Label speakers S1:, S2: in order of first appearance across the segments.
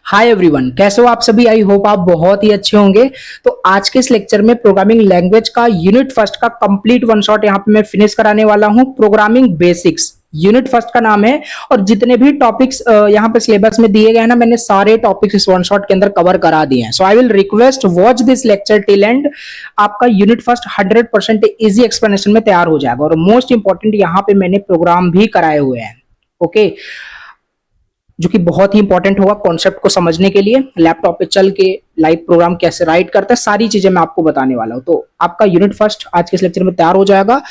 S1: Hi everyone, कैसे हो आप सभी। आई होप आप बहुत ही अच्छे होंगे। तो आज के इस लेक्चर में प्रोग्रामिंग लैंग्वेज का यूनिट फर्स्ट का कंप्लीट वन शॉट यहाँ पे मैं फिनिश कराने वाला हूँ। प्रोग्रामिंग बेसिक्स यूनिट फर्स्ट का नाम है। और जितने भी टॉपिक्स यहाँ पे सिलेबस में दिए गए हैं ना, मैंने सारे टॉपिक्स इस वन शॉट के अंदर कवर करा दिए हैं। So I will request watch this lecture till end. आपका यूनिट फर्स्ट 100% इजी एक्सप्लेनेशन में तैयार हो जाएगा। और मोस्ट इंपॉर्टेंट यहाँ पे मैंने प्रोग्राम भी कराए हुए हैं, ओके, जो कि बहुत ही इंपॉर्टेंट होगा कॉन्सेप्ट को समझने के लिए। लैपटॉप पे चल के लाइव प्रोग्राम कैसे राइट करता है, सारी चीजें मैं आपको बताने वाला हूं। तो आपका यूनिट फर्स्ट आज के इस लेक्चर में तैयार हो जाएगा।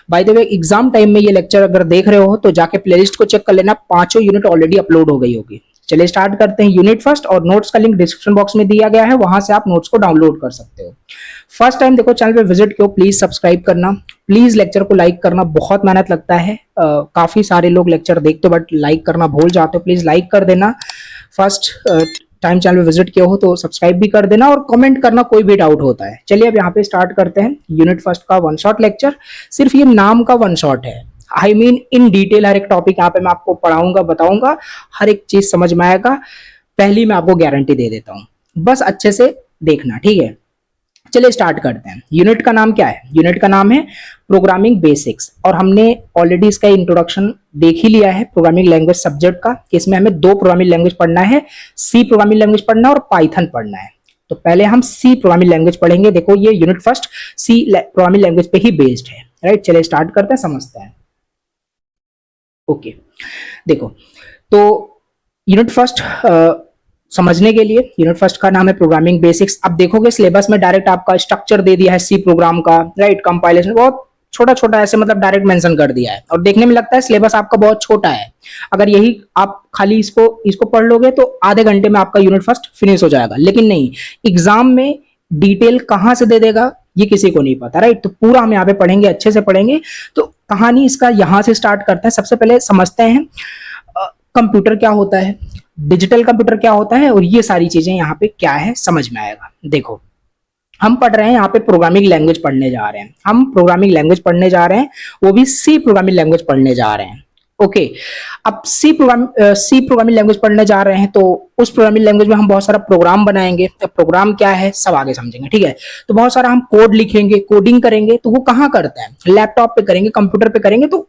S1: By the way, exam time में ये लेक्चर अगर देख रहे हो तो जाके प्लेलिस्ट को चेक कर लेना, पांचों यूनिट ऑलरेडी अपलोड हो गई होगी। चलिए स्टार्ट करते हैं यूनिट फर्स्ट। और नोट्स का लिंक डिस्क्रिप्शन बॉक्स में दिया गया है, वहां से आप नोट्स को डाउनलोड कर सकते हो। फर्स्ट टाइम देखो चैनल पे विजिट किया, प्लीज सब्सक्राइब करना, प्लीज लेक्चर को लाइक करना। बहुत मेहनत लगता है, काफी सारे लोग लेक्चर देखते हो बट लाइक करना भूल जाते हो, प्लीज लाइक कर देना। फर्स्ट टाइम चैनल पे विजिट किया हो तो सब्सक्राइब भी कर देना और कमेंट करना कोई भी डाउट होता है। चलिए अब यहाँ पे स्टार्ट करते हैं यूनिट फर्स्ट का वन शॉट लेक्चर। सिर्फ ये नाम का वन शॉट है, आई मीन इन डिटेल हर एक टॉपिक यहाँ पे मैं आपको पढ़ाऊंगा, बताऊंगा, हर एक चीज समझ में आएगा। पहली मैं आपको गारंटी दे देता हूँ, बस अच्छे से देखना, ठीक है। चलिए स्टार्ट करते हैं। यूनिट का नाम क्या है? यूनिट का नाम है प्रोग्रामिंग बेसिक्स। और हमने ऑलरेडी इसका इंट्रोडक्शन देख ही लिया है प्रोग्रामिंग लैंग्वेज सब्जेक्ट का, कि इसमें हमें दो प्रोग्रामिंग लैंग्वेज पढ़ना है, सी प्रोग्रामिंग लैंग्वेज पढ़ना है और पाइथन पढ़ना है। तो पहले हम सी प्रोग्रामिंग लैंग्वेज पढ़ेंगे। देखो ये unit first C programming language पे ही बेस्ड है, राइट। चलिए स्टार्ट करते हैं, समझते हैं। ओके, देखो तो यूनिट फर्स्ट समझने के लिए यूनिट फर्स्ट का नाम है प्रोग्रामिंग बेसिक्स। अब देखोगे सिलेबस में डायरेक्ट आपका स्ट्रक्चर दे दिया है सी प्रोग्राम का, राइट। कंपाइलेशन बहुत छोटा छोटा ऐसे मतलब डायरेक्ट मेंशन कर दिया है। और देखने में लगता है सिलेबस आपका बहुत छोटा है। अगर यही आप खाली इसको पढ़ लोगे तो आधे घंटे में आपका यूनिट फर्स्ट फिनिश हो जाएगा। लेकिन नहीं, एग्जाम में डिटेल कहां से दे देगा ये किसी को नहीं पता, राइट। तो पूरा हम यहाँ पे पढ़ेंगे, अच्छे से पढ़ेंगे। तो कहानी इसका यहां से स्टार्ट करते हैं। सबसे पहले समझते हैं कंप्यूटर क्या होता है, डिजिटल कंप्यूटर क्या होता है, और ये सारी चीजें यहाँ पे क्या है समझ में आएगा। देखो हम पढ़ रहे हैं यहाँ पे प्रोग्रामिंग लैंग्वेज पढ़ने जा रहे हैं, हम प्रोग्रामिंग लैंग्वेज पढ़ने जा रहे हैं, वो भी सी प्रोग्रामिंग लैंग्वेज पढ़ने जा रहे हैं, ओके। अब सी प्रोग्रामिंग लैंग्वेज पढ़ने जा रहे हैं तो उस प्रोग्रामिंग लैंग्वेज में हम बहुत सारा प्रोग्राम बनाएंगे। अब प्रोग्राम क्या है सब आगे समझेंगे, ठीक है। तो बहुत सारा हम कोड लिखेंगे, कोडिंग करेंगे। तो वो कहाँ करता है? लैपटॉप पे करेंगे, कंप्यूटर पे करेंगे। तो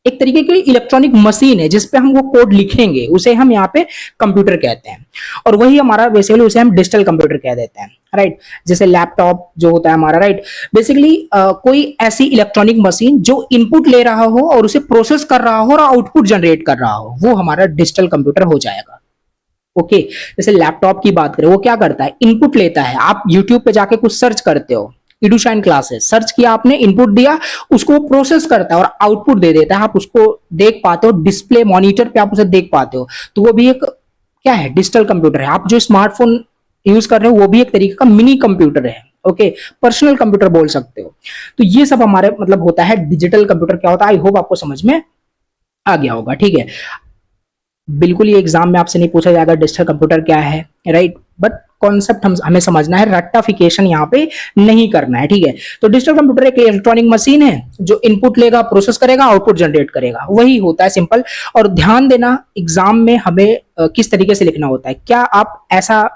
S1: एक तरीके की इलेक्ट्रॉनिक मशीन है जिसपे हम वो कोड लिखेंगे, उसे हम यहाँ पे कंप्यूटर कहते हैं। और वही हमारा बेसिकली उसे हम डिजिटल कंप्यूटर कह देते हैं, राइट। जैसे लैपटॉप जो होता है हमारा, राइट, बेसिकली कोई ऐसी इलेक्ट्रॉनिक मशीन जो इनपुट ले रहा हो और उसे प्रोसेस कर रहा हो और आउटपुट जनरेट कर रहा हो, वो हमारा डिजिटल कंप्यूटर हो जाएगा, ओके। जैसे लैपटॉप की बात करें, वो क्या करता है? इनपुट लेता है। आप यूट्यूब पे जाके कुछ सर्च करते हो, एडुशाइन क्लासेस सर्च किया आपने, इनपुट दिया, उसको प्रोसेस करता है और आउटपुट दे देता है। आप उसको देख पाते हो, डिस्प्ले मॉनिटर पे आप उसे देख पाते हो। तो वो भी एक क्या है? डिजिटल कंप्यूटर है। आप जो स्मार्टफोन यूज कर रहे हो वो भी एक तरीके का मिनी कंप्यूटर है, ओके, पर्सनल कंप्यूटर बोल सकते हो। तो ये सब हमारे मतलब होता है डिजिटल कंप्यूटर क्या होता है। आई होप आपको समझ में आ गया होगा, ठीक है। बिल्कुल ये एग्जाम में आपसे नहीं पूछा जाएगा डिजिटल कंप्यूटर क्या है, राइट, बट कॉन्सेप्ट हमें समझना है, रट्टाफिकेशन यहाँ पे नहीं करना है, ठीक है। तो डिजिटल कंप्यूटर एक इलेक्ट्रॉनिक मशीन है जो इनपुट लेगा, प्रोसेस करेगा, आउटपुट जनरेट करेगा, वही होता है, सिंपल। और ध्यान देना एग्जाम में हमें किस तरीके से लिखना होता है। क्या आप ऐसा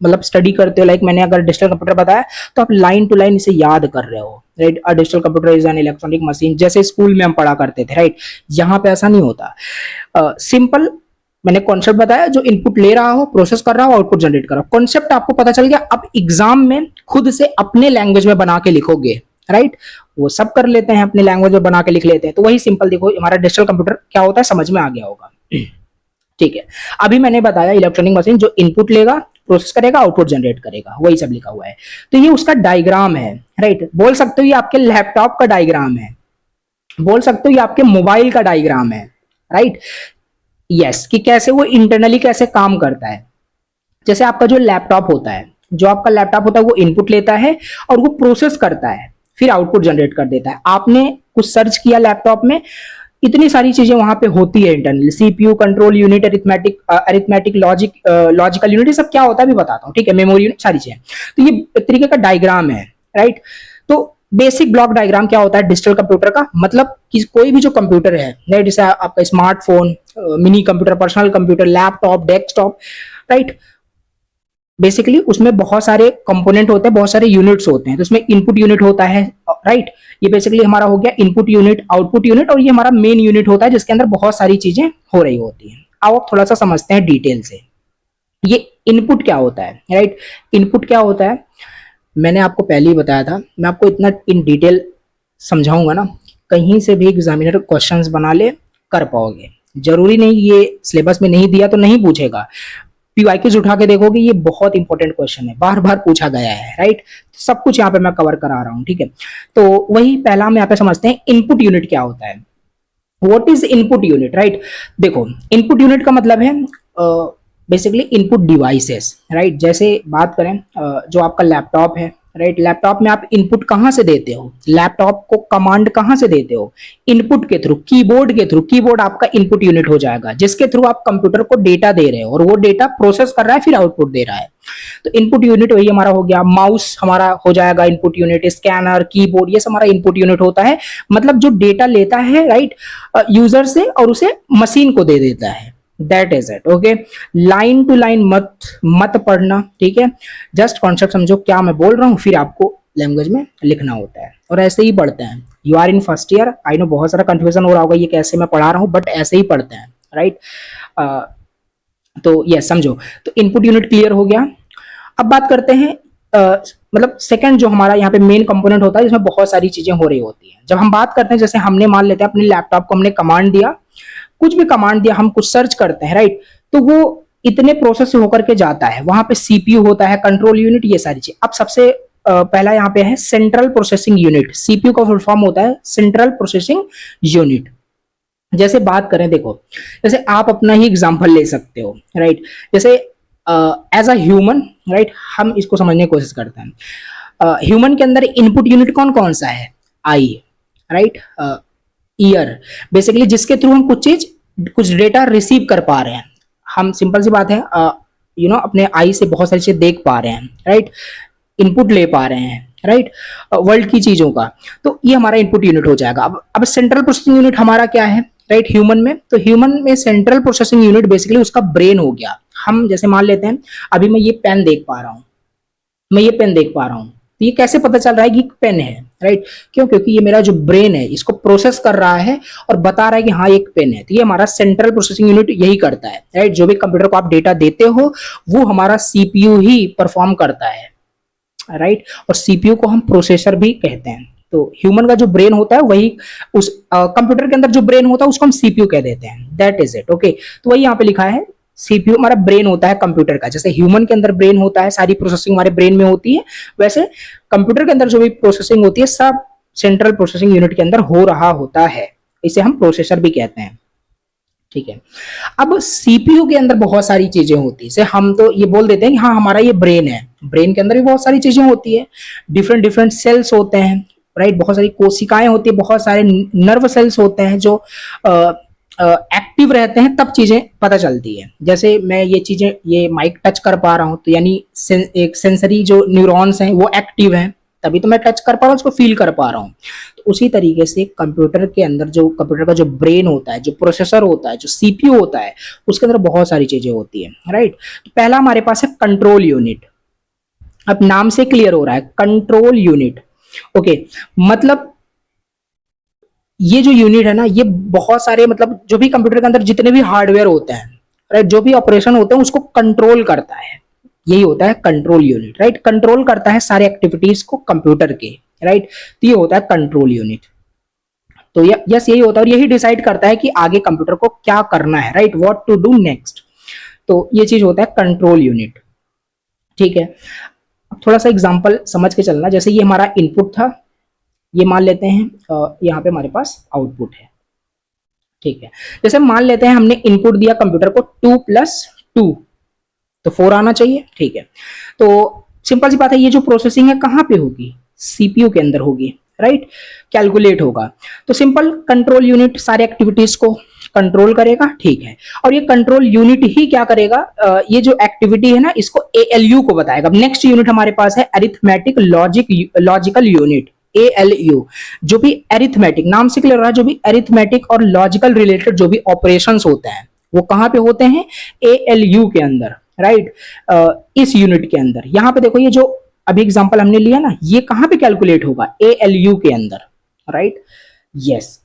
S1: मतलब स्टडी करते हो, लाइक मैंने अगर डिजिटल कंप्यूटर बताया तो आप लाइन टू लाइन इसे याद कर रहे हो, right. A digital computer is an electronic machine, जैसे स्कूल में हम पढ़ा करते थे, राइट। यहाँ पे ऐसा नहीं होता। सिंपल मैंने कॉन्सेप्ट बताया, जो इनपुट ले रहा हो, प्रोसेस कर रहा हो, आउटपुट जनरेट कर रहा हो। कॉन्सेप्ट आपको पता चल गया। अब एग्जाम में खुद से अपने लैंग्वेज में बना के लिखोगे, राइट। वो सब कर लेते हैं, अपने लैंग्वेज में बना के लिख लेते हैं। तो वही सिंपल देखो हमारा डिजिटल कंप्यूटर क्या होता है, समझ में आ गया होगा, ठीक है। अभी मैंने बताया इलेक्ट्रॉनिक मशीन जो इनपुट लेगा, प्रोसेस करेगा, आउटपुट जनरेट करेगा, वही सब लिखा हुआ है। तो ये उसका डायग्राम है, राइट। बोल सकते हो ये आपके लैपटॉप का डायग्राम है, बोल सकते हो ये आपके मोबाइल का डायग्राम है, राइट। यस, कि कैसे वो इंटरनली कैसे काम करता है। जैसे आपका जो लैपटॉप होता है, वो इनपुट लेता है और वो प्रोसेस करता है, फिर आउटपुट जनरेट कर देता है। आपने कुछ सर्च किया लैपटॉप में, इतनी सारी चीजें वहां पे होती है internal, CPU, control unit, arithmetic logical unit, सब क्या होता है भी बताता हूँ, ठीक है, मेमोरी यूनिट, सारी चीजें। तो ये एक तरीके का डायग्राम है, राइट। तो बेसिक ब्लॉक डायग्राम क्या होता है डिजिटल कंप्यूटर का? मतलब कि कोई भी जो कंप्यूटर है, राइट, जैसे आपका smartphone, mini computer, personal computer, laptop, desktop, right. Basically उसमें बहुत सारे कंपोनेंट होते हैं, बहुत सारे यूनिट्स होते हैं, तो उसमें इनपुट यूनिट होता है, राइट। ये बेसिकली हमारा हो गया इनपुट यूनिट, आउटपुट यूनिट, और ये हमारा मेन यूनिट होता है जिसके अंदर बहुत सारी चीजें हो रही होती हैं। अब आप थोड़ा सा समझते हैं डिटेल से, ये इनपुट क्या होता है, राइट। इनपुट क्या होता है मैंने आपको पहले ही बताया था, मैं आपको इतना इन डिटेल समझाऊंगा ना, कहीं से भी एग्जामिनर क्वेश्चंस बना ले कर पाओगे। जरूरी नहीं ये सिलेबस में नहीं दिया तो नहीं पूछेगा, पीवाईक्यूज उठा के देखोगे, ये बहुत इंपॉर्टेंट क्वेश्चन है, बार बार पूछा गया है, राइट। सब कुछ यहाँ पे मैं कवर करा रहा हूँ, ठीक है। तो वही पहला हम यहाँ पे समझते हैं इनपुट यूनिट क्या होता है। What is input unit, right. देखो इनपुट यूनिट का मतलब है बेसिकली इनपुट डिवाइसेस, राइट। जैसे बात करें जो आपका लैपटॉप है, राइट। लैपटॉप में आप इनपुट कहाँ से देते हो, लैपटॉप को कमांड कहाँ से देते हो, इनपुट के थ्रू, कीबोर्ड के थ्रू। कीबोर्ड आपका इनपुट यूनिट हो जाएगा जिसके थ्रू आप कंप्यूटर को डेटा दे रहे हो और वो डेटा प्रोसेस कर रहा है, फिर आउटपुट दे रहा है। तो इनपुट यूनिट वही हमारा हो गया। माउस हमारा हो जाएगा इनपुट यूनिट, स्कैनर, कीबोर्ड, ये सब हमारा इनपुट यूनिट होता है। मतलब जो डेटा लेता है, राइट, यूजर से और उसे मशीन को दे देता है। That is it, okay. Line to line मत पढ़ना, ठीक है। जस्ट कॉन्सेप्ट समझो क्या मैं बोल रहा हूँ, फिर आपको लैंग्वेज में लिखना होता है और ऐसे ही पढ़ते हैं। You are in first year, I know बहुत सारा कंफ्यूजन हो रहा होगा ये कैसे मैं पढ़ा रहा हूँ, बट ऐसे ही पढ़ते हैं, राइट। तो यस समझो, तो इनपुट यूनिट क्लियर हो गया। अब बात करते हैं मतलब सेकंड जो हमारा यहाँ पे मेन कंपोनेंट होता है जिसमें बहुत सारी चीजें हो रही होती हैं। जब हम बात करते हैं, जैसे हमने मान लेते हैं अपने लैपटॉप को हमने कमांड दिया, कुछ भी कमांड दिया, हम कुछ सर्च करते हैं, राइट। तो वो इतने प्रोसेस से होकर के जाता है, वहां पे सीपीयू होता है, कंट्रोल यूनिट, ये सारी चीज। अब सबसे पहला यहाँ पे है सेंट्रल प्रोसेसिंग यूनिट। सीपीयू का फुल फॉर्म होता है सेंट्रल प्रोसेसिंग यूनिट। जैसे बात करें, देखो जैसे आप अपना ही एग्जांपल ले सकते हो, राइट। जैसे एज अ ह्यूमन, राइट, हम इसको समझने की कोशिश करते हैं। ह्यूमन के अंदर इनपुट यूनिट कौन कौन सा है, आई, राइट, ईयर, बेसिकली जिसके थ्रू हम कुछ डेटा रिसीव कर पा रहे हैं। हम सिंपल सी बात है अपने आई से बहुत सारी चीजें देख पा रहे हैं, राइट, इनपुट ले पा रहे हैं, राइट, वर्ल्ड की चीजों का। तो ये हमारा इनपुट यूनिट हो जाएगा। अब सेंट्रल प्रोसेसिंग यूनिट हमारा क्या है, राइट, ह्यूमन में। तो ह्यूमन में सेंट्रल प्रोसेसिंग यूनिट बेसिकली उसका ब्रेन हो गया। हम जैसे मान लेते हैं अभी मैं ये पेन देख पा रहा हूं, तो ये कैसे पता चल रहा है कि पेन है, राइट, क्यों, क्योंकि ये मेरा जो ब्रेन है इसको प्रोसेस कर रहा है और बता रहा है कि हाँ एक पेन है। तो ये हमारा सेंट्रल प्रोसेसिंग यूनिट यही करता है, राइट। जो भी कंप्यूटर को आप डेटा देते हो वो हमारा सीपीयू ही परफॉर्म करता है, राइट। और सीपीयू को हम प्रोसेसर भी कहते हैं। तो ह्यूमन का जो ब्रेन होता है वही उस कंप्यूटर के अंदर जो ब्रेन होता है उसको हम सीपीयू कह देते हैं। That is it, okay. तो वही यहाँ पे लिखा है, सीपीयू हमारा ब्रेन होता है कंप्यूटर का। जैसे ह्यूमन के अंदर ब्रेन होता है, सारी प्रोसेसिंग हमारे ब्रेन में होती है, वैसे कंप्यूटर के अंदर जो भी प्रोसेसिंग होती है सब सेंट्रल प्रोसेसिंग यूनिट के अंदर हो रहा होता है। इसे हम प्रोसेसर भी कहते हैं, ठीक है। अब सीपीयू के अंदर बहुत सारी चीजें होती है। जैसे हम तो ये बोल देते हैं कि हाँ हमारा ये ब्रेन है, ब्रेन के अंदर भी बहुत सारी चीजें होती है, डिफरेंट डिफरेंट सेल्स होते हैं, राइट, बहुत सारी कोशिकाएं होती है, बहुत सारे नर्व सेल्स होते हैं जो एक्टिव रहते हैं, तब चीजें पता चलती है। जैसे मैं ये चीजें, ये माइक टच कर पा रहा हूं तो यानी एक सेंसरी जो न्यूरॉन्स हैं वो एक्टिव हैं, तभी तो मैं टच कर पा रहा हूँ, उसको फील कर पा रहा हूँ। तो उसी तरीके से कंप्यूटर के अंदर जो कंप्यूटर का जो ब्रेन होता है, जो प्रोसेसर होता है, जो सीपीयू होता है, उसके अंदर बहुत सारी चीजें होती है, राइट। तो पहला हमारे पास है कंट्रोल यूनिट। अब नाम से क्लियर हो रहा है कंट्रोल यूनिट, ओके। मतलब ये जो यूनिट है ना, ये बहुत सारे मतलब जो भी कंप्यूटर के अंदर जितने भी हार्डवेयर होते हैं, राइट, जो भी ऑपरेशन होते हैं उसको कंट्रोल करता है। यही होता है कंट्रोल यूनिट, राइट। कंट्रोल करता है सारे एक्टिविटीज को कंप्यूटर के, राइट। तो ये होता है कंट्रोल यूनिट। तो यस यही होता है और यही डिसाइड करता है कि आगे कंप्यूटर को क्या करना है, right, what to do next. तो ये चीज होता है कंट्रोल यूनिट, ठीक है। अब थोड़ा सा एग्जांपल समझ के चलना। जैसे ये हमारा इनपुट था, ये मान लेते हैं यहाँ पे हमारे पास आउटपुट है, ठीक है। जैसे मान लेते हैं हमने इनपुट दिया कंप्यूटर को 2 + 2 तो 4 आना चाहिए, ठीक है। तो सिंपल सी बात है, ये जो प्रोसेसिंग है कहाँ पे होगी, सीपीयू के अंदर होगी, राइट, कैलकुलेट होगा। तो सिंपल कंट्रोल यूनिट सारे एक्टिविटीज को कंट्रोल करेगा, ठीक है। और ये कंट्रोल यूनिट ही क्या करेगा, ये जो एक्टिविटी है ना इसको एएलयू को बताएगा। नेक्स्ट यूनिट हमारे पास है अरिथमेटिक लॉजिकल यूनिट, ALU। जो भी अरिथमेटिक, नाम से क्लियर रहा, जो भी अरिथमेटिक और लॉजिकल रिलेटेड जो भी ऑपरेशंस होते हैं वो कहां पे होते हैं, ALU के अंदर, राइट, इस यूनिट के अंदर। यहां पे देखो ये जो अभी एग्जांपल हमने लिया ना, ये कहां पे कैलकुलेट होगा, ALU के अंदर, राइट। यस,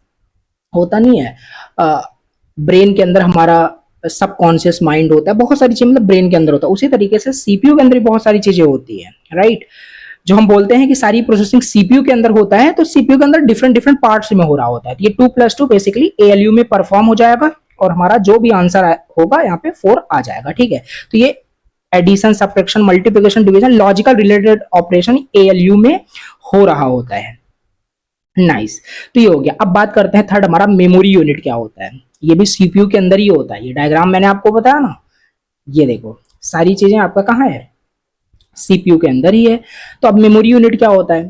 S1: होता नहीं है ब्रेन के अंदर हमारा सबकॉन्शियस माइंड होता है, बहुत सारी चीजें मतलब ब्रेन के अंदर होता है, उसी तरीके से सीपीयू के अंदर भी बहुत सारी चीजें होती है, राइट। जो हम बोलते हैं कि सारी प्रोसेसिंग सीपीयू के अंदर होता है, तो सीपीयू के अंदर डिफरेंट डिफरेंट पार्ट्स में हो रहा होता है। ये 2+2 बेसिकली ALU में परफॉर्म हो जाएगा और हमारा जो भी आंसर होगा यहाँ पे 4 आ जाएगा, ठीक है। तो ये addition, subtraction, multiplication, division, logical related operation ALU में हो रहा होता है। नाइस, तो ये हो गया। अब बात करते हैं थर्ड, हमारा मेमोरी यूनिट क्या होता है। ये भी सीपीयू के अंदर ही होता है। ये डायग्राम मैंने आपको बताया ना, ये देखो सारी चीजें आपका कहाँ है, सीपीयू के अंदर ही है। तो अब मेमोरी यूनिट क्या होता है,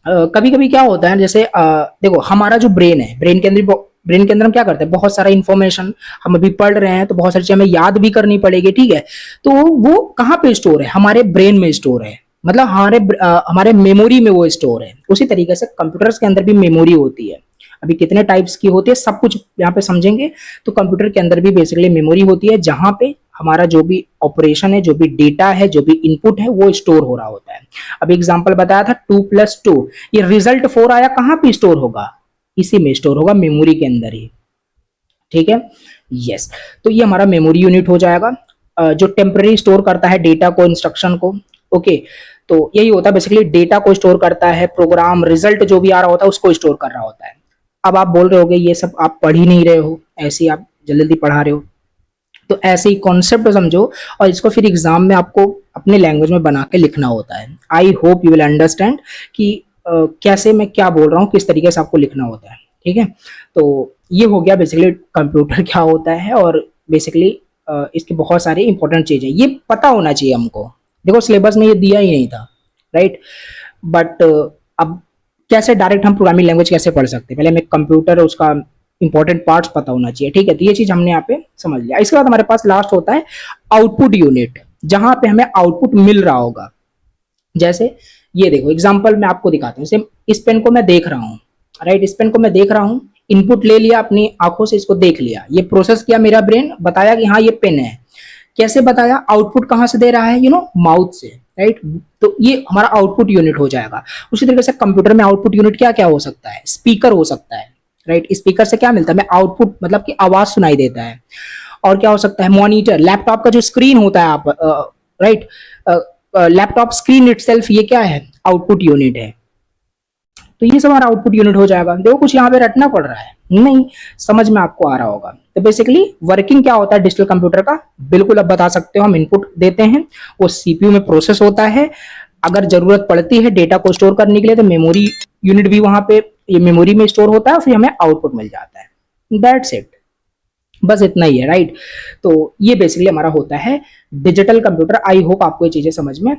S1: कभी कभी क्या होता है, जैसे देखो हमारा जो ब्रेन है, ब्रेन के अंदर हम क्या करते हैं, बहुत सारा इंफॉर्मेशन हम अभी पढ़ रहे हैं, तो बहुत सारी चीजें हमें याद भी करनी पड़ेगी, ठीक है। तो वो कहाँ पे स्टोर है, हमारे ब्रेन में स्टोर है, मतलब हमारे मेमोरी में वो स्टोर है। उसी तरीके से कंप्यूटर्स के अंदर भी मेमोरी होती है। अभी कितने टाइप्स की होती है सब कुछ यहाँ पे समझेंगे। तो कंप्यूटर के अंदर भी बेसिकली मेमोरी होती है, जहां पे हमारा जो भी ऑपरेशन है, जो भी डेटा है, जो भी इनपुट है, वो स्टोर हो रहा होता है। अभी एग्जांपल बताया था 2+2, ये रिजल्ट 4 आया, कहां पे स्टोर होगा, इसी में स्टोर होगा, मेमोरी के अंदर ही, ठीक है। यस, तो ये हमारा मेमोरी यूनिट हो जाएगा, जो टेम्पररी स्टोर करता है डेटा को, इंस्ट्रक्शन को। ओके, तो यही होता है बेसिकली, डेटा को स्टोर करता है, प्रोग्राम रिजल्ट जो भी आ रहा होता है उसको स्टोर कर रहा होता है। अब आप बोल रहे होगे ये सब आप पढ़ ही नहीं रहे हो, ऐसे ही आप जल्दी जल्दी पढ़ा रहे हो। तो ऐसे ही कॉन्सेप्ट समझो और इसको फिर एग्जाम में आपको अपने लैंग्वेज में बना के लिखना होता है। I hope you will understand कि कैसे मैं क्या बोल रहा हूँ, किस तरीके से आपको लिखना होता है, ठीक है। तो ये हो गया बेसिकली कंप्यूटर क्या होता है, और बेसिकली इसके बहुत सारे इंपॉर्टेंट चीजें ये पता होना चाहिए हमको। देखो सिलेबस में ये दिया ही नहीं था, राइट। बट अब कैसे डायरेक्ट हम प्रोग्रामिंग लैंग्वेज कैसे पढ़ सकते हैं, पहले हमें कंप्यूटर उसका इंपॉर्टेंट पार्ट्स पता होना चाहिए, ठीक है। तो ये चीज हमने यहाँ पे समझ लिया। इसके बाद हमारे पास लास्ट होता है आउटपुट यूनिट, जहां पे हमें आउटपुट मिल रहा होगा। जैसे ये देखो एग्जांपल मैं आपको दिखाता हूँ, जैसे इस पेन को मैं देख रहा हूँ, राइट। इस पेन को मैं देख रहा हूँ, इनपुट ले लिया, अपनी आंखों से इसको देख लिया, ये प्रोसेस किया मेरा ब्रेन, बताया कि हाँ ये पेन है। कैसे बताया, आउटपुट कहां से दे रहा है, माउथ से, राइट। तो ये हमारा आउटपुट यूनिट हो जाएगा। उसी तरीके से कंप्यूटर में आउटपुट यूनिट क्या क्या हो सकता है, स्पीकर हो सकता है, राइट। स्पीकर से क्या मिलता है, हमें आउटपुट मतलब कि आवाज सुनाई देता है। और क्या हो सकता है, मॉनिटर, लैपटॉप का जो स्क्रीन होता है, आप राइट, लैपटॉप स्क्रीन इटसेल्फ ये क्या है, आउटपुट यूनिट है। तो ये सब हमारा आउटपुट यूनिट हो जाएगा। देखो कुछ यहाँ पे रटना पड़ रहा है नहीं, समझ में आपको आ रहा होगा। तो बेसिकली वर्किंग क्या होता है डिजिटल कंप्यूटर का, बिल्कुल अब बता सकते हो। हम इनपुट देते हैं, वो सीपीयू में प्रोसेस होता है, अगर जरूरत पड़ती है डेटा को स्टोर करने के लिए तो मेमोरी यूनिट भी वहां पे ये मेमोरी में स्टोर होता है, फिर हमें आउटपुट मिल जाता है। दैट्स इट, बस इतना ही है, राइट। तो ये बेसिकली हमारा होता है डिजिटल कंप्यूटर। आई होप आपको ये चीजें समझ में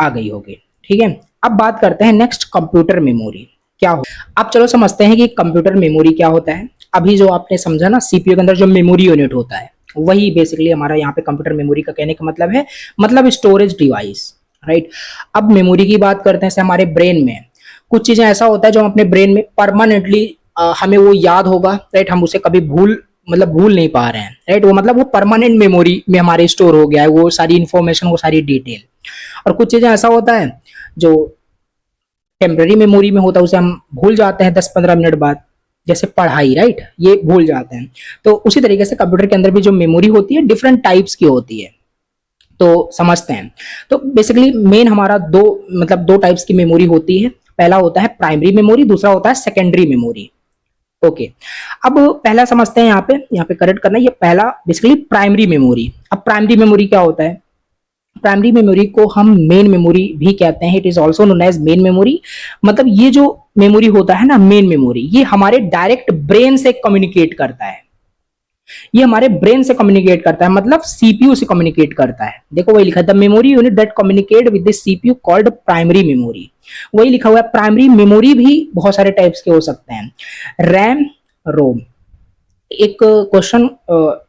S1: आ गई होगी, ठीक है। अब बात करते हैं नेक्स्ट, कंप्यूटर मेमोरी क्या हो। अब चलो समझते हैं कि कंप्यूटर मेमोरी क्या होता है। अभी जो आपने समझा ना, सीपीयू के अंदर जो मेमोरी यूनिट होता है, वही बेसिकली हमारा यहाँ पे कंप्यूटर मेमोरी का कहने का मतलब है, मतलब स्टोरेज डिवाइस, राइट। अब मेमोरी की बात करते हैं, हमारे ब्रेन में कुछ चीजें ऐसा होता है जो हम अपने ब्रेन में परमानेंटली हमें वो याद होगा, राइट। हम उसे कभी भूल नहीं पा रहे हैं, राइट। वो मतलब वो परमानेंट मेमोरी में हमारे स्टोर हो गया है, वो सारी इंफॉर्मेशन, वो सारी डिटेल। और कुछ चीजें ऐसा होता है जो टेम्पररी मेमोरी में होता है, उसे हम भूल जाते हैं 10-15 मिनट बाद, जैसे पढ़ाई, राइट, ये भूल जाते हैं। तो उसी तरीके से कंप्यूटर के अंदर भी जो मेमोरी होती है डिफरेंट टाइप्स की होती है, तो समझते हैं। तो बेसिकली मेन हमारा दो टाइप्स की मेमोरी होती है। पहला होता है प्राइमरी मेमोरी, दूसरा होता है सेकेंडरी मेमोरी। ओके, अब पहला समझते हैं, यहाँ पे करेक्ट करना है, ये पहला बेसिकली प्राइमरी मेमोरी। अब प्राइमरी मेमोरी क्या होता है, प्राइमरी मेमोरी को हम मेन मेमोरी भी कहते हैं, it is also known as main memory. मतलब ये जो मेमोरी होता है ना, मेन मेमोरी, ये हमारे डायरेक्ट ब्रेन से कम्युनिकेट करता है। ये हमारे ब्रेन से कम्युनिकेट करता है, मतलब सीपीयू से कम्युनिकेट करता है। देखो वही लिखा है, the memory unit that communicate with the CPU called primary memory. वही लिखा हुआ है। प्राइमरी मेमोरी भी बहुत सारे टाइप्स के हो सकते हैं, रैम, रोम। एक क्वेश्चन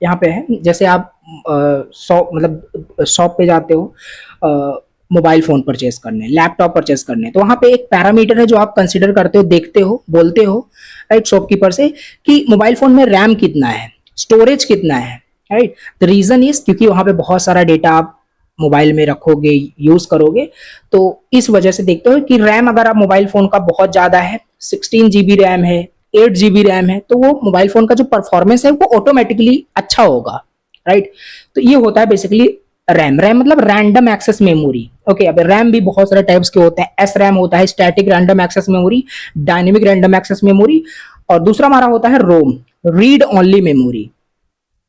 S1: यहाँ पे है, जैसे आप शॉप पे जाते हो मोबाइल फोन परचेस करने, लैपटॉप परचेस करने, तो वहां पे एक पैरामीटर है जो आप कंसीडर करते हो, देखते हो, बोलते हो, राइट, शॉपकीपर से कि मोबाइल फोन में रैम कितना है, स्टोरेज कितना है, राइट। द रीजन इज क्योंकि वहां पे बहुत सारा डेटा आप मोबाइल में रखोगे, यूज करोगे, तो इस वजह से देखते हो कि रैम अगर आप मोबाइल फोन का बहुत ज्यादा है, 16 GB रैम है, 8 GB रैम है, तो वो मोबाइल फोन का जो परफॉर्मेंस है वो ऑटोमेटिकली अच्छा होगा, राइट। तो ये होता है बेसिकली रैम। रैम मतलब रैंडम एक्सेस मेमोरी। ओके, अब रैम भी बहुत सारे टाइप्स के होते हैं। एस रैम होता है, static random access memory, dynamic random access memory, और दूसरा हमारा होता है रोम, रीड ओनली मेमोरी।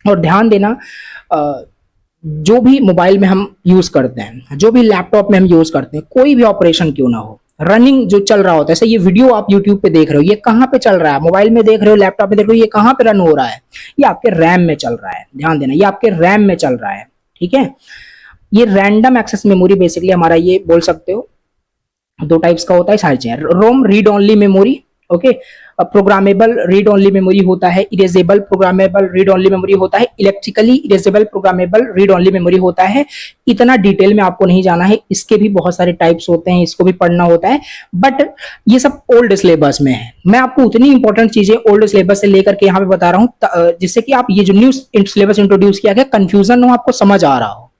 S1: और ध्यान देना, जो भी मोबाइल में हम यूज करते हैं, जो भी लैपटॉप में हम यूज करते हैं, कोई भी ऑपरेशन क्यों ना हो, रनिंग जो चल रहा होता है, जैसे ये वीडियो आप यूट्यूब पे देख रहे हो, ये कहाँ पे चल रहा है? मोबाइल में देख रहे हो, लैपटॉप में देख रहे हो, ये कहाँ पे रन हो रहा है? ये आपके रैम में चल रहा है। ध्यान देना, ये आपके रैम में चल रहा है, ठीक है। ये रैंडम एक्सेस मेमोरी बेसिकली हमारा, ये बोल सकते हो दो टाइप्स का होता है, सारी चीजें। ROM read only memory, okay. Programmable read only memory होता है, erasable programmable read only memory होता है, electrically erasable programmable read only memory होता है। इतना डिटेल में आपको नहीं जाना है, इसके भी बहुत सारे टाइप्स होते हैं, इसको भी पढ़ना होता है, बट ये सब ओल्ड सिलेबस में है। मैं आपको उतनी इंपॉर्टेंट चीजें ओल्ड सिलेबस से लेकर के यहाँ पे बता रहा हूँ, जिससे कि आप ये जो न्यू सिलेबस इंट्रोड्यूस किया गया, कंफ्यूजन हो, आपको समझ आ रहा हो,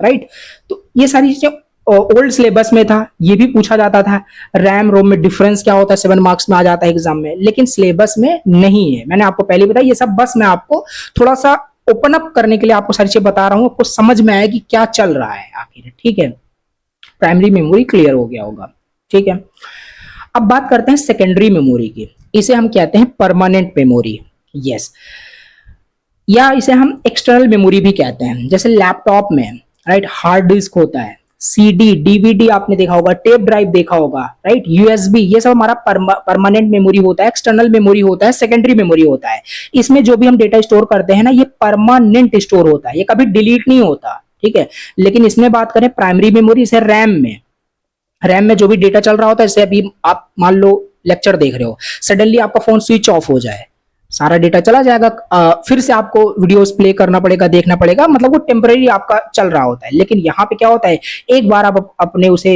S1: राइट। तो ये सारी चीजें ओल्ड सिलेबस में था, ये भी पूछा जाता था। रैम रोम में डिफरेंस क्या होता है, 7 मार्क्स में आ जाता है एग्जाम में, लेकिन सिलेबस में नहीं है। मैंने आपको पहले बताया, ये सब बस मैं आपको थोड़ा सा ओपन अप करने के लिए आपको सारी चीजें बता रहा हूं, आपको समझ में आए कि क्या चल रहा है आखिर, ठीक है। प्राइमरी मेमोरी क्लियर हो गया होगा, ठीक है। अब बात करते हैं सेकेंडरी मेमोरी की। इसे हम कहते हैं परमानेंट मेमोरी, यस, या इसे हम एक्सटर्नल मेमोरी भी कहते हैं। जैसे लैपटॉप में, राइट, हार्ड डिस्क होता है, सीडी, डीवीडी आपने देखा होगा, टेप ड्राइव देखा होगा, राइट, यूएसबी, ये सब हमारा परमानेंट मेमोरी होता है, एक्सटर्नल मेमोरी होता है, सेकेंडरी मेमोरी होता है। इसमें जो भी हम डेटा स्टोर करते हैं ना, ये परमानेंट स्टोर होता है, ये कभी डिलीट नहीं होता, ठीक है। लेकिन इसमें बात करें प्राइमरी मेमोरी से, रैम में, रैम में जो भी डेटा चल रहा होता है, जैसे अभी आप मान लो लेक्चर देख रहे हो, सडनली आपका फोन स्विच ऑफ हो जाए, सारा डेटा चला जाएगा, फिर से आपको वीडियोस प्ले करना पड़ेगा, देखना पड़ेगा, मतलब वो टेम्परेरी आपका चल रहा होता है। लेकिन यहाँ पे क्या होता है, एक बार आप अपने उसे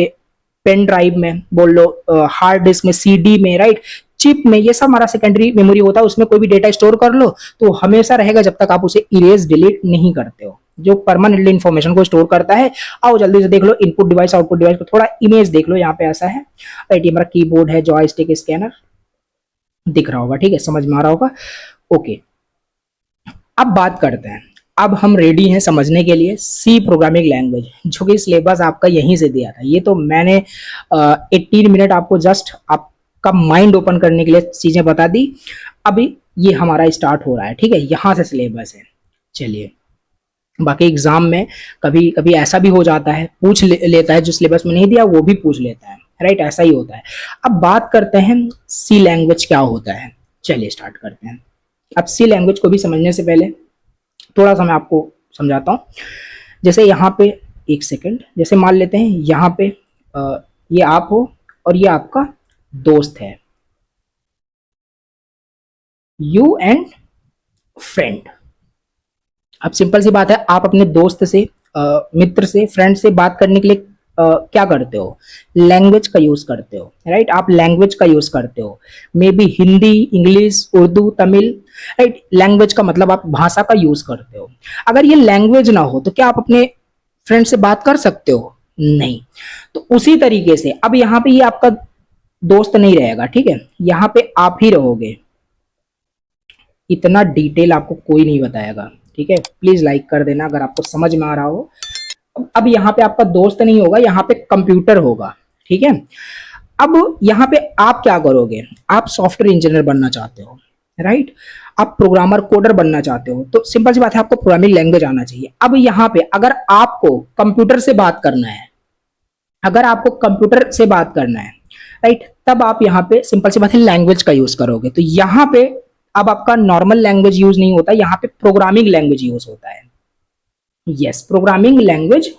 S1: पेन ड्राइव में बोल लो, हार्ड डिस्क में, सीडी में, राइट, चिप में, ये सब हमारा सेकेंडरी मेमोरी होता है, उसमें कोई भी डेटा स्टोर कर लो तो हमेशा रहेगा जब तक आप उसे इरेज डिलीट नहीं करते हो, जो परमानेंटली इंफॉर्मेशन को स्टोर करता है। आओ जल्दी से देख लो, इनपुट डिवाइस आउटपुट डिवाइस को थोड़ा इमेज देख लो, यहाँ पे ऐसा है, राइट, ये हमारा कीबोर्ड है, जॉयस्टिक, स्कैनर दिख रहा होगा, ठीक है, समझ में आ रहा होगा, ओके। अब बात करते हैं, अब हम रेडी हैं समझने के लिए सी प्रोग्रामिंग लैंग्वेज, जो कि सिलेबस आपका यहीं से दिया था। ये तो मैंने 18 मिनट आपको जस्ट आपका माइंड ओपन करने के लिए चीजें बता दी। अभी ये हमारा स्टार्ट हो रहा है, ठीक है, यहां से सिलेबस है। चलिए, बाकी एग्जाम में कभी कभी ऐसा भी हो जाता है, पूछ लेता है, जो सिलेबस में नहीं दिया वो भी पूछ लेता है, राइट, ऐसा ही होता है। अब बात करते हैं सी लैंग्वेज क्या होता है। चलिए स्टार्ट करते हैं। अब सी लैंग्वेज को भी समझने से पहले थोड़ा सा मैं आपको समझाता हूँ। जैसे यहाँ पे, एक सेकंड, जैसे मान लेते हैं यहाँ पे ये आप हो और ये आपका दोस्त है, यू एंड फ्रेंड। अब सिंपल सी बात है, आप अपने दोस्त से, मित्र से, फ्रेंड से बात करने के लिए क्या करते हो, लैंग्वेज का यूज करते हो, राइट, आप लैंग्वेज का यूज करते हो, may be Hindi, English, Urdu, Tamil, right. Language का मतलब आप भाषा का यूज करते हो। अगर ये लैंग्वेज ना हो तो क्या आप अपने फ्रेंड से बात कर सकते हो? नहीं। तो उसी तरीके से अब यहाँ पे ये आपका दोस्त नहीं रहेगा, ठीक है, यहाँ पे आप ही रहोगे। इतना डिटेल आपको कोई नहीं बताएगा, ठीक है। प्लीज लाइक कर देना अगर आपको समझ में आ रहा हो। अब यहाँ पे आपका दोस्त नहीं होगा, यहाँ पे कंप्यूटर होगा, ठीक है। अब यहाँ पे आप क्या करोगे, आप सॉफ्टवेयर इंजीनियर बनना चाहते हो, राइट, आप प्रोग्रामर कोडर बनना चाहते हो, तो सिंपल सी बात है, आपको प्रोग्रामिंग लैंग्वेज आना चाहिए। अब यहाँ पे अगर आपको कंप्यूटर से बात करना है, अगर आपको कंप्यूटर से बात करना है, राइट, तब आप यहाँ पे सिंपल सी बात है लैंग्वेज का यूज करोगे। तो यहाँ पे अब आपका नॉर्मल लैंग्वेज यूज नहीं होता, यहाँ पे प्रोग्रामिंग लैंग्वेज यूज होता है। यस, प्रोग्रामिंग लैंग्वेज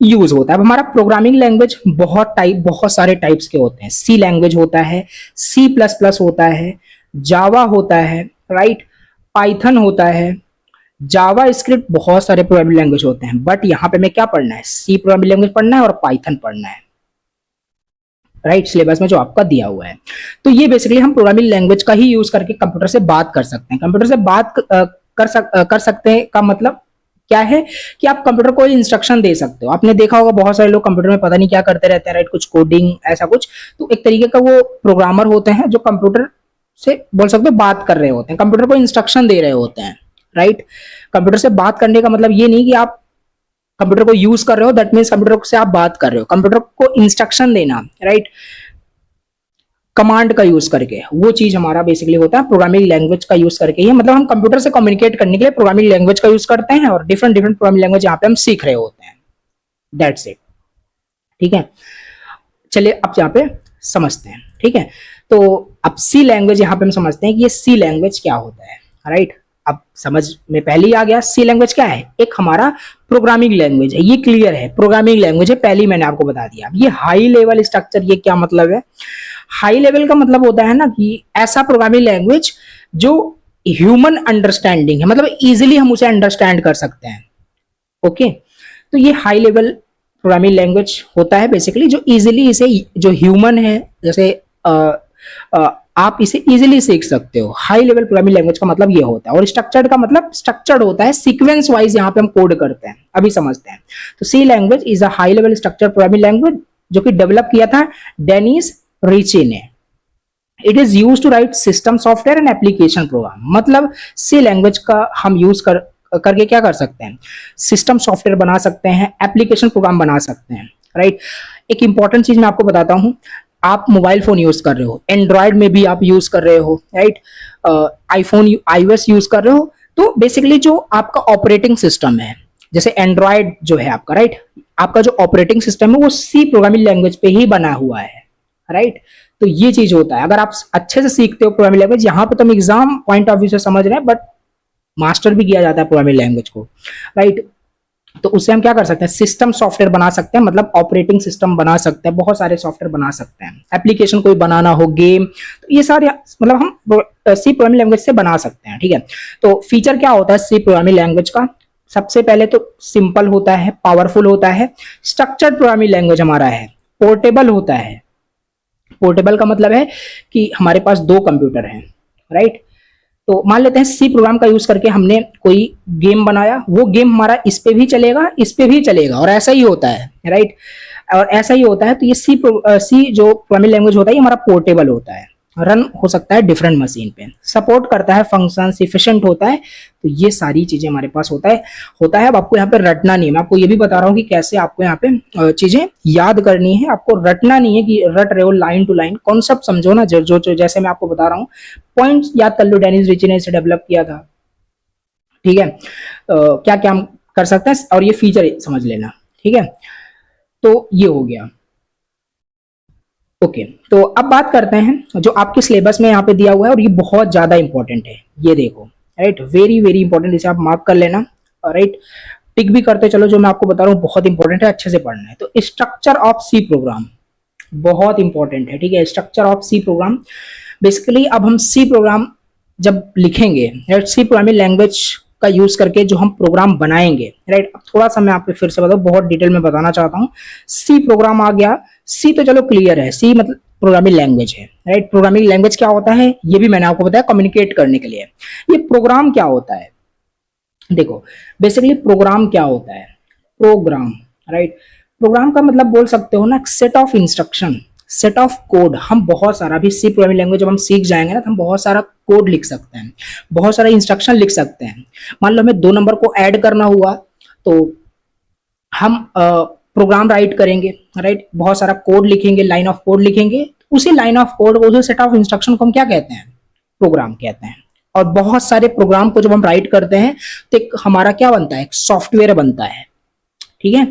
S1: यूज होता है। अब हमारा प्रोग्रामिंग लैंग्वेज बहुत सारे टाइप्स के होते हैं। सी लैंग्वेज होता है, सी प्लस प्लस होता है, जावा होता है, राइट, पाइथन होता है, जावा स्क्रिप्ट, बहुत सारे प्रोग्रामिंग लैंग्वेज होते हैं। बट यहाँ पे मैं क्या पढ़ना है, सी प्रोग्रामिंग लैंग्वेज पढ़ना है और पाइथन पढ़ना है, राइट, सिलेबस में जो आपका दिया हुआ है। तो ये बेसिकली हम प्रोग्रामिंग लैंग्वेज का ही यूज करके कंप्यूटर से बात कर सकते हैं। कंप्यूटर से बात कर सकते हैं का मतलब क्या है कि आप कंप्यूटर को इंस्ट्रक्शन दे सकते हो। आपने देखा होगा बहुत सारे लोग कंप्यूटर में पता नहीं क्या करते रहते हैं, राइट, कुछ कोडिंग ऐसा कुछ। तो एक तरीके का वो प्रोग्रामर होते हैं जो कंप्यूटर से बोल सकते हो बात कर रहे होते हैं, कंप्यूटर को इंस्ट्रक्शन दे रहे होते हैं, राइट। कंप्यूटर से बात करने का मतलब ये नहीं कि आप कंप्यूटर को यूज कर रहे हो, दैट मीन्स कंप्यूटर से आप बात कर रहे हो। कंप्यूटर को इंस्ट्रक्शन देना, राइट, कमांड का यूज करके, वो चीज हमारा बेसिकली होता है प्रोग्रामिंग लैंग्वेज का यूज करके ही। मतलब हम कंप्यूटर से कम्युनिकेट करने के लिए प्रोग्रामिंग लैंग्वेज का यूज करते हैं और डिफरेंट डिफरेंट प्रोग्रामिंग लैंग्वेज यहाँ पे हम सीख रहे होते हैं। दैट्स इट, ठीक है। चलिए अब यहाँ पे समझते हैं, ठीक है। तो अब सी लैंग्वेज यहाँ पे हम समझते हैं कि ये सी लैंग्वेज क्या होता है, राइट। अब समझ में पहले ही आ गया सी लैंग्वेज क्या है, एक हमारा प्रोग्रामिंग लैंग्वेज है, ये क्लियर है, प्रोग्रामिंग लैंग्वेज है, पहली मैंने आपको बता दिया। अब ये हाई लेवल स्ट्रक्चर, ये क्या मतलब है? हाई लेवल का मतलब होता है ना कि ऐसा प्रोग्रामिंग लैंग्वेज जो ह्यूमन अंडरस्टैंडिंग है, मतलब इजीली हम उसे अंडरस्टैंड कर सकते हैं, ओके। तो ये हाई लेवल प्रोग्रामिंग लैंग्वेज होता है बेसिकली, जो इजीली इसे, जो ह्यूमन है, जैसे आप इसे इजीली सीख सकते हो। हाई लेवल प्रोग्रामिंग लैंग्वेज का मतलब ये होता है। और स्ट्रक्चर्ड का मतलब स्ट्रक्चर्ड होता है, सीक्वेंस वाइज यहाँ पे हम कोड करते हैं। अभी समझते हैं। तो C language is a high level structured programming language जो कि डेवलप किया था डेनिस रिची ने। It is use to write system software and application program. मतलब सी लैंग्वेज का हम यूज करके क्या कर सकते हैं, सिस्टम सॉफ्टवेयर बना सकते हैं, एप्लीकेशन प्रोग्राम बना सकते हैं, राइट। एक इंपॉर्टेंट चीज मैं आपको बताता हूं, आप मोबाइल फोन यूज कर रहे हो, एंड्रॉयड में भी आप यूज कर रहे हो, राइट, आईफोन iOS यूज कर रहे हो, तो बेसिकली जो आपका ऑपरेटिंग सिस्टम है, जैसे एंड्रॉयड जो है आपका, राइट, आपका जो ऑपरेटिंग सिस्टम है वो सी प्रोग्रामिंग लैंग्वेज पे ही बना हुआ है, राइट। तो ये चीज होता है। अगर आप अच्छे से सीखते हो प्रोग्रामिंग लैंग्वेज, यहाँ पे तो हम एग्जाम पॉइंट ऑफ व्यू से समझ रहे हैं, बट मास्टर भी किया जाता है प्रोग्रामिंग लैंग्वेज को, राइट। तो उससे हम क्या कर सकते हैं, सिस्टम सॉफ्टवेयर बना सकते हैं, मतलब ऑपरेटिंग सिस्टम बना सकते हैं, बहुत सारे सॉफ्टवेयर बना सकते हैं, एप्लीकेशन कोई बनाना हो, गेम, तो ये सारे मतलब हम सी प्रोग्रामिंग लैंग्वेज से बना सकते हैं, ठीक है। तो फीचर क्या होता है सी प्रोग्रामिंग लैंग्वेज का? सबसे पहले तो सिंपल होता है, पावरफुल होता है, स्ट्रक्चर्ड प्रोग्रामिंग लैंग्वेज हमारा है, पोर्टेबल होता है। पोर्टेबल का मतलब है कि हमारे पास दो कंप्यूटर हैं, राइट। तो मान लेते हैं सी प्रोग्राम का यूज करके हमने कोई गेम बनाया, वो गेम हमारा इस पे भी चलेगा, इस पे भी चलेगा, और ऐसा ही होता है, राइट। और ऐसा ही होता है। तो ये सी जो प्रोग्रामिंग लैंग्वेज होता है, ये हमारा पोर्टेबल होता है, रन हो सकता है डिफरेंट मशीन पे, सपोर्ट करता है फंक्शंस, इफिशिएंट होता है। तो ये सारी चीजें हमारे पास होता है। अब आपको यहाँ पे रटना नहीं है, मैं आपको ये भी बता रहा हूँ कि कैसे आपको यहाँ पे चीजें याद करनी है। आपको रटना नहीं है कि रट रहे हो लाइन टू लाइन, कॉन्सेप्ट समझो ना, जो जैसे मैं आपको बता रहा हूँ, पॉइंट्स याद कर लो। डेनिस रिची ने इसे डेवलप किया था, ठीक है। क्या क्या हम कर सकते हैं, और ये फीचर समझ लेना, ठीक है। तो ये हो गया, ओके। तो अब बात करते हैं जो आपके सिलेबस में यहाँ पे दिया हुआ है, और ये बहुत ज्यादा इंपॉर्टेंट है, ये देखो, राइट, वेरी वेरी इंपॉर्टेंट, इसे आप मार्क कर लेना, राइट, टिक भी करते चलो। जो मैं आपको बता रहा हूँ बहुत इंपॉर्टेंट है, अच्छे से पढ़ना है। तो स्ट्रक्चर ऑफ सी प्रोग्राम बहुत इंपॉर्टेंट है, ठीक है। Structure of C program, basically अब हम सी प्रोग्राम जब लिखेंगे, राइट, सी प्रोग्रामिंग लैंग्वेज का यूज करके जो हम प्रोग्राम बनाएंगे, राइट। अब थोड़ा सा मैं आपको फिर से बताऊं, बहुत डिटेल में बताना चाहता हूँ। सी प्रोग्राम आ गया, सी तो चलो क्लियर है, सी मतलब प्रोग्रामिंग लैंग्वेज है, राइट। प्रोग्रामिंग लैंग्वेज क्या होता है ये भी मैंने आपको बताया, कम्युनिकेट करने के लिए। ये प्रोग्राम क्या होता है, देखो, बेसिकली प्रोग्राम क्या होता है, प्रोग्राम, राइट। प्रोग्राम का मतलब बोल सकते हो ना, set of instruction, set of code. हम बहुत सारा भी सी प्रोग्रामिंग लैंग्वेज जब हम सीख जाएंगे ना, तो हम बहुत सारा कोड लिख सकते हैं, बहुत सारा इंस्ट्रक्शन लिख सकते हैं। मान लो हमें 2 नंबर को ऐड करना हुआ, तो हम प्रोग्राम राइट करेंगे, राइट, बहुत सारा कोड लिखेंगे, लाइन ऑफ कोड लिखेंगे। उसी लाइन ऑफ कोड, उसी सेट ऑफ इंस्ट्रक्शन को हम क्या कहते हैं, प्रोग्राम कहते हैं। और बहुत सारे प्रोग्राम को जब हम राइट करते हैं तो एक हमारा क्या बनता है, एक सॉफ्टवेयर बनता है, ठीक है।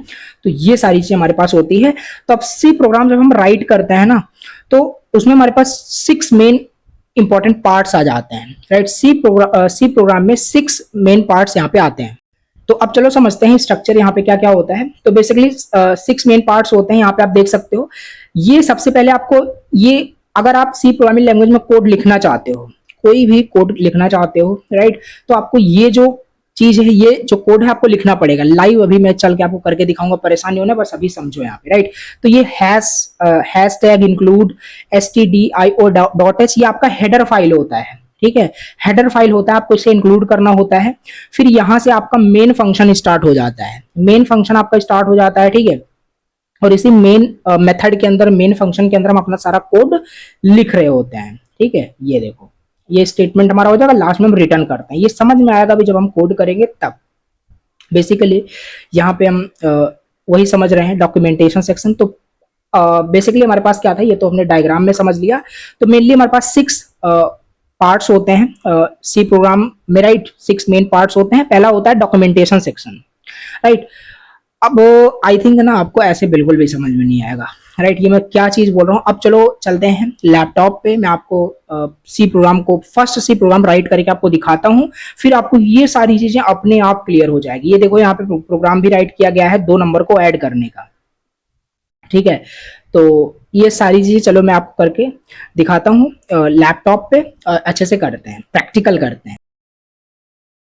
S1: तो ये सारी चीजें हमारे पास होती है। तो अब सी प्रोग्राम जब हम राइट करते हैं ना, तो उसमें हमारे पास 6 मेन इंपॉर्टेंट पार्ट्स आ जाते हैं, राइट। सी प्रोग्राम में 6 मेन पार्ट्स यहाँ पे आते हैं। तो अब चलो समझते हैं स्ट्रक्चर यहाँ पे क्या क्या होता है। तो बेसिकली 6 मेन पार्ट्स होते हैं, यहाँ पे आप देख सकते हो। ये सबसे पहले आपको, ये अगर आप सी प्रोग्रामिंग लैंग्वेज में कोड लिखना चाहते हो, कोई भी कोड लिखना चाहते हो, राइट, तो आपको ये जो चीज है, ये जो कोड है आपको लिखना पड़ेगा। लाइव अभी मैं चल के आपको करके दिखाऊंगा, परेशानी होना, बस अभी समझो यहाँ पे, राइट। तो ये हैश टैग इंक्लूड stdio.h, ये आपका हेडर फाइल होता है, ठीक है, हेडर फाइल होता है, आपको इसे इंक्लूड करना होता है। फिर यहाँ से आपका मेन फंक्शन स्टार्ट हो जाता है, मेन फंक्शन आपका स्टार्ट हो जाता है, ठीक है। और इसी मेन मेथड के अंदर, मेन फंक्शन के अंदर हम अपना सारा कोड लिख रहे होते हैं, ठीक है। ये देखो, ये स्टेटमेंट हमारा हो जाएगा, लास्ट में हम रिटर्न करते हैं। ये समझ में आएगा भी जब हम कोड करेंगे तब। बेसिकली यहाँ पे हम वही समझ रहे हैं, डॉक्यूमेंटेशन सेक्शन। तो बेसिकली हमारे पास क्या था, ये तो हमने डायग्राम में समझ लिया। तो मेनली हमारे पास 6 पार्ट्स होते हैं सी प्रोग्राम में, राइट। 6 मेन पार्ट्स होते हैं। पहला होता है डॉक्यूमेंटेशन सेक्शन, राइट। अब आई थिंक ना आपको ऐसे बिल्कुल भी समझ में नहीं आएगा, राइट। ये मैं क्या चीज बोल रहा हूँ। अब चलो चलते हैं लैपटॉप पे, मैं आपको सी प्रोग्राम को, फर्स्ट सी प्रोग्राम राइट करके आपको दिखाता हूँ। फिर आपको ये सारी चीजें अपने आप क्लियर हो जाएगी। ये देखो, यहाँ पे प्रोग्राम भी राइट किया गया है 2 नंबर को ऐड करने का, ठीक है। तो ये सारी चीजें चलो मैं आपको करके दिखाता हूँ लैपटॉप पे। अच्छे से करते हैं, प्रैक्टिकल करते हैं।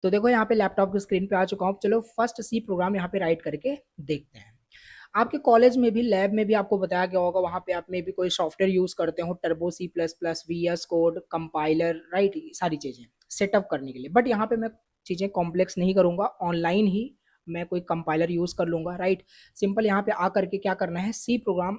S1: तो देखो, यहाँ पे लैपटॉप की स्क्रीन पे आ चुका हूँ। चलो फर्स्ट सी प्रोग्राम यहाँ पे राइट करके देखते हैं। आपके कॉलेज में भी, लैब में भी आपको बताया गया होगा, वहाँ पे आप में भी कोई सॉफ्टवेयर यूज करते हो, Turbo C plus plus, VS code, compiler, right. सारी चीजें सेटअप करने के लिए। बट यहाँ पे मैं चीजें कॉम्प्लेक्स नहीं करूंगा, ऑनलाइन ही मैं कोई कंपाइलर यूज कर लूंगा, राइट। सिंपल यहाँ पे आ करके क्या करना है, सी प्रोग्राम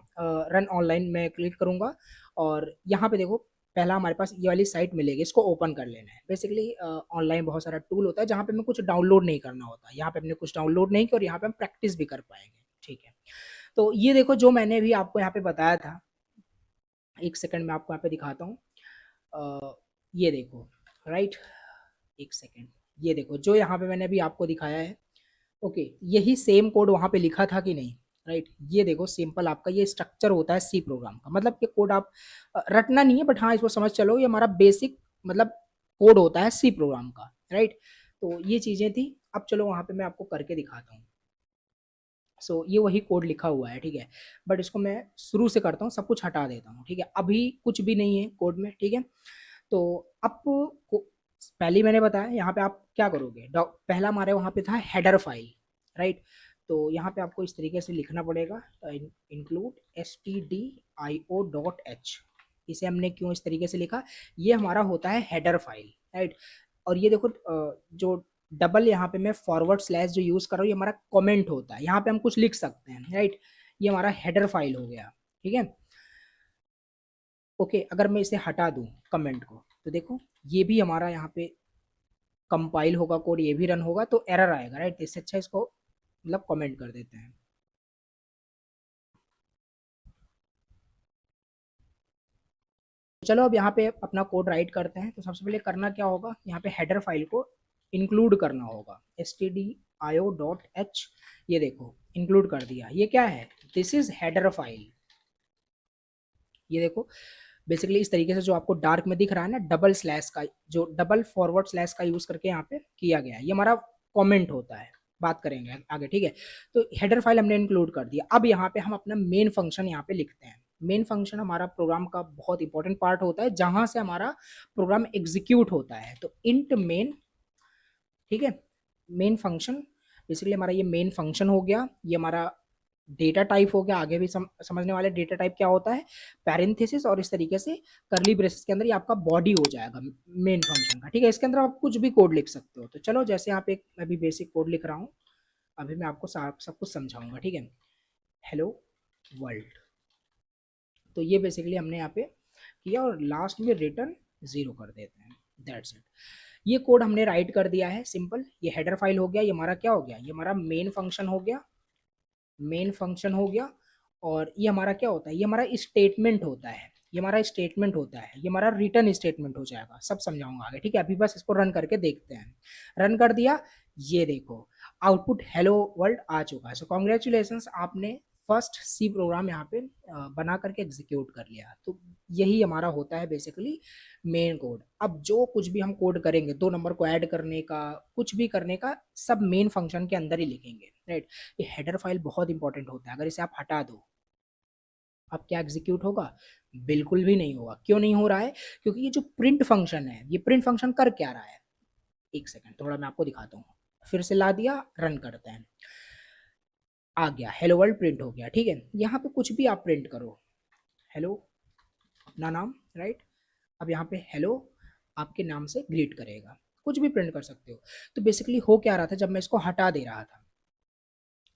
S1: रन ऑनलाइन में क्लिक करूंगा। और यहाँ पे देखो, पहला हमारे पास ये वाली साइट मिलेगी, इसको ओपन कर लेना है। बेसिकली ऑनलाइन बहुत सारा टूल होता है जहाँ पे हमें कुछ डाउनलोड नहीं करना होता। यहाँ पे हमने कुछ डाउनलोड नहीं किया और यहाँ पे हम प्रैक्टिस भी कर पाएंगे, ठीक है। तो ये देखो, जो मैंने भी आपको यहाँ पे बताया था, एक सेकंड में आपको यहाँ पे दिखाता हूँ। ये देखो, राइट, एक सेकंड। ये देखो, जो यहाँ पे मैंने अभी आपको दिखाया है, ओके, यही सेम कोड वहाँ पे लिखा था कि नहीं, राइट। ये देखो, सिंपल आपका ये स्ट्रक्चर होता है सी प्रोग्राम का। मतलब ये कोड आप रटना नहीं है, बट हाँ इसको समझ चलो, ये हमारा बेसिक मतलब कोड होता है सी प्रोग्राम का, राइट। तो ये चीजें थी। अब चलो वहाँ पे मैं आपको करके दिखाता हूँ। सो ये वही कोड लिखा हुआ है, ठीक है। बट इसको मैं शुरू से करता हूँ, सब कुछ हटा देता हूँ, ठीक है। अभी कुछ भी नहीं है कोड में, ठीक है। तो अब पहले मैंने बताया, यहाँ पे आप क्या करोगे, पहला हमारे वहाँ पे था हेडर फाइल, राइट। तो यहाँ पे आपको इस तरीके से लिखना पड़ेगा, इंक्लूड stdio.h। इसे हमने क्यों इस तरीके से लिखा, ये हमारा होता है हेडर फाइल, राइट। और ये देखो, जो डबल यहाँ पे मैं फॉरवर्ड स्लैश जो यूज कर रहा हूँ, ये हमारा कमेंट होता है। यहाँ पे हम कुछ लिख सकते हैं, राइट। ये हमारा हेडर फाइल हो गया, ठीक है। ओके, अगर मैं इसे हटा दूं कमेंट को, तो देखो ये भी हमारा यहाँ पे कंपाइल होगा कोड, ये भी रन होगा, तो एरर आएगा, राइट। इससे अच्छा इसको मतलब कमेंट कर देते हैं। चलो अब यहाँ पे अपना कोड राइट करते हैं। तो सबसे पहले करना क्या होगा, यहाँ पे हेडर फाइल को इंक्लूड करना होगा, stdio.h। ये देखो इंक्लूड कर दिया। ये क्या है, दिस इज हेडर फाइल। ये देखो, बेसिकली इस तरीके से जो आपको डार्क में दिख रहा है ना, डबल स्लैश का, जो डबल फॉरवर्ड स्लैश का यूज करके यहाँ पे किया गया है, ये हमारा कमेंट होता है। बात करेंगे आगे, ठीक है। तो हेडर फाइल हमने इंक्लूड कर दिया। अब यहाँ पे हम अपना मेन फंक्शन यहाँ पे लिखते हैं। मेन फंक्शन हमारा प्रोग्राम का बहुत इंपॉर्टेंट पार्ट होता है, जहां से हमारा प्रोग्राम एग्जीक्यूट होता है। तो इंट मेन, ठीक है, मेन फंक्शन। बेसिकली हमारा ये मेन फंक्शन हो गया, ये हमारा डेटा टाइप हो गया। आगे भी समझने वाले, डेटा टाइप क्या होता है, पैरेंथेसिस, और इस तरीके से करली ब्रेसेस के अंदर ये आपका बॉडी हो जाएगा मेन फंक्शन का, ठीक है। इसके अंदर आप कुछ भी कोड लिख सकते हो। तो चलो, जैसे यहाँ पे एक मैं भी बेसिक कोड लिख रहा हूँ, अभी मैं आपको सब कुछ समझाऊंगा, ठीक है। हेलो वर्ल्ड, तो ये बेसिकली हमने यहाँ पे किया, और लास्ट में रिटर्न 0 कर देते हैं, दैट्स इट। ये कोड हमने राइट कर दिया है, सिंपल। ये हेडर फाइल हो गया, ये हमारा क्या हो गया, ये हमारा मेन फंक्शन हो गया, मेन फंक्शन हो गया। और ये हमारा क्या होता है, ये हमारा स्टेटमेंट होता है, ये हमारा स्टेटमेंट होता है, ये हमारा रिटर्न स्टेटमेंट हो जाएगा। सब समझाऊंगा आगे, ठीक है। अभी बस इसको रन करके देखते हैं। रन कर दिया, ये देखो आउटपुट हेलो वर्ल्ड आ चुका है। सो कॉन्ग्रेचुलेशन, आपने फर्स्ट सी प्रोग्राम यहाँ पे बना करके एग्जीक्यूट कर लिया। तो यही हमारा होता है बेसिकली मेन कोड। अब जो कुछ भी हम कोड करेंगे, 2 नंबर को ऐड करने का, कुछ भी करने का, सब मेन फंक्शन के अंदर ही लिखेंगे, राइट। ये हेडर फाइल बहुत इंपॉर्टेंट होता है। अगर इसे आप हटा दो, अब क्या एग्जीक्यूट होगा, बिल्कुल भी नहीं होगा। क्यों नहीं हो रहा है, क्योंकि ये जो प्रिंट फंक्शन है, ये प्रिंट फंक्शन कर क्या रहा है, एक सेकंड थोड़ा मैं आपको दिखाता हूँ। फिर से ला दिया, रन करते हैं, आ गया हेलो वर्ल्ड प्रिंट हो गया, ठीक है। यहाँ पे कुछ भी आप प्रिंट करो, हेलो अपना नाम, राइट। अब यहाँ पे हेलो आपके नाम से ग्रीट करेगा, कुछ भी प्रिंट कर सकते हो। तो बेसिकली हो क्या रहा था, जब मैं इसको हटा दे रहा था,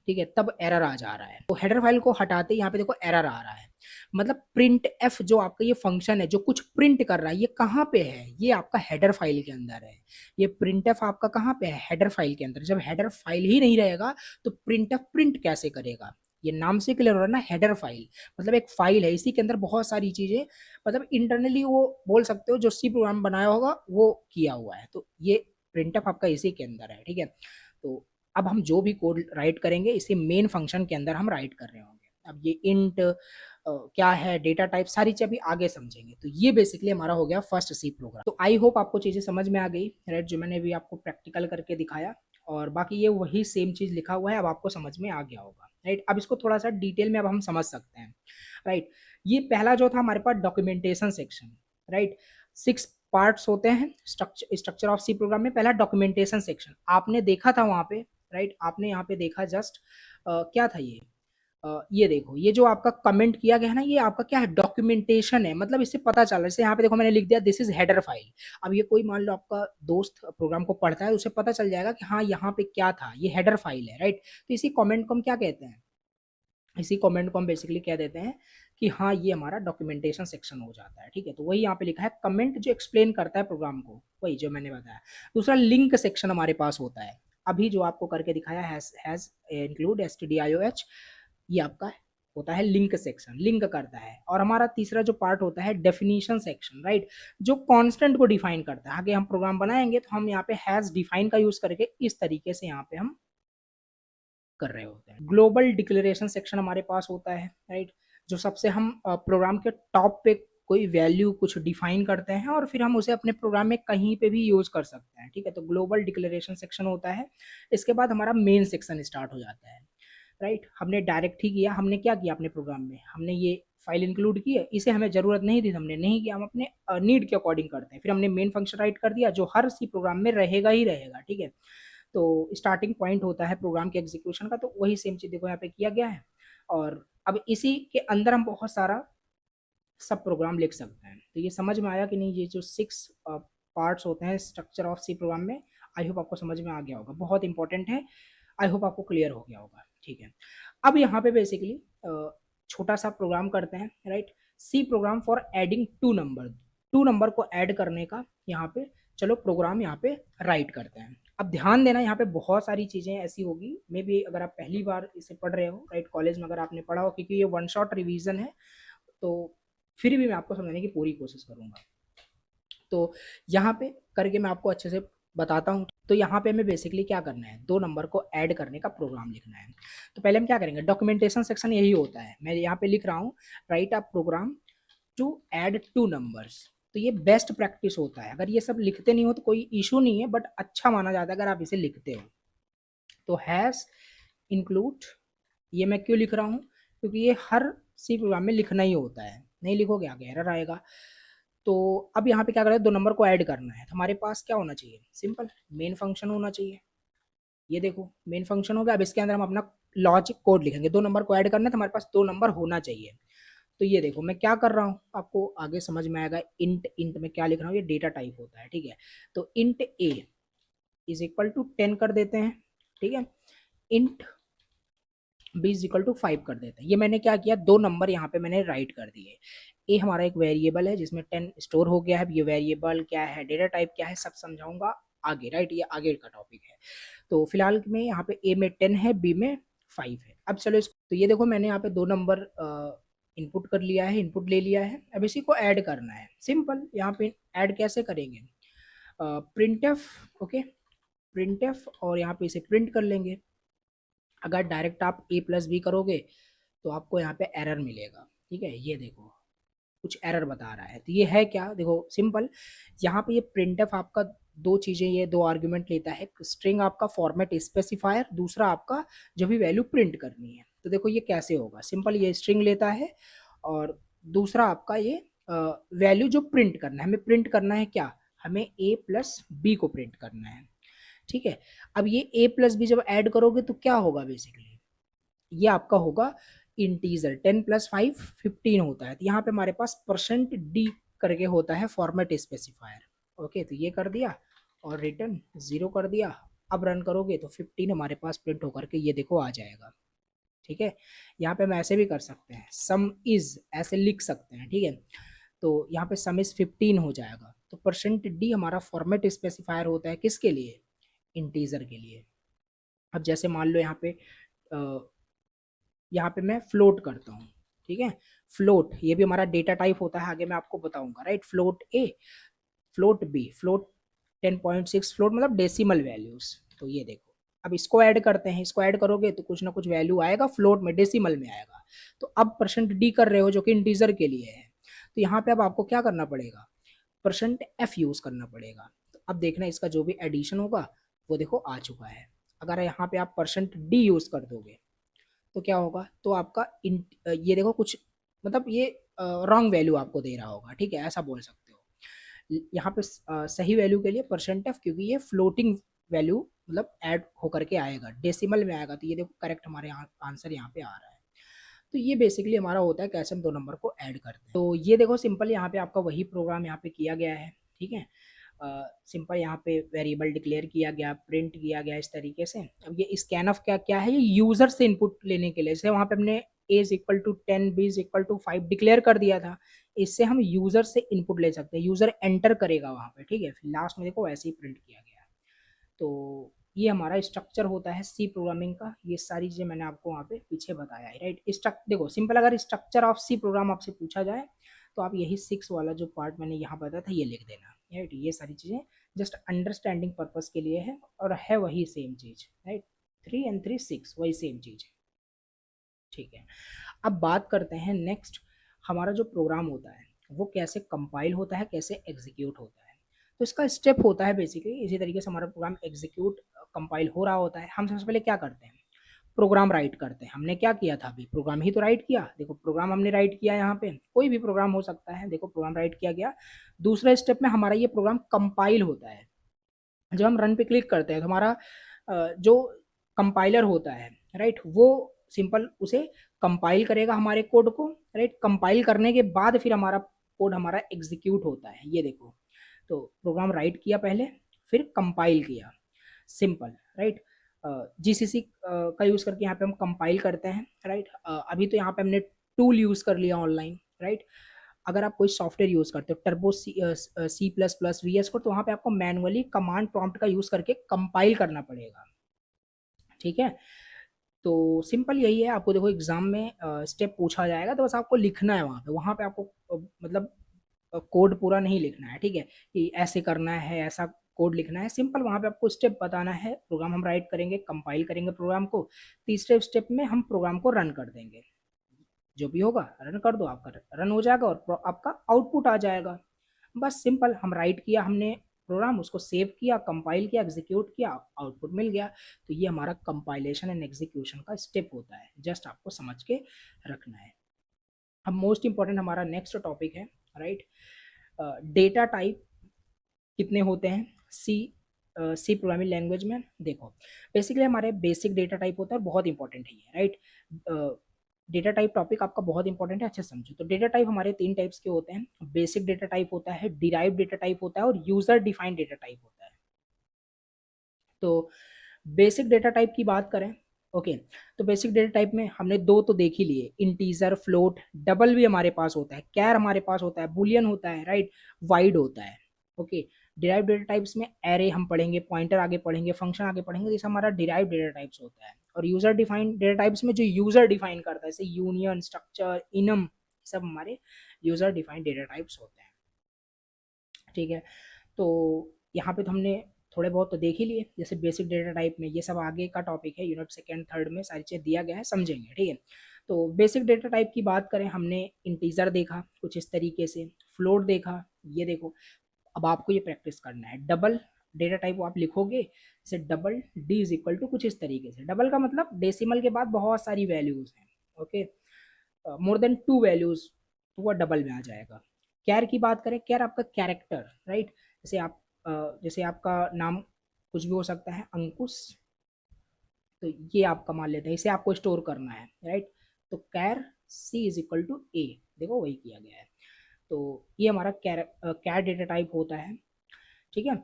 S1: ठीक है, तब एरर आ जा रहा है। तो हेडर फाइल को हटाते ही यहाँ पे देखो एरर आ रहा है, मतलब प्रिंट एफ जो आपका ये फंक्शन है जो कुछ प्रिंट कर रहा है, ये कहाँ पे है, ये आपका हेडर फाइल के अंदर है। ये प्रिंट एफ आपका कहाँ पे है, हेडर फाइल के अंदर। जब हेडर फाइल ही नहीं रहेगा तो प्रिंट एफ प्रिंट कैसे करेगा, ये नाम से क्लियर हो रहा है ना, हेडर फाइल मतलब एक फाइल है, इसी के अंदर बहुत सारी चीजें, मतलब इंटरनली वो बोल सकते हो जो सी प्रोग्राम बनाया होगा वो किया हुआ है। तो ये प्रिंट एफ आपका इसी के अंदर है, ठीक है। तो अब हम जो भी कोड राइट करेंगे इसे मेन फंक्शन के अंदर हम राइट कर रहे होंगे। अब ये इंट क्या है, डेटा टाइप, सारी चीजें अभी आगे समझेंगे। तो ये बेसिकली हमारा हो गया फर्स्ट सी प्रोग्राम। तो आई होप आपको चीजें समझ में आ गई, राइट, जो मैंने भी आपको प्रैक्टिकल करके दिखाया, और बाकी ये वही सेम चीज लिखा हुआ है, अब आपको समझ में आ गया होगा, राइट। अब इसको थोड़ा सा डिटेल में अब हम समझ सकते हैं, राइट। ये पहला जो था हमारे पास डॉक्यूमेंटेशन सेक्शन, राइट। 6 पार्ट्स होते हैं स्ट्रक्चर ऑफ सी प्रोग्राम में। पहला डॉक्यूमेंटेशन सेक्शन आपने देखा था वहां पे, राइट, आपने यहाँ पे देखा जस्ट क्या था ये देखो, ये जो आपका कमेंट किया गया है ना, ये आपका क्या है, डॉक्यूमेंटेशन है, मतलब इससे पता चल रहा है। जैसे यहाँ पे देखो मैंने लिख दिया दिस इज हेडर फाइल। अब ये कोई मान लो आपका दोस्त प्रोग्राम को पढ़ता है, उसे पता चल जाएगा कि हाँ यहाँ पे क्या था, ये हेडर फाइल है, राइट। तो इसी कमेंट को हम क्या कहते हैं, इसी कमेंट को हम बेसिकली कह देते हैं कि हाँ ये हमारा डॉक्यूमेंटेशन सेक्शन हो जाता है, ठीक है। तो वही यहाँ पे लिखा है कमेंट जो एक्सप्लेन करता है प्रोग्राम को, वही जो मैंने बताया। दूसरा लिंक सेक्शन हमारे पास होता है, अभी जो आपको करके दिखाया हैज इंक्लूड stdioh, ये आपका होता है लिंक सेक्शन, लिंक करता है। और हमारा तीसरा जो पार्ट होता है डेफिनेशन सेक्शन, राइट, जो कांस्टेंट को डिफाइन करता है। आगे हम प्रोग्राम बनाएंगे तो हम यहाँ पे हैज डिफाइन का यूज करके इस तरीके से यहाँ पे हम कर रहे होते हैं। ग्लोबल डिक्लेरेशन सेक्शन हमारे पास होता है, राइट, जो सबसे हम प्रोग्राम के टॉप पे कोई वैल्यू कुछ डिफाइन करते हैं और फिर हम उसे अपने प्रोग्राम में कहीं पे भी यूज कर सकते हैं, ठीक है। तो ग्लोबल डिक्लेरेशन सेक्शन होता है। इसके बाद हमारा मेन सेक्शन स्टार्ट हो जाता है, राइट। हमने डायरेक्ट ही किया, हमने क्या किया अपने प्रोग्राम में, हमने ये फाइल इंक्लूड की है, इसे हमें जरूरत नहीं थी, हमने नहीं किया, हम अपने नीड के अकॉर्डिंग करते हैं। फिर हमने मेन फंक्शन राइट कर दिया जो हर सी प्रोग्राम में रहेगा ही रहेगा, ठीक है। तो स्टार्टिंग पॉइंट होता है प्रोग्राम के एग्जीक्यूशन का, तो वही सेम चीज देखो यहाँ पे किया गया है। और अब इसी के अंदर हम बहुत सारा सब प्रोग्राम लिख सकते हैं। तो ये समझ में आया कि नहीं, ये जो 6 पार्ट्स होते हैं स्ट्रक्चर ऑफ सी प्रोग्राम में, आई होप आपको समझ में आ गया होगा, बहुत इंपॉर्टेंट है, आई होप आपको क्लियर हो गया होगा, ठीक है। अब यहाँ पे बेसिकली छोटा सा प्रोग्राम करते हैं, right, C program for adding two number को ऐड करने का यहाँ पे चलो प्रोग्राम यहाँ पे राइट करते हैं। अब ध्यान देना, यहाँ पे बहुत सारी चीजें ऐसी होगी, मे बी अगर आप पहली बार इसे पढ़ रहे हो, राइट, कॉलेज में अगर आपने पढ़ा हो, क्योंकि ये वन शॉट रिवीजन है, तो फिर भी मैं आपको समझाने की पूरी कोशिश करूंगा। तो यहाँ पे करके मैं आपको अच्छे से बताता हूँ। तो यहाँ पे हमें बेसिकली क्या करना है, 2 नंबर को ऐड करने का प्रोग्राम लिखना है। तो पहले हम क्या करेंगे, डॉक्यूमेंटेशन सेक्शन यही होता है, मैं यहाँ पे लिख रहा हूँ right a program to add 2 numbers. तो ये बेस्ट प्रैक्टिस होता है, अगर ये सब लिखते नहीं हो तो कोई इशू नहीं है, बट अच्छा माना जाता है अगर आप इसे लिखते हो। तो हैज इंक्लूड, ये मैं क्यों लिख रहा हूँ, क्योंकि ये हर सी प्रोग्राम में लिखना ही होता है, नहीं लिखोगे आगे एरर आएगा। तो अब यहाँ पे क्या करें, 2 नंबर को ऐड करना है, तो हमारे पास क्या होना चाहिए, सिंपल मेन फंक्शन होना चाहिए। ये देखो मेन फंक्शन हो गया। अब इसके अंदर हम अपना लॉजिक कोड लिखेंगे, 2 नंबर को ऐड करना है तो हमारे पास 2 नंबर होना चाहिए। तो ये देखो मैं क्या कर रहा हूँ, आपको आगे समझ में आएगा। इंट इंट में क्या लिख रहा हूँ, ये डेटा टाइप होता है, ठीक है। तो int a is equal to 10 कर देते हैं, ठीक है। Int b is equal to 5 कर देते हैं। ये मैंने क्या किया, 2 नंबर यहाँ पे मैंने राइट कर दिए। ए हमारा एक वेरिएबल है जिसमें 10 स्टोर हो गया है। ये वेरिएबल क्या है, डेटा टाइप क्या है, सब समझाऊंगा आगे, राइट, ये आगे का टॉपिक है। तो फिलहाल में यहाँ पे ए में 10 है, बी में 5 है। अब चलो इसको, तो ये देखो मैंने यहाँ पे 2 नंबर इनपुट कर लिया है, इनपुट ले लिया है। अब इसी को ऐड करना है, सिंपल। यहाँ पे ऐड कैसे करेंगे, print F, okay, print F, और यहाँ पे इसे प्रिंट कर लेंगे। अगर डायरेक्ट आप ए प्लस बी करोगे तो आपको यहाँ पे एरर मिलेगा, ठीक है। ये देखो कुछ एरर बता रहा है, तो ये है क्या, देखो सिंपल। यहाँ पे ये प्रिंटफ आपका दो चीजें, ये 2 आर्ग्यूमेंट लेता है, स्ट्रिंग आपका फॉर्मेट स्पेसिफायर, दूसरा आपका जो भी वैल्यू प्रिंट करनी है। तो देखो ये कैसे होगा, सिंपल, ये स्ट्रिंग लेता है और दूसरा आपका ये वैल्यू जो प्रिंट करना है, हमें प्रिंट करना है क्या, हमें ए प्लस बी को प्रिंट करना है, ठीक है। अब ये ए प्लस बी जब ऐड करोगे तो क्या होगा, बेसिकली ये आपका होगा इंटीजर। 10 प्लस 5 15 होता है। तो यहाँ पे हमारे पास परसेंट डी करके होता है फॉर्मेट स्पेसिफायर, ओके, तो ये कर दिया और रिटर्न 0 कर दिया। अब रन करोगे तो 15 हमारे पास प्रिंट होकर के ये देखो आ जाएगा। ठीक है, यहाँ पे हम ऐसे भी कर सकते हैं, सम इज ऐसे लिख सकते हैं। ठीक है, तो यहाँ पे सम इज 15 हो जाएगा। तो परसेंट डी हमारा फॉर्मेट स्पेसिफायर होता है किसके लिए, इंटीजर के लिए। अब जैसे मान लो यहाँ पे मैं फ्लोट करता हूँ। ठीक है, फ्लोट ये भी हमारा डेटा टाइप होता है, आगे मैं आपको बताऊंगा। राइट, फ्लोट ए, फ्लोट बी, फ्लोट 10.6, फ्लोट मतलब डेसिमल वैल्यूज। तो ये देखो, अब इसको ऐड करते हैं, इसको ऐड करोगे तो कुछ ना कुछ वैल्यू आएगा फ्लोट में, डेसिमल में आएगा। तो अब परसेंट डी कर रहे हो जो कि इंटीजर के लिए है, तो यहाँ पे अब आपको क्या करना पड़ेगा, परसेंट एफ यूज करना पड़ेगा। तो अब देखना इसका जो भी एडिशन होगा वो देखो आ चुका है। अगर यहाँ पे आप परसेंट डी यूज कर दोगे तो क्या होगा, तो आपका ये देखो कुछ मतलब ये रॉन्ग वैल्यू आपको दे रहा होगा। ठीक है, ऐसा बोल सकते हो। यहाँ पे सही वैल्यू के लिए परसेंट एफ, क्योंकि ये फ्लोटिंग वैल्यू मतलब ऐड होकर के आएगा, डेसिमल में आएगा। तो ये देखो करेक्ट हमारे यहाँ आंसर यहाँ पे आ रहा है। तो ये बेसिकली हमारा होता है कैसे हम दो नंबर को ऐड करते हैं। तो ये देखो सिंपल यहाँ पे आपका वही प्रोग्राम यहाँ पे किया गया है। ठीक है, सिंपल यहाँ पे वेरिएबल डिक्लेयर किया गया, प्रिंट किया गया इस तरीके से। अब ये स्कैन ऑफ क्या क्या है, ये यूजर से इनपुट लेने के लिए। जैसे वहाँ पे हमने a is equal to 10, b is equal to 5 declare कर दिया था, इससे हम यूजर से इनपुट ले सकते हैं, यूजर एंटर करेगा वहाँ पे। ठीक है, फिर लास्ट में देखो ऐसे ही प्रिंट किया गया। तो ये हमारा स्ट्रक्चर होता है सी प्रोग्रामिंग का। ये सारी चीजें मैंने आपको वहाँ पे पीछे बताया है। राइट, देखो सिंपल, अगर स्ट्रक्चर ऑफ सी प्रोग्राम आपसे पूछा जाए तो आप यही 6 वाला जो पार्ट मैंने यहाँ बताया था ये लिख देना। राइट, ये सारी चीजें जस्ट अंडरस्टैंडिंग पर्पज के लिए है और है वही सेम चीज। राइट, 3 and 3 6 वही सेम चीज है। ठीक है, अब बात करते हैं नेक्स्ट, हमारा जो प्रोग्राम होता है वो कैसे कंपाइल होता है, कैसे एग्जीक्यूट होता है। तो इसका स्टेप होता है बेसिकली इसी तरीके से, हमारा प्रोग्राम एग्जीक्यूट कंपाइल हो रहा होता है। हम सबसे पहले क्या करते हैं, प्रोग्राम राइट करते हैं। हमने क्या किया था अभी, प्रोग्राम ही तो राइट किया। देखो प्रोग्राम हमने राइट किया, यहाँ पे कोई भी प्रोग्राम हो सकता है। देखो प्रोग्राम राइट किया गया, दूसरे स्टेप में हमारा ये प्रोग्राम कंपाइल होता है। जब हम रन पे क्लिक करते हैं तो हमारा जो कंपाइलर होता है, राइट, वो सिंपल उसे कंपाइल करेगा हमारे कोड को। राइट, कंपाइल करने के बाद फिर हमारा कोड हमारा एग्जीक्यूट होता है। ये देखो, तो प्रोग्राम राइट किया पहले, फिर कंपाइल किया, सिंपल। राइट, जीसीसी का यूज करके यहाँ पे हम कंपाइल करते हैं। राइट, अभी तो यहाँ पे हमने टूल यूज कर लिया ऑनलाइन। राइट, अगर आप कोई सॉफ्टवेयर यूज करते हो Turbo C plus plus V S code, तो वहाँ पे आपको मैनुअली कमांड प्रॉम्प्ट का यूज करके कंपाइल करना पड़ेगा। ठीक है, तो सिंपल यही है। आपको देखो एग्जाम में स्टेप पूछा जाएगा तो बस आपको लिखना है वहाँ पे आपको मतलब कोड पूरा नहीं लिखना है। ठीक है, कि ऐसे करना है, ऐसा कोड लिखना है, सिंपल वहाँ पे आपको स्टेप बताना है। प्रोग्राम हम राइट करेंगे, कंपाइल करेंगे प्रोग्राम को, तीसरे स्टेप में हम प्रोग्राम को रन कर देंगे। जो भी होगा रन कर दो, आपका रन हो जाएगा और आपका आउटपुट आ जाएगा। बस सिंपल, हम राइट किया हमने प्रोग्राम, उसको सेव किया, कंपाइल किया, एग्जीक्यूट किया, आउटपुट मिल गया। तो ये हमारा कंपाइलेशन एंड एग्जीक्यूशन का स्टेप होता है, जस्ट आपको समझ के रखना है। अब मोस्ट इंपॉर्टेंट हमारा नेक्स्ट टॉपिक है। राइट, डेटा टाइप कितने होते हैं सी प्रोग्रामिंग लैंग्वेज में। देखो बेसिकली हमारे बेसिक डेटा टाइप होता है और बहुत इंपॉर्टेंट है ये। राइट, डेटा टाइप टॉपिक आपका बहुत इंपॉर्टेंट है, अच्छे समझो। तो डेटा टाइप हमारे 3 टाइप्स के होते हैं, बेसिक डेटा टाइप होता है, डिराइव डेटा टाइप होता है और यूजर डिफाइंड डेटा टाइप होता है। तो बेसिक डेटा टाइप की बात करें, ओके, तो बेसिक डेटा टाइप में हमने दो तो देख ही लिए, इंटीजर, फ्लोट, डबल भी हमारे पास होता है, कैर हमारे पास होता है, बुलियन होता है, राइट, वाइड होता है। ओके, डिराइव डेटा टाइप्स में एरे हम पढ़ेंगे, पॉइंटर आगे पढ़ेंगे, फंक्शन आगे पढ़ेंगे, जैसे हमारा डिराइव डेटा टाइप्स होता है। और यूजर डिफाइंड डेटा टाइप्स में जो यूजर डिफाइन करता है, जैसे यूनियन, स्ट्रक्चर, इनम, सब हमारे यूजर डिफाइंड डेटा टाइप्स होते हैं। ठीक है, तो यहाँ पे तो हमने थोड़े बहुत तो देख ही लिए, जैसे बेसिक डेटा टाइप में, ये सब आगे का टॉपिक है, यूनिट सेकेंड थर्ड में सारी चीज़ दिया गया है, समझेंगे। ठीक है, तो बेसिक डेटा टाइप की बात करें, हमने इंटीजर देखा कुछ इस तरीके से, फ्लोट देखा, ये देखो। अब आपको ये प्रैक्टिस करना है, डबल डेटा टाइप आप लिखोगे, जैसे double d is equal to कुछ इस तरीके से। डबल का मतलब डेसिमल के बाद बहुत सारी वैल्यूज हैं। ओके, मोर देन 2 वैल्यूज तो वह डबल में आ जाएगा। कैर की बात करें, कैर आपका कैरेक्टर। राइट, जैसे आपका नाम कुछ भी हो सकता है, अंकुश, तो ये आपका मान लेते हैं, इसे आपको स्टोर करना है। राइट, तो कैर सी इज इक्वल टू ए, देखो वही किया गया है। तो ये हमारा कैर डेटा टाइप होता है। ठीक है,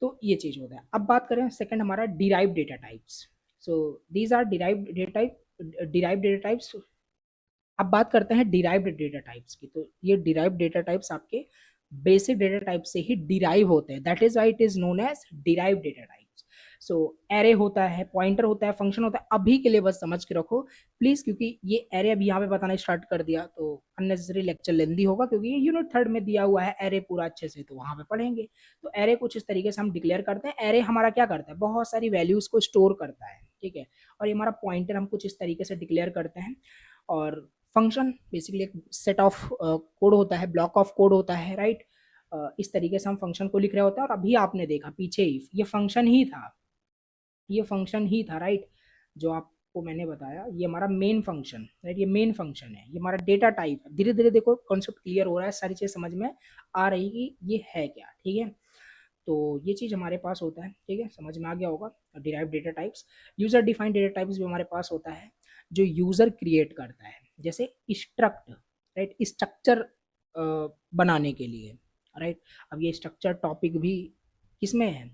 S1: तो ये चीज होता है। अब बात करें सेकंड हमारा derive data types. So these are derive data types. अब बात करते हैं डिराइव्ड डेटा टाइप्स की। तो ये डिराइव्ड डेटा टाइप्स आपके बेसिक डेटा टाइप से ही डिराइव होते हैं, that is why it is known as derived data types. So array होता है, पॉइंटर होता है, फंक्शन होता है, अभी के लिए बस समझ के रखो प्लीज, क्योंकि ये एरे अभी यहाँ पे बताना स्टार्ट कर दिया तो अननेसेसरी लेक्चर लेंदी होगा, क्योंकि ये यूनिट थर्ड में दिया हुआ है एरे पूरा अच्छे से, तो वहां पे पढ़ेंगे। तो एरे कुछ इस तरीके से हम डिक्लेयर करते हैं। एरे हमारा क्या करता है, बहुत सारी वैल्यूज को स्टोर करता है, ठीक है। और ये हमारा पॉइंटर हम कुछ इस तरीके से डिक्लेयर करते हैं। और फंक्शन बेसिकली एक सेट ऑफ कोड होता है, ब्लॉक ऑफ कोड होता है, राइट। इस तरीके से हम फंक्शन को लिख रहे होते हैं। और अभी आपने देखा पीछे ही ये फंक्शन ही था, ये फंक्शन ही था, राइट। जो आपको मैंने बताया ये हमारा मेन फंक्शन, राइट, ये मेन फंक्शन है, ये हमारा डेटा टाइप है। धीरे धीरे देखो कॉन्सेप्ट क्लियर हो रहा है, सारी चीज समझ में आ रही कि ये है क्या, ठीक है। तो ये चीज हमारे पास होता है, ठीक है, समझ में आ गया होगा। Derive data types, user defined data types भी हमारे पास होता है, जो यूजर क्रिएट करता है, जैसे स्ट्रक्ट, राइट, स्ट्रक्चर बनाने के लिए, राइट। अब ये स्ट्रक्चर टॉपिक भी किसमें है,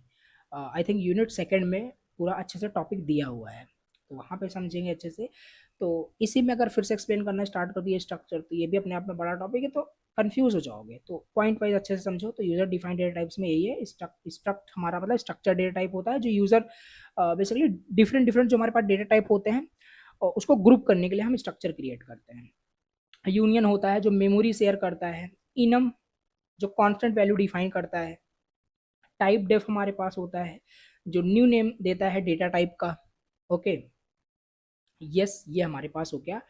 S1: आई थिंक यूनिट सेकंड में पूरा अच्छे से टॉपिक दिया हुआ है, तो वहाँ पे समझेंगे अच्छे से। तो इसी में अगर फिर से एक्सप्लेन करना स्टार्ट कर दिए स्ट्रक्चर, तो ये भी अपने आप में बड़ा टॉपिक है, तो कंफ्यूज हो जाओगे। तो पॉइंट वाइज अच्छे से समझो। तो यूजर डिफाइंड डेटा टाइप्स में यही है, स्ट्रक्ट हमारा मतलब स्ट्रक्चर डेटा टाइप होता है, जो यूजर बेसिकली डिफरेंट डिफरेंट जो हमारे पास डेटा टाइप होते हैं और उसको ग्रुप करने के लिए हम स्ट्रक्चर क्रिएट करते हैं। यूनियन होता है जो मेमोरी शेयर करता है। इनम जो कॉन्स्टेंट वैल्यू डिफाइन करता है। टाइप डेफ हमारे पास होता है जो न्यू नेम देता है डेटा टाइप का। ओके, यस, ये हमारे पास हो गया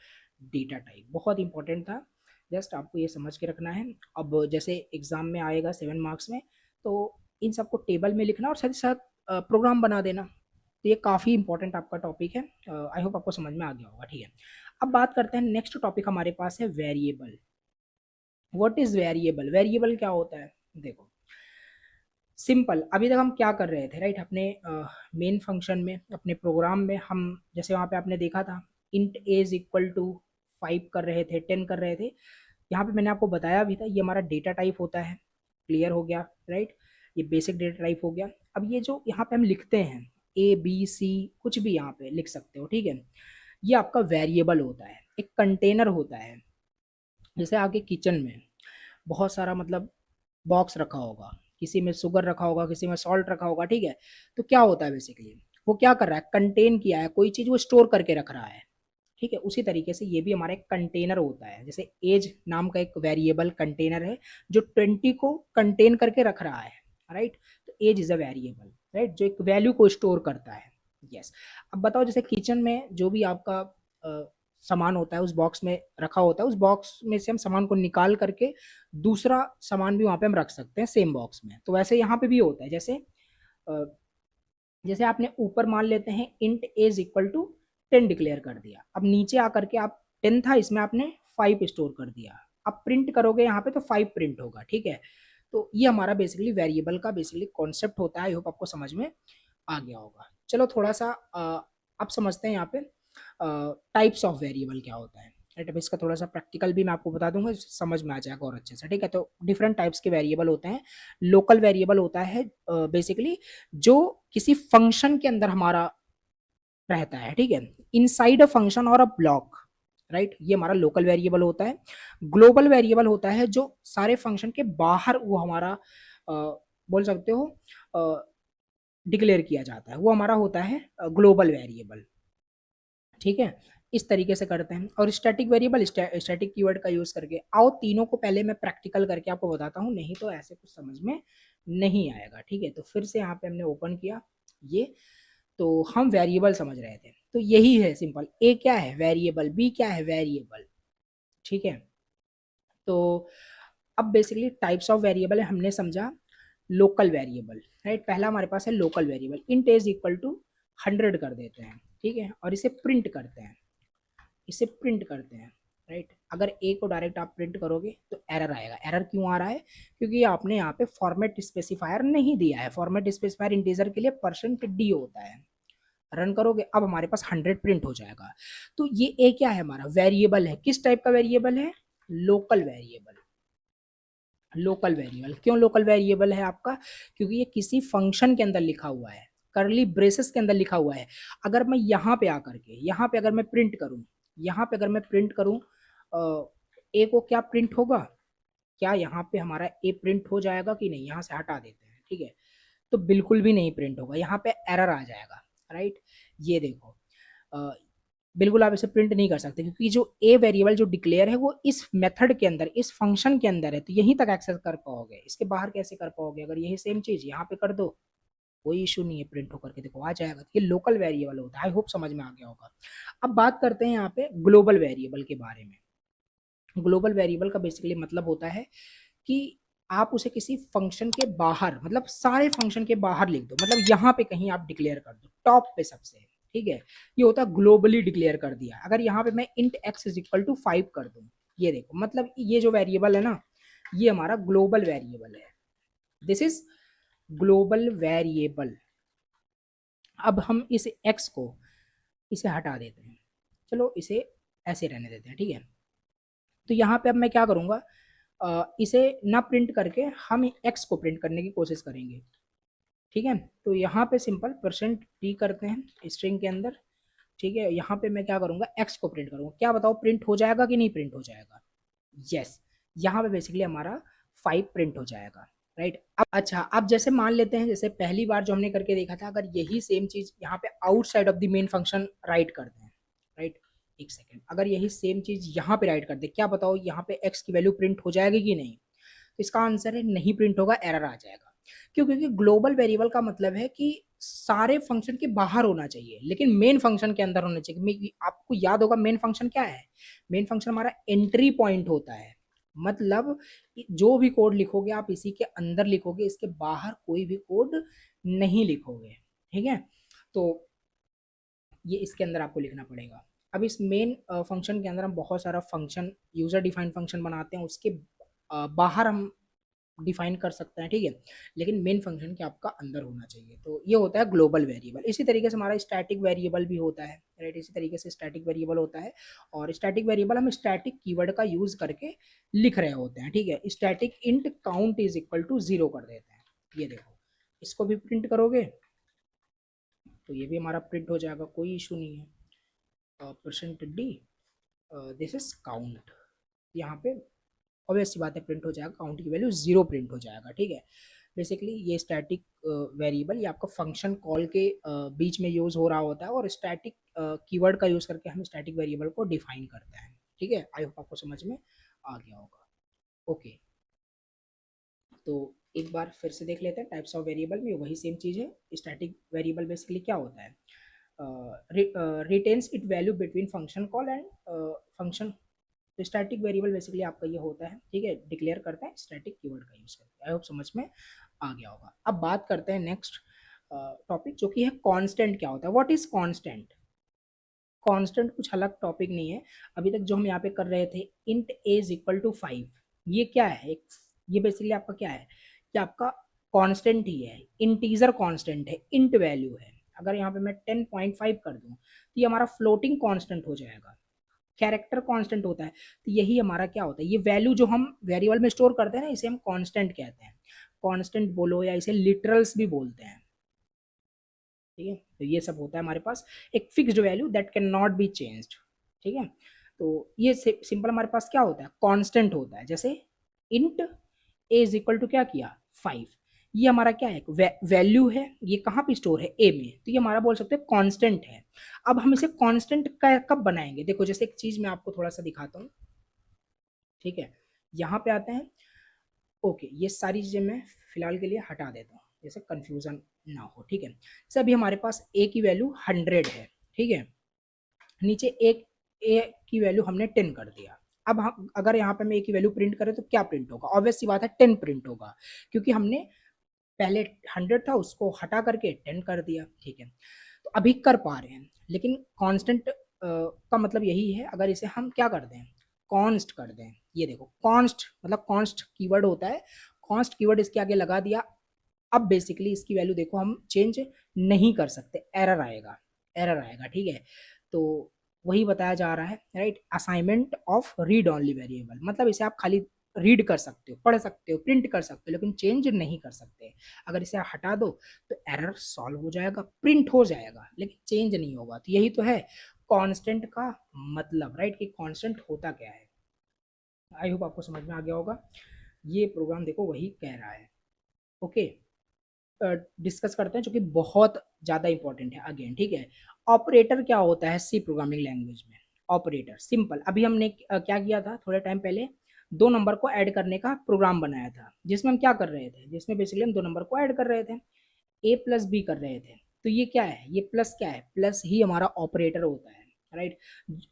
S1: डेटा टाइप, बहुत इंपॉर्टेंट था, जस्ट आपको ये समझ के रखना है। अब जैसे एग्जाम में आएगा 7 मार्क्स में, तो इन सबको टेबल में लिखना और साथ ही साथ प्रोग्राम बना देना। तो ये काफ़ी इंपॉर्टेंट आपका टॉपिक है, आई होप आपको समझ में आ गया होगा, ठीक है। अब बात करते हैं नेक्स्ट टॉपिक हमारे पास है variable. What is variable, variable क्या होता है, देखो सिंपल। अभी तक हम क्या कर रहे थे, राइट, अपने मेन फंक्शन में, अपने प्रोग्राम में हम जैसे वहाँ पे आपने देखा था int a is equal to 5 कर रहे थे, 10 कर रहे थे। यहाँ पे मैंने आपको बताया भी था ये हमारा डेटा टाइप होता है, क्लियर हो गया, राइट। ये बेसिक डेटा टाइप हो गया। अब ये जो यहाँ पे हम लिखते हैं ए बी सी कुछ भी यहाँ पे लिख सकते हो, ठीक है, ये आपका वेरिएबल होता है, एक कंटेनर होता है। जैसे आपके किचन में बहुत सारा मतलब बॉक्स रखा होगा, किसी में शुगर रखा होगा, किसी में सॉल्ट रखा होगा, ठीक है। तो क्या होता है बेसिकली, वो क्या कर रहा है, कंटेन किया है, कोई चीज वो स्टोर करके रख रहा है, ठीक है। उसी तरीके से ये भी हमारा एक कंटेनर होता है। जैसे एज नाम का एक वेरिएबल कंटेनर है जो 20 को कंटेन करके रख रहा है, राइट। तो age is a variable, right, जो एक वैल्यू को स्टोर करता है। यस, अब बताओ जैसे किचन में जो भी आपका सामान होता है उस बॉक्स में रखा होता है, उस बॉक्स में से हम सामान को निकाल करके दूसरा सामान भी वहां पे हम रख सकते हैं सेम बॉक्स में। तो वैसे यहाँ पे भी होता है, जैसे जैसे आपने ऊपर मान लेते हैं int age equal to 10 declare कर दिया, अब नीचे आकर के आप 10 था इसमें आपने 5 स्टोर कर दिया, अब प्रिंट करोगे यहाँ पे तो 5 प्रिंट होगा, ठीक है। तो ये हमारा बेसिकली वेरिएबल का बेसिकली कॉन्सेप्ट होता है। आई होप आपको समझ में आ गया होगा। चलो थोड़ा सा अब समझते हैं यहाँ पे टाइप्स ऑफ वेरिएबल क्या होता है, राइट। अब इसका थोड़ा सा प्रैक्टिकल भी मैं आपको बता दूंगा, समझ में आ जाएगा और अच्छे से, ठीक है। तो डिफरेंट टाइप्स के वेरिएबल होते हैं। लोकल वेरिएबल होता है बेसिकली जो किसी फंक्शन के अंदर हमारा रहता है, ठीक है, इनसाइड अ फंक्शन और अ ब्लॉक, राइट, ये हमारा लोकल वेरिएबल होता है। ग्लोबल वेरिएबल होता है जो सारे फंक्शन के बाहर वो हमारा बोल सकते हो डिक्लेयर किया जाता है, वो हमारा होता है ग्लोबल वेरिएबल, ठीक है। इस तरीके से करते हैं। और स्टैटिक वेरिएबल, स्टैटिक कीवर्ड का यूज करके आओ तीनों को पहले मैं प्रैक्टिकल करके आपको बताता हूँ, नहीं तो ऐसे कुछ समझ में नहीं आएगा, ठीक है। तो फिर से यहाँ पे हमने ओपन किया ये, तो हम वेरिएबल समझ रहे थे, तो यही है सिंपल। ए क्या है, वेरिएबल, बी क्या है, वेरिएबल, ठीक है। तो अब बेसिकली टाइप्स ऑफ वेरिएबल हमने समझा। लोकल वेरिएबल, राइट, पहला हमारे पास है local variable, int is equal to 100 कर देते हैं, ठीक है, और इसे प्रिंट करते हैं, इसे प्रिंट करते हैं, राइट। अगर ए को डायरेक्ट आप प्रिंट करोगे तो एरर आएगा। एरर क्यों आ रहा है, क्योंकि आपने यहाँ पे फॉर्मेट स्पेसिफायर नहीं दिया है। फॉर्मेट स्पेसिफायर इंटीजर के लिए %d होता है। रन करोगे अब हमारे पास 100 प्रिंट हो जाएगा। तो ये ए क्या है, हमारा वेरिएबल है। किस टाइप का वेरिएबल है, लोकल वेरिएबल, लोकल वेरिएबल। क्यों लोकल वेरिएबल है आपका? क्योंकि ये किसी फंक्शन के अंदर लिखा हुआ है, करली ब्रेसेस के अंदर लिखा हुआ है। अगर मैं यहाँ पे आकर के यहाँ पे अगर मैं प्रिंट करूँ, यहाँ पे अगर मैं प्रिंट करूँ ए को, क्या प्रिंट होगा? क्या यहाँ पे हमारा ए प्रिंट हो जाएगा कि नहीं? यहाँ से हटा देते हैं, ठीक है। तो बिल्कुल भी नहीं प्रिंट होगा, यहाँ पे एरर आ जाएगा, राइट। ये देखो, बिल्कुल आप इसे प्रिंट नहीं कर सकते, क्योंकि जो ए वेरिएबल जो डिक्लेयर है वो इस मेथड के अंदर, इस फंक्शन के अंदर है, तो यहीं तक एक्सेस कर पाओगे, इसके बाहर कैसे कर पाओगे? अगर यही सेम चीज यहाँ पे कर दो, कोई इशू नहीं है, प्रिंट होकर के देखो आ जाएगा। ये लोकल वेरिएबल होता है। आई होप समझ में आ गया होगा। अब बात करते हैं यहाँ पे ग्लोबल वेरिएबल के बारे में। ग्लोबल वेरिएबल का बेसिकली मतलब होता है कि आप उसे किसी फंक्शन के बाहर, मतलब सारे फंक्शन के बाहर लिख दो, मतलब यहाँ पे कहीं आप डिक्लेयर कर दो टॉप पे सबसे, ठीक है। ये होता है ग्लोबली डिक्लेयर कर दिया। अगर यहाँ पे मैं int x is equal to 5 कर दूं, ये देखो, मतलब ये जो वेरिएबल है ना, ये हमारा ग्लोबल वेरिएबल है। This is global variable. अब हम इस एक्स को इसे हटा देते हैं, चलो इसे ऐसे रहने देते हैं, ठीक है। तो यहाँ पे अब मैं क्या करूँगा, इसे ना प्रिंट करके हम एक्स को प्रिंट करने की कोशिश करेंगे, ठीक है। तो यहाँ पे सिंपल %t करते हैं स्ट्रिंग के अंदर, ठीक है। यहाँ पे मैं क्या करूँगा, एक्स को प्रिंट करूँगा। क्या बताओ, प्रिंट हो जाएगा कि नहीं प्रिंट हो जाएगा? यस। यहाँ पे बेसिकली हमारा 5 प्रिंट हो जाएगा, राइट। अब अच्छा, अब जैसे मान लेते हैं, जैसे पहली बार जो हमने करके देखा था, अगर यही सेम चीज यहाँ पे outside of the main function right करते हैं, राइट। एक सेकेंड, अगर यही सेम चीज यहाँ पे राइट कर दे, क्या बताओ यहाँ पे एक्स की वैल्यू प्रिंट हो जाएगी कि नहीं? तो इसका आंसर है नहीं प्रिंट होगा, एरर आ जाएगा। क्यों? क्योंकि ग्लोबल वेरिएबल का मतलब है कि सारे फंक्शन के बाहर होना चाहिए, लेकिन मेन फंक्शन के अंदर होना चाहिए। आपको याद होगा मेन फंक्शन क्या है? मेन फंक्शन हमारा एंट्री पॉइंट होता है। मतलब जो भी कोड लिखोगे आप इसी के अंदर लिखोगे, इसके बाहर कोई भी कोड नहीं लिखोगे, ठीक है। तो ये इसके अंदर आपको लिखना पड़ेगा। अब इस मेन फंक्शन के अंदर हम बहुत सारा फंक्शन, यूजर डिफाइंड फंक्शन बनाते हैं, उसके बाहर हम डिफाइन कर सकते हैं, ठीक है। लेकिन मेन फंक्शन के आपका अंदर होना चाहिए। तो ये होता है ग्लोबल वेरिएबल। इसी तरीके से हमारा स्टैटिक वेरिएबल भी होता है, राइट। इसी तरीके से स्टैटिक वेरिएबल होता है, और स्टैटिक वेरिएबल हम स्टैटिक कीवर्ड का यूज करके लिख रहे होते हैं, ठीक है। Static int count is equal to 0 कर देते हैं। ये देखो, इसको भी प्रिंट करोगे तो ये भी हमारा प्रिंट हो जाएगा, कोई इशू नहीं है। %d दिस इज काउंट, यहाँ पे ऑब्वियस सी बात है प्रिंट हो जाएगा, काउंट की वैल्यू 0 प्रिंट हो जाएगा, ठीक है। बेसिकली ये स्टैटिक वेरिएबल ये आपका फंक्शन कॉल के बीच में यूज हो रहा होता है, और स्टैटिक कीवर्ड का यूज करके हम स्टैटिक वेरिएबल को डिफाइन करते हैं, ठीक है। आई होप आपको समझ में आ गया होगा। ओके, तो एक बार फिर से देख लेते हैं टाइप्स ऑफ वेरिएबल में, वही सेम चीज़ है। स्टैटिक वेरिएबल बेसिकली क्या होता है, retains it value between function call and function. तो स्टैटिक वेरिएबल बेसिकली आपका ये होता है, ठीक है, डिक्लेयर करता है स्टैटिक कीवर्ड का यूज करके। आई होप समझ में आ गया होगा। अब बात करते हैं नेक्स्ट टॉपिक, जो कि है कांस्टेंट। क्या होता है, व्हाट इज कांस्टेंट? कांस्टेंट कुछ अलग टॉपिक नहीं है। अभी तक जो हम यहाँ पे कर रहे थे, int a is equal to 5, ये क्या है? एक, ये बेसिकली आपका क्या है, कि आपका कांस्टेंट ही है, इंटीजर कांस्टेंट है, इंट वैल्यू है। अगर यहाँ पे मैं 10.5 कर दूं तो ये हमारा फ्लोटिंग कांस्टेंट हो जाएगा। कैरेक्टर कांस्टेंट होता है, तो यही हमारा क्या होता है, ये वैल्यू जो हम वेरिएबल में स्टोर करते हैं ना, इसे हम कांस्टेंट कहते हैं। कांस्टेंट बोलो या इसे लिटरल्स भी बोलते हैं, ठीक है। तो ये सब होता है हमारे पास, एक fixed value that can not be changed, ठीक है। तो ये सिंपल हमारे पास क्या होता है, कांस्टेंट होता है। जैसे int a is equal to क्या किया, 5, ये हमारा क्या है, वैल्यू है, ये कहाँ पे स्टोर है, ए में, तो ये हमारा बोल सकते हैं कांस्टेंट है। अब हम इसे कांस्टेंट कब बनाएंगे, देखो जैसे एक चीज मैं आपको थोड़ा सा दिखाता हूँ, ठीक है। यहाँ पे आते हैं, ओके, ये सारी चीजें मैं फिलहाल के लिए हटा देता हूँ, जैसे कंफ्यूजन ना हो, ठीक है। जैसे अभी हमारे पास ए की वैल्यू 100 है, ठीक है। नीचे एक ए की वैल्यू हमने 10 कर दिया। अब हम अगर यहाँ पे मैं ए की वैल्यू प्रिंट करें तो क्या प्रिंट होगा, ऑब्वियस सी बात है 10 प्रिंट होगा, क्योंकि हमने पहले 100 था उसको हटा करके 10 कर दिया, ठीक है। तो अभी कर पा रहे हैं, लेकिन कांस्टेंट का मतलब यही है, अगर इसे हम क्या कर दें, कॉन्स्ट कर दें। ये देखो, कॉन्स्ट मतलब कॉन्स्ट कीवर्ड होता है, कॉन्स्ट कीवर्ड इसके आगे लगा दिया। अब बेसिकली इसकी वैल्यू देखो हम चेंज नहीं कर सकते, एरर आएगा, एरर आएगा, ठीक है। तो वही बताया जा रहा है, right. Assignment of read only variable, मतलब इसे आप खाली रीड कर सकते हो, पढ़ सकते हो, प्रिंट कर सकते हो, लेकिन चेंज नहीं कर सकते। अगर इसे हटा दो तो एरर सॉल्व हो जाएगा, प्रिंट हो जाएगा, लेकिन चेंज नहीं होगा। तो यही तो है कांस्टेंट का मतलब, राइट, कि कांस्टेंट होता क्या है। आई होप आपको समझ में आ गया होगा। ये प्रोग्राम देखो वही कह रहा है। ओके, डिस्कस करते हैं जो कि बहुत ज़्यादा इंपॉर्टेंट है अगेन, ठीक है। ऑपरेटर क्या होता है सी प्रोग्रामिंग लैंग्वेज में? ऑपरेटर सिंपल, अभी हमने क्या किया था थोड़े टाइम पहले, दो नंबर को ऐड करने का प्रोग्राम बनाया था, जिसमें हम क्या कर रहे थे, जिसमें बेसिकली हम दो नंबर को ऐड कर रहे थे, ए प्लस बी कर रहे थे। तो ये क्या है, ये प्लस क्या है, प्लस ही हमारा ऑपरेटर होता है, राइट।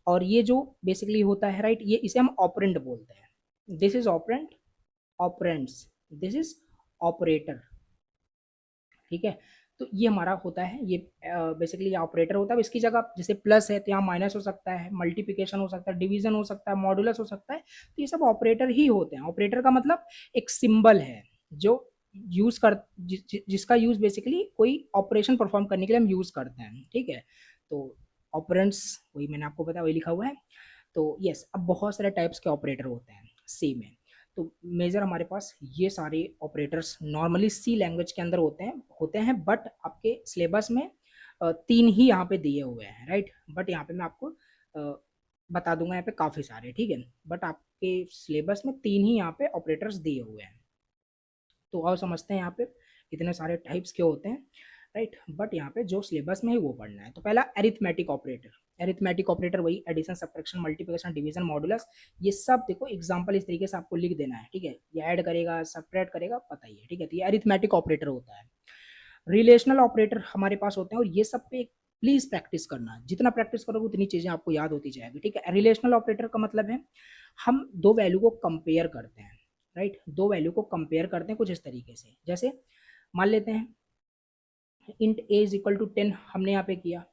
S1: और ये जो बेसिकली होता है, राइट, ये इसे हम ऑपरेंड बोलते हैं। This is operand, operands, this is operator, ठीक है। तो ये हमारा होता है, ये बेसिकली ऑपरेटर होता है। इसकी जगह जैसे प्लस है तो यहाँ माइनस हो सकता है, मल्टीप्लिकेशन हो सकता है, डिवीजन हो सकता है, मॉडुलस हो सकता है। तो ये सब ऑपरेटर ही होते हैं। ऑपरेटर का मतलब एक सिंबल है जो यूज कर जिसका यूज बेसिकली कोई ऑपरेशन परफॉर्म करने के लिए हम यूज करते हैं, ठीक है। तो ऑपरेंड्स वही मैंने आपको बताया, वही लिखा हुआ है। तो यस, अब बहुत सारे टाइप्स के ऑपरेटर होते हैं सी में। तो मेजर हमारे पास ये सारे ऑपरेटर्स नॉर्मली सी लैंग्वेज के अंदर होते हैं, बट आपके सिलेबस में तीन ही यहाँ पे दिए हुए हैं, राइट। बट यहाँ पे मैं आपको बता दूंगा यहाँ पे काफ़ी सारे, ठीक है। बट आपके सिलेबस में तीन ही यहाँ पे ऑपरेटर्स दिए हुए हैं। तो आओ समझते हैं यहाँ पे इतने सारे टाइप्स के होते हैं, राइट। बट यहाँ पे जो सिलेबस में है वो पढ़ना है। तो पहला एरिथमेटिक ऑपरेटर। एरिथमेटिक ऑपरेटर वही addition, subtraction, multiplication, division, modulus, ये सब देखो एग्जांपल इस तरीके से आपको लिख देना है, ठीक है। ये ऐड करेगा, सब्ट्रैक्ट करेगा, पता ही है, ठीक है। तो ये एरिथमेटिक ऑपरेटर होता है। रिलेशनल ऑपरेटर हमारे पास होते हैं, और ये सब पे प्लीज प्रैक्टिस करना, जितना प्रैक्टिस करोगे उतनी चीजें आपको याद होती जाएगी, ठीक है। रिलेशनल ऑपरेटर का मतलब है हम दो वैल्यू को कंपेयर करते हैं, राइट। दो वैल्यू को कंपेयर करते हैं कुछ इस तरीके से, जैसे मान लेते हैं int a is equal to 10 हमने यहाँ पे किया,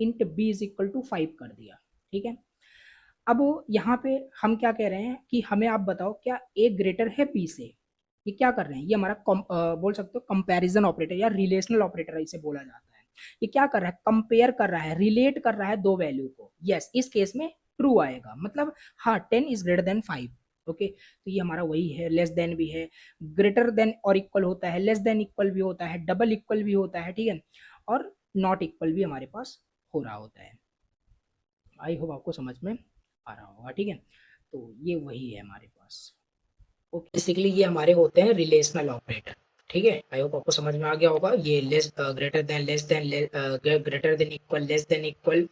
S1: int b is equal to 5 कर दिया, ठीक है। अब यहाँ पे हम क्या कह रहे हैं कि हमें आप बताओ क्या ए ग्रेटर है बी से। ये क्या कर रहे हैं, ये हमारा बोल सकते हो कंपैरिजन ऑपरेटर या रिलेशनल ऑपरेटर इसे बोला जाता है। ये क्या कर रहा है, कंपेयर कर रहा है, रिलेट कर रहा है दो वैल्यू को। यस, इस केस में ट्रू आएगा, मतलब हाँ 10 इज ग्रेटर देन 5। ओके, तो ये हमारा वही है, लेस देन भी है, ग्रेटर देन और इक्वल होता है, लेस देन इक्वल भी होता है, डबल इक्वल भी होता है, ठीक है। और नॉट इक्वल भी हमारे पास हो रहा होता है। आई होप आपको समझ में आ रहा होगा, ठीक है। तो ये वही है हमारे पास। ओके, बेसिकली ये हमारे होते हैं रिलेशनल ऑपरेटर, ठीक है। आई होप आपको समझ में आ गया होगा। ये less greater than, less than, greater than equal, less than equal,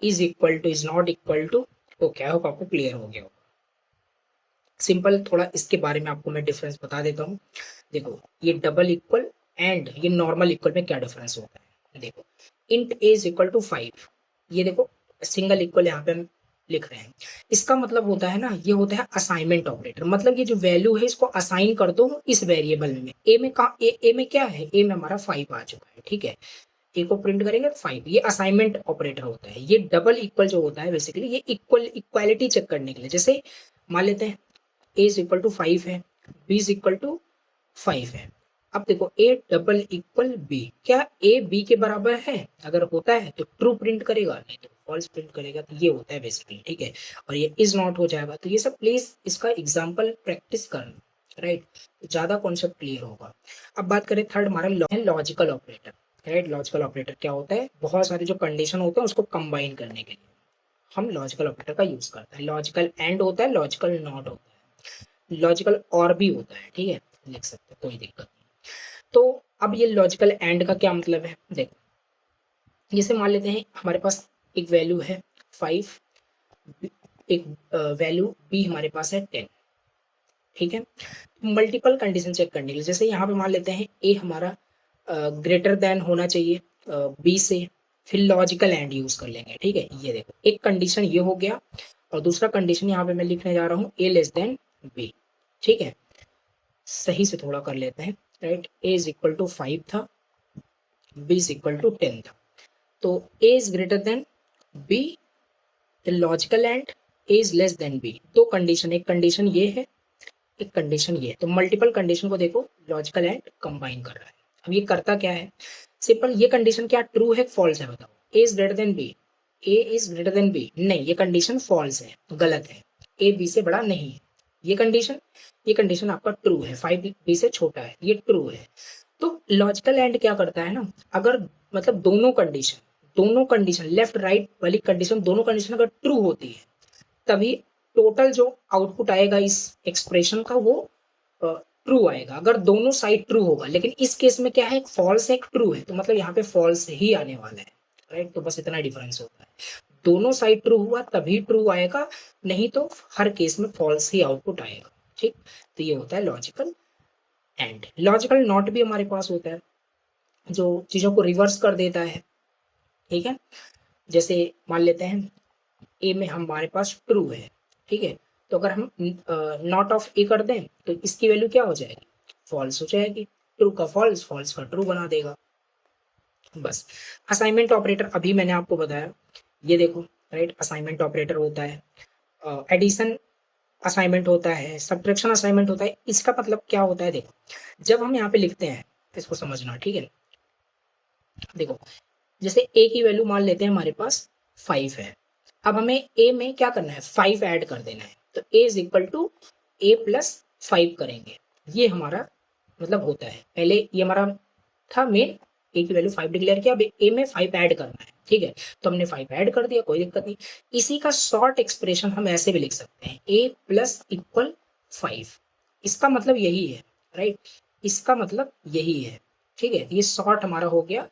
S1: is equal to, is not equal to. Okay, I hope आपको क्लियर हो गया होगा। सिंपल थोड़ा इसके बारे में आपको मैं डिफरेंस बता देता हूँ। देखो, ये डबल इक्वल एंड ये नॉर्मल इक्वल में क्या डिफरेंस होता है। देखो, int a is equal to 5, ये देखो सिंगल इक्वल यहाँ पे हम लिख रहे हैं। इसका मतलब होता है ना, ये होता है असाइनमेंट ऑपरेटर। मतलब ये जो वैल्यू है इसको असाइन कर दो इस वेरिएबल में। ए में का ए में क्या है, ए में हमारा 5 आ चुका है, ठीक है। ए को प्रिंट करेंगे 5, ये असाइनमेंट ऑपरेटर होता है। ये डबल इक्वल जो होता है बेसिकली ये इक्वालिटी चेक करने के लिए, जैसे मान लेते हैं ए इज इक्वल टू 5 है, बी इज इक्वल टू 5 है। अब देखो ए डबल इक्वल बी, क्या ए बी के बराबर है? अगर होता है तो ट्रू प्रिंट करेगा, नहीं तो फॉल्स प्रिंट करेगा। तो ये होता है बेसिकली, ठीक है। और ये इज नॉट हो जाएगा। तो ये सब प्लीज इसका एग्जाम्पल प्रैक्टिस करना, राइट, ज्यादा कॉन्सेप्ट क्लियर होगा। अब बात करें थर्ड, हमारा logical operator, right. Logical operator क्या होता है, बहुत सारे जो कंडीशन होते हैं उसको कंबाइन करने के लिए हम लॉजिकल ऑपरेटर का यूज करते हैं। लॉजिकल एंड होता है, लॉजिकल नॉट होता है, लॉजिकल और भी होता है, ठीक है, लिख सकते हैं, कोई दिक्कत नहीं। तो अब ये लॉजिकल एंड का क्या मतलब है, देखो जैसे मान लेते हैं हमारे पास एक वैल्यू है 5, एक वैल्यू बी हमारे पास है 10, ठीक है। मल्टीपल कंडीशन चेक करने के लिए, जैसे यहाँ पे मान लेते हैं ए हमारा ग्रेटर देन होना चाहिए बी से, फिर लॉजिकल एंड यूज कर लेंगे, ठीक है। ये देखो एक कंडीशन ये हो गया, और दूसरा कंडीशन यहाँ पे मैं लिखने जा रहा हूँ ए लेस देन बी, ठीक है। सही से थोड़ा कर लेते हैं, right. A is equal to 5 था, बी इज इक्वल टू 10 था। तो a is greater than b, the logical and a is less than b. दो कंडीशन, एक कंडीशन ये है, एक कंडीशन ये है। तो मल्टीपल कंडीशन को देखो लॉजिकल एंड कंबाइन कर रहा है। अब ये करता क्या है, सिंपल, ये कंडीशन क्या ट्रू है फॉल्स है, बताओ। A is greater than b, a is greater than b, नहीं, ये कंडीशन फॉल्स है, गलत है, ए बी से बड़ा नहीं है, ये कंडीशन आपका ट्रू है, 5b से छोटा है, ये ट्रू है। तो लॉजिकल एंड क्या करता है ना, अगर मतलब दोनों कंडीशन लेफ्ट राइट वाली कंडीशन, दोनों कंडीशन अगर ट्रू होती है तभी टोटल जो आउटपुट आएगा इस एक्सप्रेशन का वो ट्रू आएगा, अगर दोनों साइड ट्रू होगा। लेकिन इस केस में क्या है, एक फॉल्स है एक ट्रू है, तो मतलब यहाँ पे फॉल्स ही आने वाला है, राइट। तो बस इतना डिफरेंस होता है, दोनों साइड ट्रू हुआ तभी ट्रू आएगा, नहीं तो हर केस में फॉल्स ही आउटपुट आएगा, ठीक। तो ये होता है लॉजिकल एंड। लॉजिकल नॉट भी हमारे पास होता है, जो चीजों को रिवर्स कर देता है, ठीक है। जैसे मान लेते हैं ए में हमारे पास ट्रू है, ठीक है, तो अगर हम नॉट ऑफ ए कर दें तो इसकी वैल्यू क्या हो जाएगी, फॉल्स हो जाएगी। ट्रू का फॉल्स, फॉल्स का ट्रू बना देगा, बस। असाइनमेंट ऑपरेटर अभी मैंने आपको बताया, ये देखो, राइट। असाइनमेंट ऑपरेटर होता है, एडिशन असाइनमेंट होता है, सब्ट्रैक्शन असाइनमेंट होता है। इसका मतलब क्या होता है, देखो जब हम यहाँ पे लिखते हैं इसको समझना, ठीक है। देखो जैसे ए की वैल्यू मान लेते हैं हमारे पास 5 है, अब हमें ए में क्या करना है, 5 ऐड कर देना है, तो a is equal to a plus 5 करेंगे, ये हमारा मतलब होता है। पहले ये हमारा था मेन, ए की वैल्यू 5 डिक्लेयर किया, अब ए में 5 ऐड करना है, ठीक है। तो हमने 5 ऐड कर दिया, कोई दिक्कत नहीं। इसी का शॉर्ट एक्सप्रेशन हम ऐसे भी लिख सकते हैं, ए प्लस इक्वल 5, इसका मतलब यही है, राइट, इसका मतलब यही है, ठीक है। ये शॉर्ट हमारा हो गया,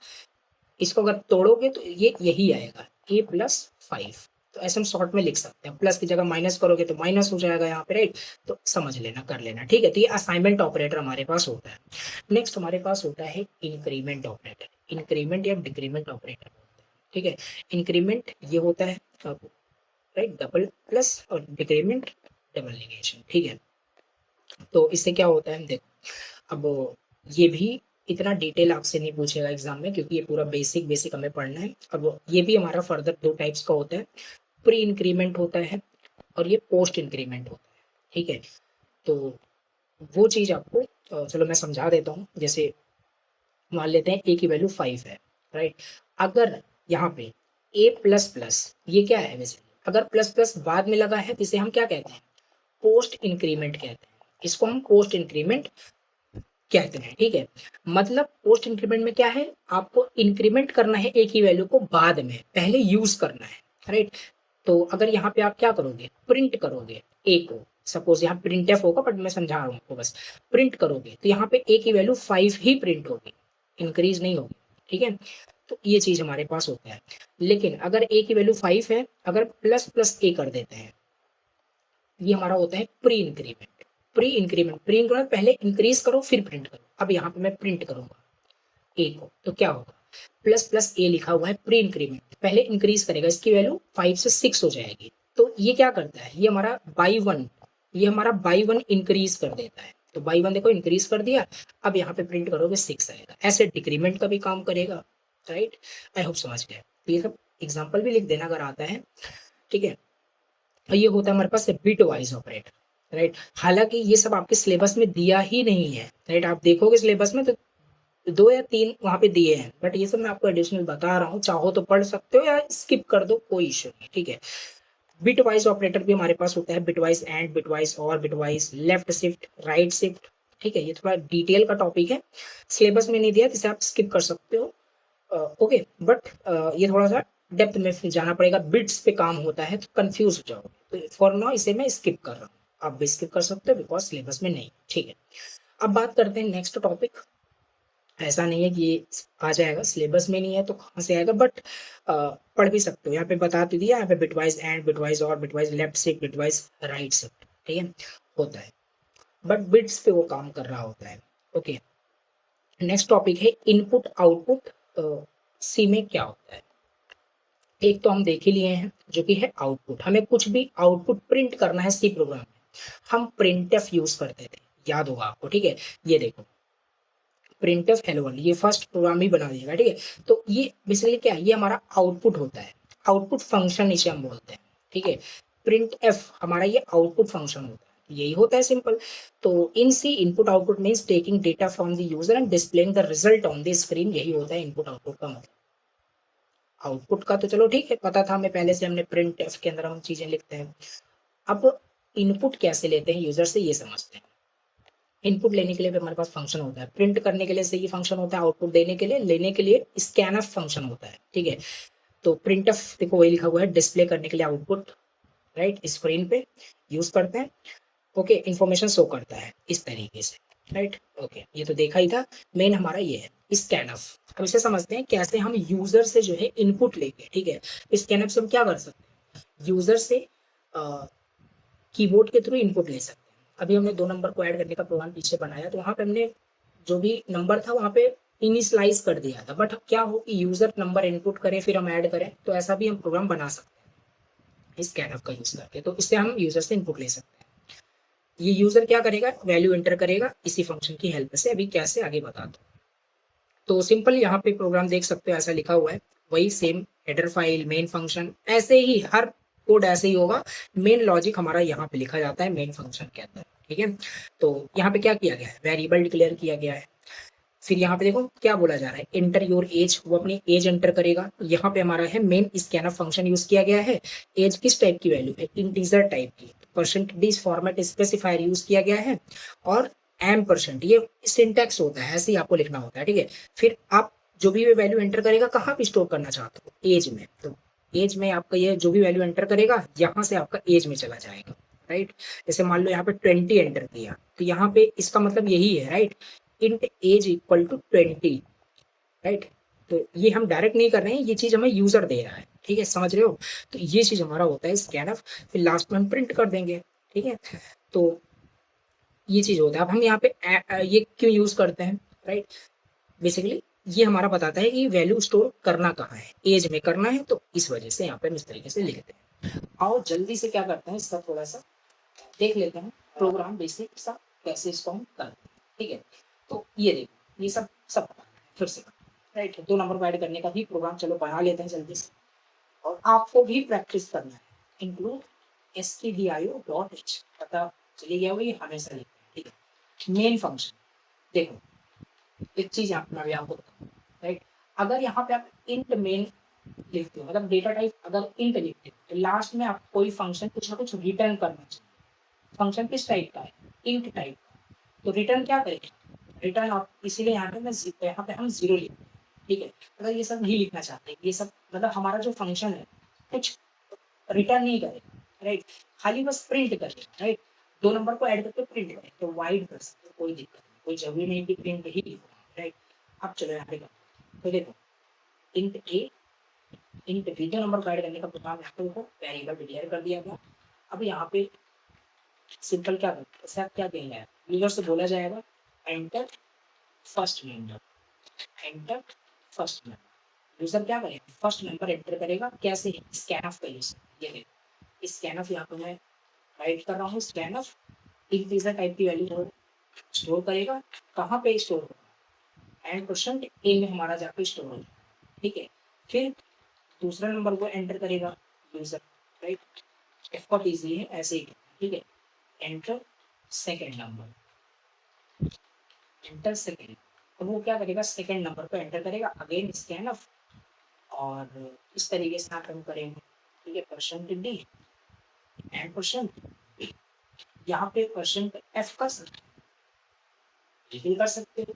S1: इसको अगर तोड़ोगे तो ये यही आएगा, ए प्लस 5। तो ऐसे हम शॉर्ट में लिख सकते हैं, प्लस की जगह माइनस करोगे तो माइनस हो जाएगा यहाँ पे, राइट। तो समझ लेना, कर लेना, ठीक है। तो ये असाइनमेंट ऑपरेटर हमारे पास होता है। नेक्स्ट हमारे पास होता है इंक्रीमेंट ऑपरेटर, इंक्रीमेंट या डिक्रीमेंट ऑपरेटर, ठीक है। इंक्रीमेंट ये होता है, राइट, डबल प्लस, और डिक्रीमेंट डबल नेगेशन, ठीक है। तो इससे क्या होता है, देखो अब ये भी इतना डिटेल आपसे नहीं पूछेगा एग्जाम में, क्योंकि ये पूरा बेसिक हमें पढ़ना है। अब ये भी हमारा फर्दर 2 टाइप्स का होता है, प्री इंक्रीमेंट होता है और ये पोस्ट इंक्रीमेंट होता है, ठीक है। तो वो चीज आपको चलो मैं समझा देता हूँ। जैसे मान लेते हैं ए की वैल्यू 5 है, राइट। अगर यहाँ पे ए प्लस प्लस, ये क्या है वैसे, अगर प्लस प्लस बाद में लगा है तो इसे हम क्या कहते हैं, पोस्ट इंक्रीमेंट कहते हैं, इसको हम पोस्ट इंक्रीमेंट कहते हैं, ठीक है। मतलब पोस्ट इंक्रीमेंट में क्या है, आपको इंक्रीमेंट करना है ए की वैल्यू को बाद में, पहले यूज करना है, राइट। तो अगर यहाँ पे आप क्या करोगे, प्रिंट करोगे ए को, सपोज यहाँ प्रिंट एफ होगा, बट मैं समझा रहा हूँ आपको, बस प्रिंट करोगे तो यहाँ पे ए की वैल्यू 5 ही प्रिंट होगी, इंक्रीज नहीं होगी, ठीक है। तो ये चीज हमारे पास होता है। लेकिन अगर ए की वैल्यू 5 है, अगर प्लस प्लस ए कर देते हैं, ये हमारा होता है प्री इंक्रीमेंट। प्री इंक्रीमेंट पहले इंक्रीज करो फिर प्रिंट करो। अब यहाँ पे मैं प्रिंट करूंगा ए को, तो क्या होगा, प्लस प्लस ए लिखा हुआ है, प्री इंक्रीमेंट पहले इंक्रीज करेगा, इसकी वैल्यू 5 से 6 हो जाएगी। तो ये क्या करता है, ये हमारा बाई वन इंक्रीज कर देता है। तो बाई वन देखो इंक्रीज कर दिया, अब यहाँ पे प्रिंट करोगे 6 आएगा। ऐसे डिक्रीमेंट का भी काम करेगा, राइट। आई होप समझ गए। ये सब एग्जाम्पल भी लिख देना अगर आता है, ठीक है। ये होता है हमारे पास बिट वाइज ऑपरेटर, राइट। हालांकि ये सब आपके सिलेबस में दिया ही नहीं है, राइट। आप देखोगे सिलेबस में तो 2 या 3 वहां पे दिए हैं, बट ये सब मैं आपको एडिशनल बता रहा हूँ, चाहो तो पढ़ सकते हो या स्किप कर दो, कोई इश्यू नहीं, ठीक है। बिट वाइज ऑपरेटर भी हमारे पास होता है, bitwise and, bitwise or, bitwise left shift, right shift, ठीक है। ये थोड़ा डिटेल का टॉपिक है, सिलेबस में नहीं दिया, जिसे आप स्किप कर सकते हो, ओके। बट ये थोड़ा सा डेप्थ में फिर जाना पड़ेगा, बिट्स पे काम होता है तो कंफ्यूज हो जाओगे, तो फॉर नाउ इसे मैं स्किप कर रहा हूँ, आप भी स्किप कर सकते हो बिकॉज सिलेबस में नहीं, ठीक है। अब बात करते हैं नेक्स्ट टॉपिक। ऐसा नहीं है कि ये आ जाएगा, सिलेबस में नहीं है तो कहाँ से आएगा, बट पढ़ भी सकते हो, यहाँ पे बता तो दिया, यहाँ पे बिटवाइज एंड, बिटवाइज और, bitwise left shift, bitwise right shift, ठीक है, होता है, बट बिट्स पे वो काम कर रहा होता है, ओके। नेक्स्ट टॉपिक है इनपुट आउटपुट, सी में क्या होता है। एक तो हम देख ही लिए हैं जो कि है आउटपुट, हमें कुछ भी आउटपुट प्रिंट करना है सी प्रोग्राम में, हम प्रिंटफ यूज करते थे, याद होगा आपको, ठीक है। ये देखो प्रिंटफ हेलो वर्ल्ड, ये फर्स्ट प्रोग्राम ही बना दिएगा, ठीक है। तो ये बेसिकली क्या है, ये हमारा आउटपुट होता है, आउटपुट फंक्शन इसे हम बोलते हैं, ठीक है। प्रिंट एफ हमारा ये आउटपुट फंक्शन होता है, यही होता है सिंपल। तो in C input output means taking data from the user and displaying the result on the screen, यही होता है इनपुट आउटपुट का मतलब। आउटपुट का तो चलो ठीक है, पता था हमें पहले से, हमने प्रिंट एफ के अंदर हम चीजें लिखते हैं। अब इनपुट कैसे लेते हैं यूजर से ये समझते हैं। इनपुट लेने के लिए भी हमारे पास फंक्शन होता है, प्रिंट करने के लिए सही फंक्शन होता है, आउटपुट देने के लिए लेने के लिए स्कैनफ फंक्शन होता है, ठीक है। तो प्रिंटफ देखो वही लिखा हुआ है, डिस्प्ले करने के लिए आउटपुट, राइट, स्क्रीन पे यूज करते हैं, ओके, इंफॉर्मेशन शो करता है इस तरीके से, राइट, ओके, ये तो देखा ही था। मेन हमारा ये है स्कैनफ। अब इसे समझते हैं कैसे हम यूजर से जो है इनपुट लेंगे, ठीक है। स्कैनफ से हम क्या कर सकते हैं, यूजर से कीबोर्ड के थ्रू इनपुट ले सकते हैं। अभी हमने 2 नंबर को ऐड करने का प्रोग्राम पीछे बनाया, तो वहां पे हमने जो भी नंबर था वहां पे इनिशियलाइज कर दिया था, बट क्या हो कि यूजर नंबर इनपुट करे फिर हम ऐड करें, तो ऐसा भी हम प्रोग्राम बना सकते हैं स्कैनफ का यूज करके। तो इससे हम यूजर से इनपुट ले सकते हैं। ये यूजर क्या करेगा, वैल्यू एंटर करेगा इसी फंक्शन की हेल्प से। अभी कैसे आगे बता दो। तो सिंपल यहाँ पे प्रोग्राम देख सकते हो, ऐसा लिखा हुआ है, वही same header file, main function, ऐसे ही हर कोड ऐसे ही होगा। मेन लॉजिक हमारा यहाँ पे लिखा जाता है मेन फंक्शन के अंदर, ठीक है। तो यहाँ पे क्या किया गया है, वेरिएबल डिक्लेयर किया गया है। फिर यहाँ पे देखो क्या बोला जा रहा है, एंटर योर एज, वो अपनी एज एंटर करेगा। यहाँ पे हमारा है मेन स्कैनर फंक्शन यूज किया गया है। एज किस टाइप की वैल्यू है, इंटीजर टाइप की, परसेंटेज फॉर्मेट स्पेसिफायर यूज किया गया है, और %, ये सिंटैक्स होता है, ऐसे ही आपको लिखना होता है, ठीक है। फिर आप जो भी वैल्यू एंटर करेगा कहाँ पे स्टोर करना चाहते हो, एज में, तो एज में आपका ये जो भी वैल्यू एंटर करेगा यहाँ से आपका एज में चला जाएगा, राइट। जैसे मान लो यहाँ पे 20 एंटर किया, तो यहाँ पे इसका मतलब यही है, right, int age equal to 20, right. तो ये हम डायरेक्ट नहीं कर रहे हैं, ये चीज हमें यूजर दे रहा है, ठीक है, समझ रहे हो। तो ये चीज हमारा होता है स्कैनफ। फिर लास्ट में हम प्रिंट कर देंगे, ठीक है। तो ये चीज होता है। अब हम यहाँ पे ये क्यों यूज करते हैं, राइट, बेसिकली ये हमारा बताता है कि वैल्यू स्टोर करना कहाँ है, एज में करना है, तो इस वजह से यहाँ पे हम इस तरीके से लिखते हैं। आओ जल्दी से क्या करते हैं, इसका थोड़ा सा देख लेते हैं प्रोग्राम बेसिक सा कैसे इसको हम करते हैं, ठीक है। तो ये देखो ये सब सब फिर से, राइट, 2 नंबर को ऐड करने का भी प्रोग्राम चलो बना लेते हैं जल्दी से। और आपको भी प्रैक्टिस करना है, इंक्लूड stdio.h, पता चली गया होगा, ये हमेशा लिखते हैं, ठीक है। मेन फंक्शन देखो, एक चीज यहाँ पे मैं भी आपको बताऊँ, राइट, अगर यहाँ पे आप इंट मेन लिखते हो, मतलब डेटा टाइप अगर इंट लिखते हो, तो लास्ट में आप कोई फंक्शन कुछ ना कुछ रिटर्न करना चाहिए। फंक्शन किस टाइप का है, इंट टाइप का, तो रिटर्न क्या करेगा, रिटर्न आप, इसीलिए यहाँ पे हम 0 लिखते हैं, ठीक है। अगर ये सब नहीं लिखना चाहते, ये सब मतलब हमारा जो फंक्शन है कुछ रिटर्न नहीं करेगा, राइट, खाली बस प्रिंट करेगा, राइट। 2 नंबर को ऐड करके प्रिंट करें तो वाइड कर सकते, कोई दिक्कत नहीं, कोई जरूरी नहीं कि प्रिंट ही लिखो, राइट। अब चलो यहाँ पे तो देखो, इंट ए इंट बी, 2 नंबर को ऐड करने का प्रोग्राम यहाँ पे वेरिएबल डिक्लेयर कर दिया गया। अब यहाँ पे सिंपल क्या करते हैं, ऐसा क्या देना है, यूजर से बोला जाएगा enter first member, enter first member. User क्या करेगा, फर्स्ट मेंबर एंटर करेगा, कैसे, स्कैनफ का यूज, ये देखो स्कैनफ यहाँ पे मैं राइट कर रहा हूँ, स्कैनफ इंटीजर टाइप की वैल्यू स्टोर करेगा, कहाँ पे स्टोर होगा, एंड परसेंट ए में हमारा जाके स्टोर होगा, ठीक है। फिर दूसरा नंबर को एंटर करेगा यूजर, राइट, एफ का इजी है ऐसे ही, ठीक है। Enter second number, enter second, तो वो क्या करेगा, सेकेंड नंबर को एंटर करेगा, अगेन स्कैनफ, और इस तरीके से आप हम करेंगे, ठीक है। परसेंट डी एंड परसेंट, यहाँ पे परसेंट एफ का कर सकते हो,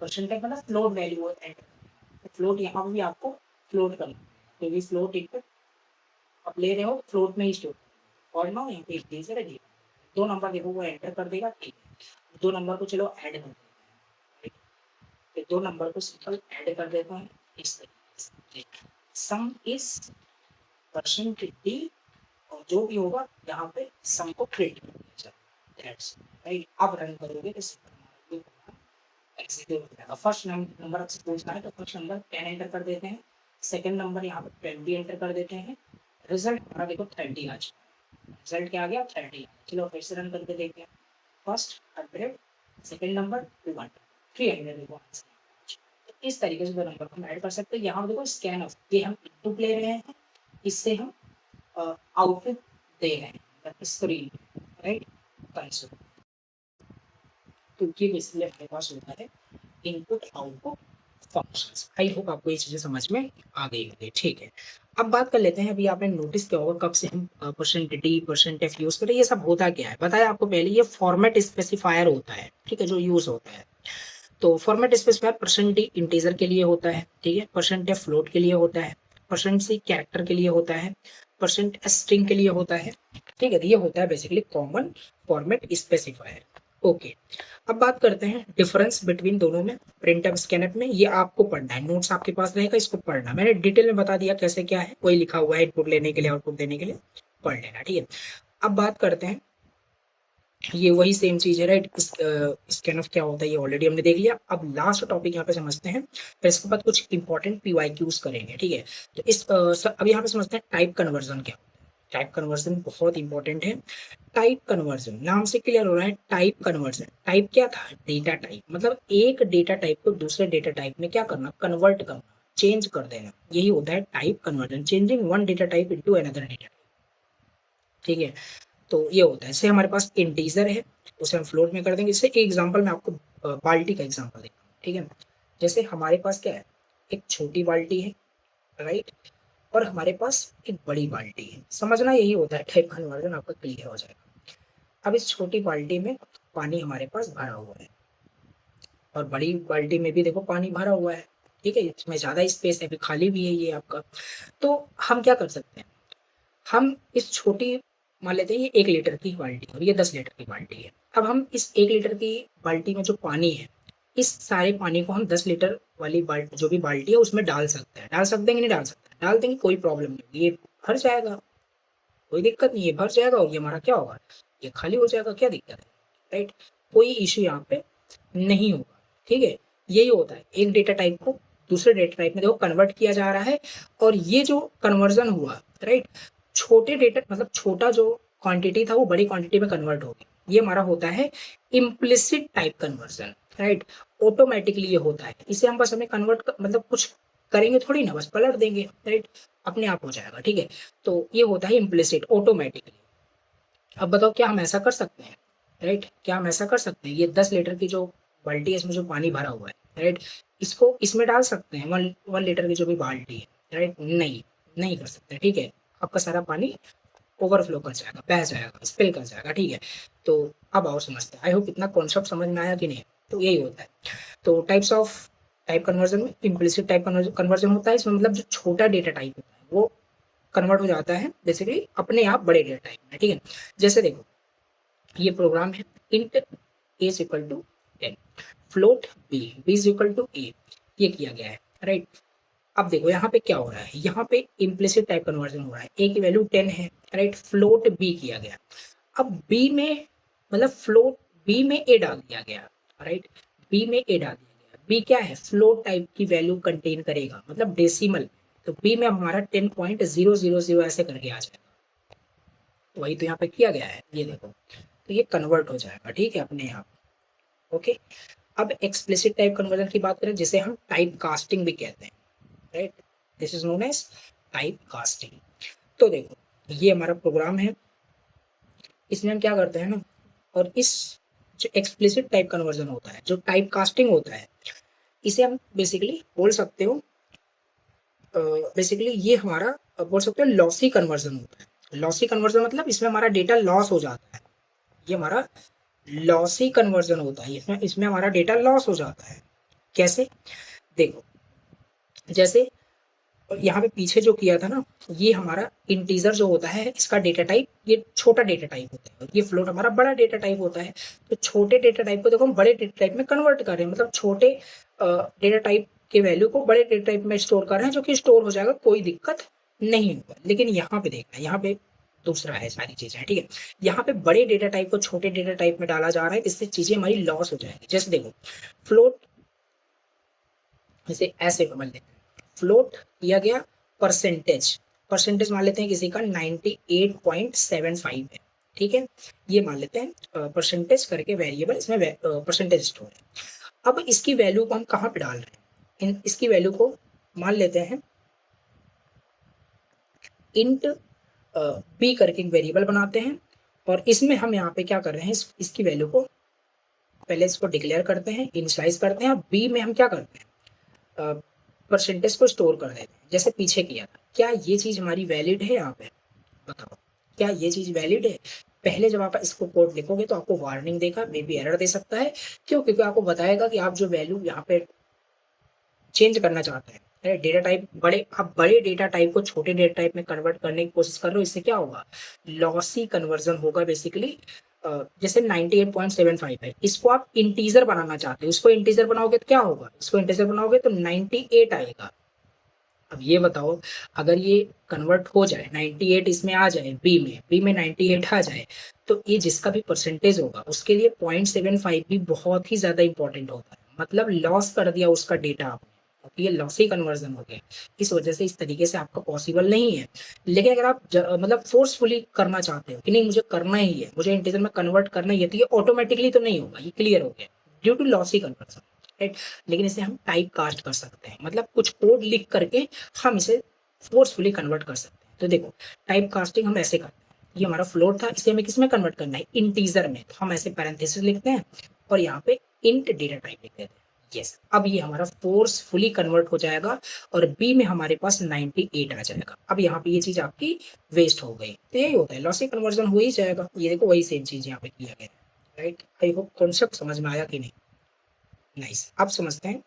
S1: परसेंट एफ मतलब फ्लोट वैल्यू एंटर, फ्लोट यहाँ पे भी आपको फ्लोट करना, क्योंकि फ्लोट इनपुट आप ले रहे हो फ्लोट में ही स्टोर, और ना यहाँ पे इंटीजर है, 2 नंबर देखो वो एंटर कर देगा, ठीक है। 2 नंबर को चलो ऐड कर देते हैं, फिर 2 नंबर को सिंपल ऐड कर देता है इस तरीके से, सम इज परसेंट डी, और जो भी होगा यहाँ पे सम को प्रिंट कर दिया जाए, दैट्स राइट। अब रन करोगे तो एग्जीक्यूट हो जाएगा। फर्स्ट नंबर आपसे पूछना है तो फर्स्ट नंबर 10 एंटर कर देते हैं, सेकंड नंबर यहाँ पे 20 एंटर कर देते हैं, रिजल्ट हमारा देखो 30 आ चुका, रिजल्ट क्या आ गया 30। चलो फिर से रन करके देखते हैं, फर्स्ट 100, सेकंड नंबर 200, 300 देखो आंसर। इस तरीके से 2 नंबर को हम ऐड कर सकते हैं। यहाँ देखो स्कैन ऑफ, ये हम इनपुट ले रहे हैं, इससे हम आउटपुट दे रहे हैं स्क्रीन, राइट, कंसोल। तो ये बेसिकली हमारे पास होता है इनपुट आउटपुट फंक्शंस। आई होप आपको ये चीजें समझ में आ गई होगी, ठीक है। अब बात कर लेते हैं, अभी आपने नोटिस किया होगा कब से हम percent D percent F use करें, ये सब होता क्या है बताया आपको पहले, ये फॉर्मेट स्पेसिफायर होता है, ठीक है, जो यूज होता है। तो format specifier percent D integer के लिए होता है, ठीक है, परसेंट एफ फ्लोट के लिए होता है, परसेंट सी कैरेक्टर के लिए होता है, परसेंट एस स्ट्रिंग के लिए होता है, ठीक है। तो ये होता है basically common format specifier. Okay, अब बात करते हैं डिफरेंस बिटवीन दोनों में, प्रिंट एफ स्कैनफ में। ये आपको पढ़ना है, नोट्स आपके पास रहेगा, इसको पढ़ना। मैंने डिटेल में बता दिया कैसे क्या है, वही लिखा हुआ है, इनपुट लेने के लिए आउटपुट देने के लिए पढ़ लेना, ठीक है। अब बात करते हैं, ये वही सेम चीज है, राइट। स्कैनफ क्या होता है ये ऑलरेडी हमने देख लिया। अब लास्ट टॉपिक यहाँ पे समझते हैं, फिर इसके बाद कुछ इंपॉर्टेंट पीवाईक्यूज करेंगे, ठीक है। तो अब यहाँ पे समझते हैं टाइप कन्वर्जन क्या होता है। टाइप कन्वर्जन बहुत इंपॉर्टेंट है। टाइप कन्वर्जन नाम से क्लियर हो रहा है, टाइप कन्वर्जन। टाइप क्या था, डेटा टाइप, मतलब एक डेटा टाइप को दूसरे डेटा टाइप में क्या करना, कन्वर्ट करना, चेंज कर देना, यही होता है type conversion, changing one data type into another data, ठीक है। तो ये होता है, जैसे हमारे पास इंटीजर है उसे हम फ्लोट में कर देंगे। इससे एक एग्जांपल मैं आपको बाल्टी का एग्जांपल देता हूँ, ठीक है। जैसे हमारे पास क्या है, एक छोटी बाल्टी है, राइट, और हमारे पास एक बड़ी बाल्टी है, समझना यही होता है टाइप कन्वर्जन, आपका क्लियर हो जाएगा। अब इस छोटी बाल्टी में पानी हमारे पास भरा हुआ है, और बड़ी बाल्टी में भी देखो पानी भरा हुआ है, ठीक है, इसमें ज्यादा स्पेस है, खाली भी है ये आपका। तो हम क्या कर सकते हैं, हम इस छोटी, मान लेते हैं ये 1 लीटर की बाल्टी और ये 10 लीटर की बाल्टी है। अब हम इस 1 लीटर की बाल्टी में जो पानी है, इस सारे पानी को हम 10 लीटर वाली बाल्टी, जो भी बाल्टी है उसमें डाल सकते हैं। डाल सकते हैं कि नहीं डाल सकते, डाल देंगे, कोई प्रॉब्लम नहीं होगी, ये भर जाएगा, कोई दिक्कत नहीं है, भर जाएगा और ये हमारा क्या होगा, ये खाली हो जाएगा, क्या दिक्कत है, राइट। कोई इश्यू यहाँ पे नहीं होगा, ठीक है। यही होता है, एक डेटा टाइप को दूसरे डेटा टाइप में देखो कन्वर्ट किया जा रहा है, और ये जो कन्वर्जन हुआ, राइट, छोटे डेटा मतलब छोटा जो क्वांटिटी था वो बड़ी क्वांटिटी में कन्वर्ट हो गया, ये हमारा होता है implicit type conversion, right. Automatically ये होता है, इसे हम बस हमें कन्वर्ट मतलब कुछ करेंगे थोड़ी ना, बस पलट देंगे, राइट, अपने आप हो जाएगा, ठीक है। तो ये होता है इम्प्लिसिट, ऑटोमेटिकली। अब बताओ क्या हम ऐसा कर सकते हैं, राइट, क्या हम ऐसा कर सकते हैं, ये 10 लीटर की जो बाल्टी है इसमें जो पानी भरा हुआ है, राइट, इसको इसमें डाल सकते हैं, वन लीटर की जो भी बाल्टी है, राइट, नहीं, नहीं कर सकते, ठीक है। आपका सारा पानी ओवरफ्लो कर जाएगा, बह जाएगा, स्पिल कर जाएगा, ठीक है। तो अब आओ समझते हैं, आई होप इतना कॉन्सेप्ट समझ में आया कि नहीं। तो यही होता है। तो टाइप्स ऑफ टाइप कन्वर्जन में इम्प्लिसिट टाइप कन्वर्जन होता है, इसमें मतलब जो छोटा डेटा टाइप होता है वो कन्वर्ट हो जाता है बेसिकली अपने आप बड़े डेटा टाइप में, ठीक है। जैसे देखो ये प्रोग्राम है, int a is equal to 10, float b is equal to a, ये किया गया है, राइट। अब देखो यहाँ पे क्या हो रहा है, यहाँ पे इम्प्लिसिट टाइप कन्वर्जन हो रहा है, ए की वैल्यू 10 है, राइट, फ्लोट बी किया गया। अब बी में मतलब फ्लोट बी में ए डाल दिया गया, राइट, बी में ए डाल दिया गया। बी क्या है, फ्लोट टाइप की वैल्यू कंटेन करेगा, मतलब डेसिमल। तो बी में हमारा 10.000 ऐसे करके आ जाएगा, वही तो यहाँ पे किया गया है, ये देखो। तो ये कन्वर्ट हो जाएगा, ठीक है, अपने आप। ओके, अब एक्सप्लिसिट टाइप कन्वर्जन की बात करें, जिसे हम टाइप कास्टिंग भी कहते हैं, right, this is known as type casting. तो देखो ये हमारा प्रोग्राम है, इसमें हम क्या करते हैं ना, और इस जो एक्सप्लिसिट टाइप कन्वर्जन होता है, जो टाइप कास्टिंग होता है, इसे हम बेसिकली बोल सकते हो, बेसिकली ये हमारा बोल सकते हो लॉसी कन्वर्जन होता है। लॉसी कन्वर्जन मतलब इसमें हमारा डेटा लॉस हो जाता है, ये हमारा लॉसी कन्वर्जन होता है, इसमें इसमें हमारा डेटा लॉस हो जाता है। कैसे, देखो जैसे यहाँ पे पीछे जो किया था ना, ये हमारा इंटीजर जो होता है इसका डेटा टाइप ये छोटा डेटा टाइप होता है, ये फ्लोट हमारा बड़ा डेटा टाइप होता है। तो छोटे डेटा टाइप को देखो हम बड़े डेटा टाइप में कन्वर्ट कर रहे हैं, मतलब छोटे डेटा टाइप के वैल्यू को बड़े डेटा टाइप में स्टोर कर रहे हैं, जो कि स्टोर हो जाएगा, कोई दिक्कत नहीं होगा। लेकिन यहाँ पे देखना, यहाँ पे दूसरा है, सारी चीजें, ठीक है। यहाँ पे बड़े डेटा टाइप को छोटे डेटा टाइप में डाला जा रहा है, इससे चीजें हमारी लॉस हो जाएगी। जैसे देखो फ्लोट, जैसे ऐसे समझ लेते हैं, फ्लोट किया गया परसेंटेज, परसेंटेज मान लेते हैं किसी का 98.75 है, ठीक है, ये मान लेते हैं परसेंटेज करके वेरिएबल, इसमें परसेंटेज स्टोर है। अब इसकी वैल्यू को हम कहाँ पे डाल रहे हैं, इसकी वैल्यू को मान लेते हैं इंट बी करके एक वेरिएबल बनाते हैं, और इसमें हम यहाँ पे क्या कर रहे हैं, इसकी वैल्यू को पहले इसको डिक्लेयर करते हैं, इनिशियलाइज करते हैं। बी में हम क्या करते हैं, परसेंटेज को स्टोर कर देते हैं, जैसे पीछे किया था। क्या ये चीज़ हमारी वैलिड है यहाँ पे? बताओ, क्या ये चीज़ वैलिड है? पहले जब आप इसको कोड लिखोगे तो आपको वार्निंग देगा, मे बी एरर दे सकता है। क्यों? क्योंकि आपको बताएगा कि आप जो वैल्यू यहाँ पे चेंज करना चाहते हैं, डेटा टाइप बड़े, आप बड़े डेटा टाइप को छोटे डेटा टाइप में कन्वर्ट करने की कोशिश कर रहे हो, इससे क्या होगा? लॉसी कन्वर्जन होगा बेसिकली। जैसे 98.75 है, इसको आप इंटीजर बनाना चाहते हो, इसको इंटीजर बनाओगे तो क्या होगा? इसको इंटीजर बनाओगे तो 98 आएगा। अब ये बताओ, अगर ये कन्वर्ट हो जाए 98 इसमें आ जाए, बी में 98 आ जाए, तो ये जिसका भी परसेंटेज होगा उसके लिए 0.75 भी बहुत ही ज्यादा इंपॉर्टेंट होता है। मतलब लॉस कर दिया उसका डेटा आपने, तो ये लॉसी कन्वर्जन हो गया। इस वजह से इस तरीके से आपका पॉसिबल नहीं है। लेकिन अगर आप मतलब फोर्सफुली करना चाहते हो कि नहीं मुझे करना ही है, मुझे इंटीजर में कन्वर्ट करना ही है, तो ये ऑटोमेटिकली तो नहीं होगा, ये क्लियर हो गया, due to lossy conversion, right. लेकिन इसे हम टाइप कास्ट कर सकते हैं, मतलब कुछ कोड लिख करके हम इसे फोर्सफुली कन्वर्ट कर सकते हैं। तो देखो, टाइप कास्टिंग हम ऐसे करते हैं, ये हमारा फ्लोट था, इसे हमें किस में कन्वर्ट करना है? इंटीजर में। तो हम ऐसे पैरेंथेसिस लिखते हैं और यहाँ पे इंट डेटा टाइप लिख देते हैं। यस, अब ये हमारा फोर्सफुली कन्वर्ट हो जाएगा और बी में हमारे पास 98 आ जाएगा। अब यहाँ पे ये चीज आपकी वेस्ट हो गई, तो यही होता है, लॉसी कन्वर्जन हो ही जाएगा। ये देखो, वही सेम चीज यहाँ पे किया गया है, राइट। आई होप कॉन्सेप्ट समझ में आया कि नहीं? नाइस, अब समझते हैं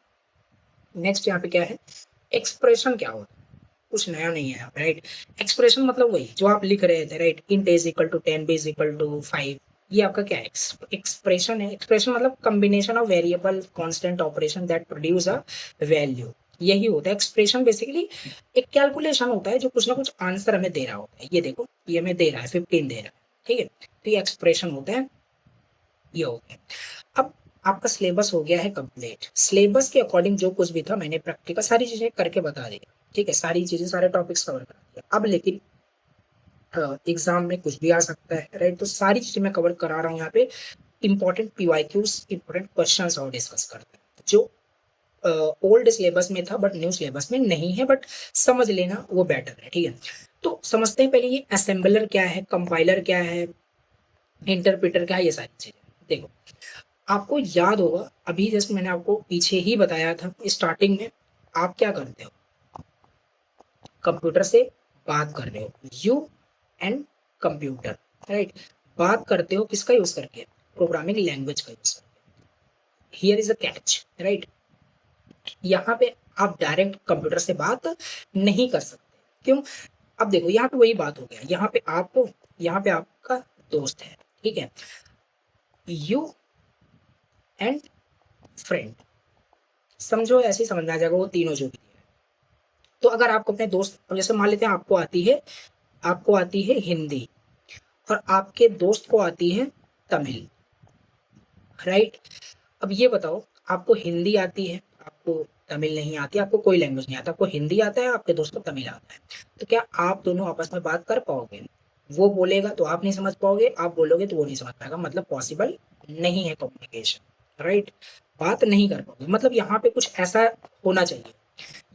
S1: नेक्स्ट यहाँ पे क्या है, एक्सप्रेशन क्या होता है। कुछ नया नहीं है यहाँ पे, राइट। एक्सप्रेशन मतलब वही जो आप लिख रहे थे, right. Int is equal to 10, b is equal to 5, ये आपका क्या है? एक्सप्रेशन है। एक्सप्रेशन मतलब combination of variable constant operation that produce a value, यही होता है एक्सप्रेशन। बेसिकली एक कैलकुलेशन होता है जो कुछ ना कुछ आंसर हमें दे रहा होता है। ये देखो, ये हमें दे रहा है 15 दे रहा है, ठीक है, तो ये एक्सप्रेशन होता है, ये हो गया। अब आपका सिलेबस हो गया है कंप्लीट। सिलेबस के अकॉर्डिंग जो कुछ भी था मैंने प्रैक्टिकल सारी चीजें करके बता दी, ठीक है, सारी चीजें सारे टॉपिक्स कवर कर दिया। अब लेकिन एग्जाम में कुछ भी आ सकता है, राइट, तो सारी चीजें मैं कवर करा रहा हूँ यहाँ पे। इंपॉर्टेंट पीवाईक्यूज, इंपॉर्टेंट क्वेश्चंस और डिस्कस करते हैं जो ओल्ड सिलेबस में था बट न्यू सिलेबस में नहीं है, बट समझ लेना वो बेटर है, ठीक है। तो समझते हैं पहले ये असेंबलर क्या है, कंपाइलर क्या है, इंटरप्रेटर क्या है, ये सारी चीजें देखो। आपको याद होगा, अभी जस्ट मैंने आपको पीछे ही बताया था स्टार्टिंग में, आप क्या करते हो? कंप्यूटर से बात कर रहे हो, यू एंड कंप्यूटर, राइट। बात करते हो किसका यूज करके? प्रोग्रामिंग लैंग्वेज का यूज करके। Here is a catch, right. यहाँ पे आप डायरेक्ट कंप्यूटर से बात नहीं कर सकते। क्यों? अब देखो, यहाँ पे वही बात हो गया, यहाँ पे आपका दोस्त है, ठीक है, यू एंड फ्रेंड, समझो ऐसे ही समझना आ जाएगा, वो तीनों जो भी है। तो अगर आपको अपने दोस्त, जैसे मान लेते हैं आपको आती है हिंदी और आपके दोस्त को आती है तमिल, राइट। अब ये बताओ, आपको हिंदी आती है, आपको तमिल नहीं आती, आपको कोई लैंग्वेज नहीं आता, आपको हिंदी आता है, आपके दोस्त को तमिल आता है, तो क्या आप दोनों आपस में बात कर पाओगे? वो बोलेगा तो आप नहीं समझ पाओगे, आप बोलोगे तो वो नहीं समझ पाएगा, मतलब पॉसिबल नहीं है कम्युनिकेशन, राइट। बात नहीं कर पाओगे, मतलब यहाँ पे कुछ ऐसा होना चाहिए,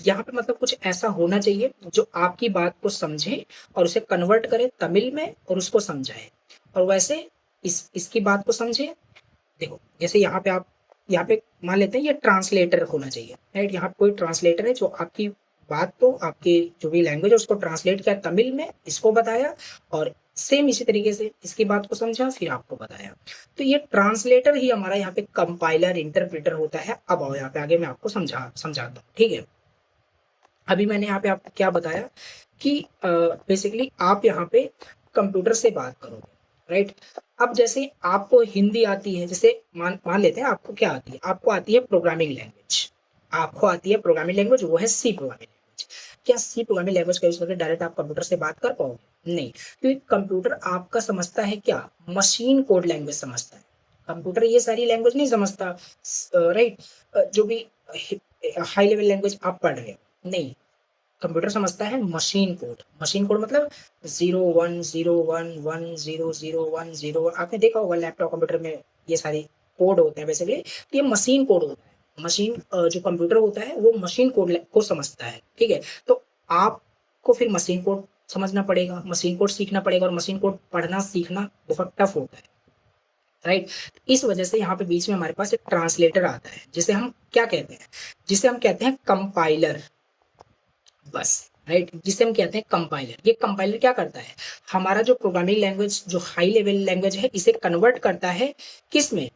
S1: यहाँ पे मतलब कुछ ऐसा होना चाहिए जो आपकी बात को समझे और उसे कन्वर्ट करे तमिल में और उसको समझाए, और वैसे इसकी बात को समझे। देखो, जैसे यहाँ पे मान लेते हैं ये ट्रांसलेटर होना चाहिए, राइट। यहाँ पे कोई ट्रांसलेटर है जो आपकी बात को, आपकी जो भी लैंग्वेज है उसको ट्रांसलेट किया तमिल में, इसको बताया, और सेम इसी तरीके से इसकी बात को समझा फिर आपको बताया। तो ये ट्रांसलेटर ही हमारा यहाँ पे कंपाइलर इंटरप्रेटर होता है। अब आओ यहाँ पे आगे मैं आपको समझाता हूँ, ठीक है। अभी मैंने यहाँ पे आपको क्या बताया कि बेसिकली आप यहाँ पे कंप्यूटर से बात करोगे, राइट। अब जैसे आपको हिंदी आती है, जैसे मान लेते हैं आपको क्या आती है, आपको आती है प्रोग्रामिंग लैंग्वेज, आपको आती है प्रोग्रामिंग लैंग्वेज, वो है सी प्रोग्रामिंग लैंग्वेज। क्या सी प्रोग्रामिंग लैंग्वेज का यूज करके डायरेक्ट आप कंप्यूटर से बात कर पाओगे? नहीं, क्योंकि कंप्यूटर आपका समझता है क्या? मशीन कोड लैंग्वेज समझता है। कंप्यूटर ये सारी लैंग्वेज नहीं समझता, राइट। जो भी हाई लेवल लैंग्वेज आप पढ़ रहे हो, नहीं, कंप्यूटर समझता है मशीन कोड। मशीन कोड मतलब 0101100010, आपने देखा होगा लैपटॉप कंप्यूटर में ये सारे कोड होते हैं बेसिकली, तो ये मशीन कोड होता है। मशीन जो कंप्यूटर होता है वो मशीन कोड को समझता है, ठीक है। तो आपको फिर मशीन कोड समझना पड़ेगा, मशीन कोड सीखना पड़ेगा, और मशीन कोड पढ़ना सीखना बहुत टफ होता है, राइट। इस वजह से यहाँ पे बीच में हमारे पास एक ट्रांसलेटर आता है जिसे हम क्या कहते हैं, जिसे हम कहते हैं कंपाइलर, बस। राइट, जिसे हम कहते हैं कंपाइलर। ये कंपाइलर क्या करता है, हमारा जो प्रोग्रामिंग लैंग्वेज जो हाई लेवल लैंग्वेज है इसे कन्वर्ट करता है किस में,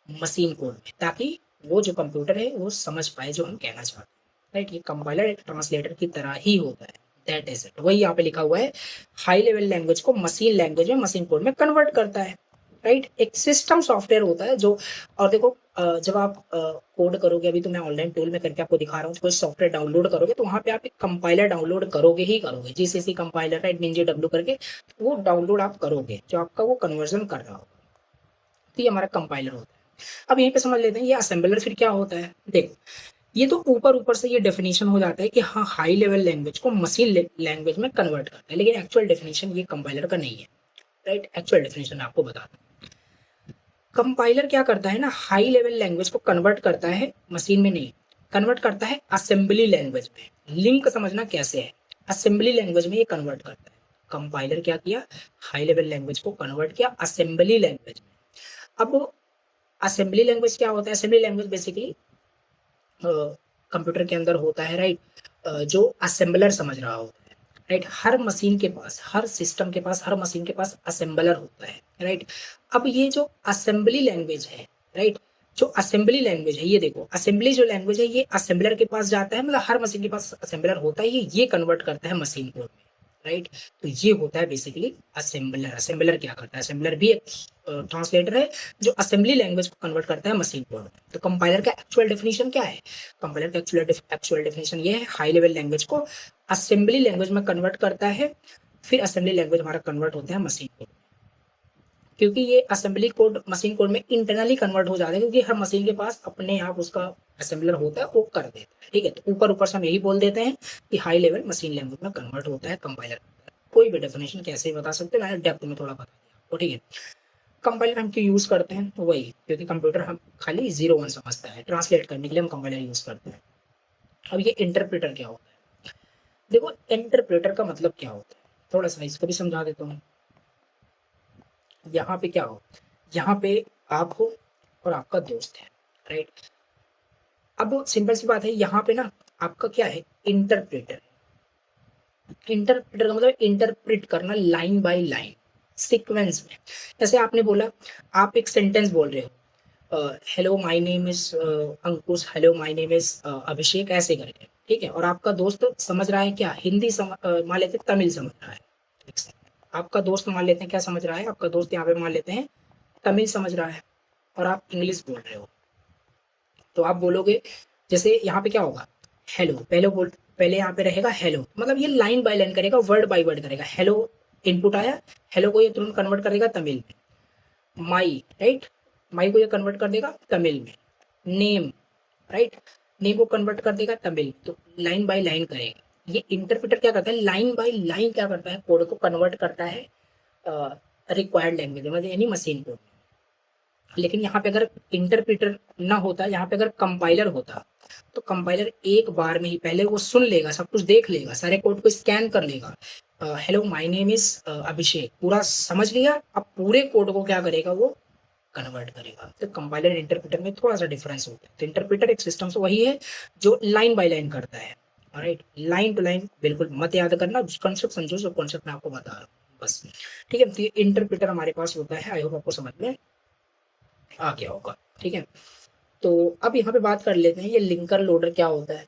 S1: मशीन कोड में, ताकि वो जो कंप्यूटर है वो समझ पाए जो हम कहना चाहते हैं। राइट, ये कंपाइलर एक ट्रांसलेटर की तरह ही होता है। दैट इज इट, वही यहाँ पे लिखा हुआ है, हाई लेवल लैंग्वेज को मशीन लैंग्वेज में, मशीन कोड में कन्वर्ट करता है। राइट, एक सिस्टम सॉफ्टवेयर होता है जो, और देखो जब आप कोड करोगे, अभी तो मैं ऑनलाइन टूल में करके आपको दिखा रहा हूँ, कोई सॉफ्टवेयर डाउनलोड करोगे तो वहाँ पे आप एक कंपाइलर डाउनलोड करोगे ही करोगे, जीसीसी कंपाइलर, राइट, NinjaW करके वो डाउनलोड आप करोगे, जो आपका वो कन्वर्जन कर रहा होगा, तो ये हमारा कंपाइलर होता है। अब यहीं पे समझ लेते हैं ये असेंबलर फिर क्या होता है। देखो, ये तो ऊपर ऊपर से ये डेफिनेशन हो जाता है कि हाँ हाई लेवल लैंग्वेज को मशीन लैंग्वेज में कन्वर्ट करता है, लेकिन एक्चुअल डेफिनेशन ये कंपाइलर का नहीं है। राइट, एक्चुअल डेफिनेशन आपको बता दूं, कंपाइलर क्या करता है ना, हाई लेवल लैंग्वेज को कन्वर्ट करता है, मशीन में नहीं, कन्वर्ट करता है असेंबली लैंग्वेज में। लिंक समझना कैसे है, असेंबली लैंग्वेज में ये कन्वर्ट करता है। कंपाइलर क्या किया, हाई लेवल लैंग्वेज को कन्वर्ट किया असेंबली लैंग्वेज में। अब असेंबली लैंग्वेज क्या होता है, असेंबली लैंग्वेज बेसिकली कंप्यूटर के अंदर होता है, राइट, जो असेंबलर समझ रहा होता है। राइट, हर मशीन के पास, हर सिस्टम के पास, हर मशीन के पास असेंबलर होता है। राइट, अब ये जो असेंबली लैंग्वेज है, राइट, जो असेंबली लैंग्वेज है, ये देखो असेंबली जो लैंग्वेज है ये असेंबलर के पास जाता है, मतलब हर मशीन के पास असेंबलर होता है, ये कन्वर्ट करता है मशीन कोड में। राइट, तो ये होता है बेसिकली असेंबलर। असेंबलर क्या करता है, असेंबलर भी एक ट्रांसलेटर है जो असेंबली लैंग्वेज को कन्वर्ट करता है मशीन कोड में। तो कंपाइलर का एक्चुअल डेफिनेशन क्या है, कंपाइलर का एक्चुअल डेफिनेशन ये है, हाई लेवल लैंग्वेज को असेंबली लैंग्वेज में कन्वर्ट करता है, फिर असेंबली लैंग्वेज हमारा कन्वर्ट होता है मशीन कोड, क्योंकि ये असेंबली कोड मशीन कोड में इंटरनली कन्वर्ट हो जाता है, क्योंकि हर मशीन के पास अपने आप उसका असेंबलर होता है, वो कर देता है। ठीक है, तो ऊपर ऊपर से हम यही बोल देते हैं कि हाई लेवल मशीन लैंग्वेज में कन्वर्ट होता है कंपाइलर। कोई भी डेफिनेशन कैसे भी बता सकते हैं, मैंने डेप्थ में थोड़ा बता दिया आपको। ठीक है, कंपाइलर हम क्यों यूज करते हैं, तो वही, क्योंकि कंप्यूटर हम खाली 0 1 समझता है, ट्रांसलेट करने के लिए हम कंपाइलर यूज करते हैं। अब ये इंटरप्रेटर क्या होता है, देखो इंटरप्रेटर का मतलब क्या होता है, थोड़ा सा इसको भी समझा देता हूँ। यहाँ पे क्या हो, यहाँ पे आप हो और आपका दोस्त है, राइट। अब सिंपल सी बात है, यहाँ पे ना आपका क्या है, इंटरप्रेटर। इंटरप्रेटर का मतलब इंटरप्रेट करना लाइन बाय लाइन, सीक्वेंस में। जैसे आपने बोला, आप एक सेंटेंस बोल रहे हो, hello my name is Ankush, hello my name is Abhishek, ऐसे करके, ठीक है, और आपका दोस्त समझ रहा है क्या, हिंदी मान लेते हैं, तमिल समझ रहा है। आपका दोस्त मान लेते हैं क्या समझ रहा है, आपका दोस्त यहाँ पे मान लेते हैं तमिल समझ रहा है, और आप इंग्लिश बोल रहे हो। तो आप बोलोगे, जैसे यहाँ पे क्या होगा, हेलो, पहले यहाँ पे रहेगा हेलो, मतलब ये लाइन बाय लाइन करेगा, वर्ड बाय वर्ड करेगा। हेलो इनपुट आया, हेलो को ये तुरंत कन्वर्ट कर देगा तमिल में। माई, राइट, माई को ये कन्वर्ट कर देगा तमिल में। नेम, राइट, नेम को कन्वर्ट कर देगा तमिल में। तो लाइन बाय लाइन करेगा। ये इंटरप्रेटर क्या करता है, लाइन बाय लाइन क्या करता है, कोड को कन्वर्ट करता है रिक्वायर्ड लैंग्वेज में, यानी मशीन कोड। लेकिन यहाँ पे अगर इंटरप्रेटर ना होता, यहाँ पे अगर कंपाइलर होता, तो कंपाइलर एक बार में ही पहले वो सुन लेगा, सब कुछ देख लेगा, सारे कोड को स्कैन कर लेगा, हेलो माय नेम इज अभिषेक, पूरा समझ लिया, अब पूरे कोड को क्या करेगा, वो कन्वर्ट करेगा। तो कंपाइलर इंटरप्रेटर में थोड़ा सा डिफरेंस होता है। तो इंटरप्रेटर एक सिस्टम से वही है जो लाइन बाय लाइन करता है, राइट, लाइन टू लाइन। बिल्कुल मत याद करना, कॉन्सेप्ट समझो, जो कॉन्सेप्ट मैं आपको बता रहा हूँ, बस। ठीक है, तो ये इंटरप्रेटर हमारे पास होता है। आई होप आपको समझ में आ गया होगा। ठीक है, तो अब यहाँ पे बात कर लेते हैं, ये लिंकर लोडर क्या होता है।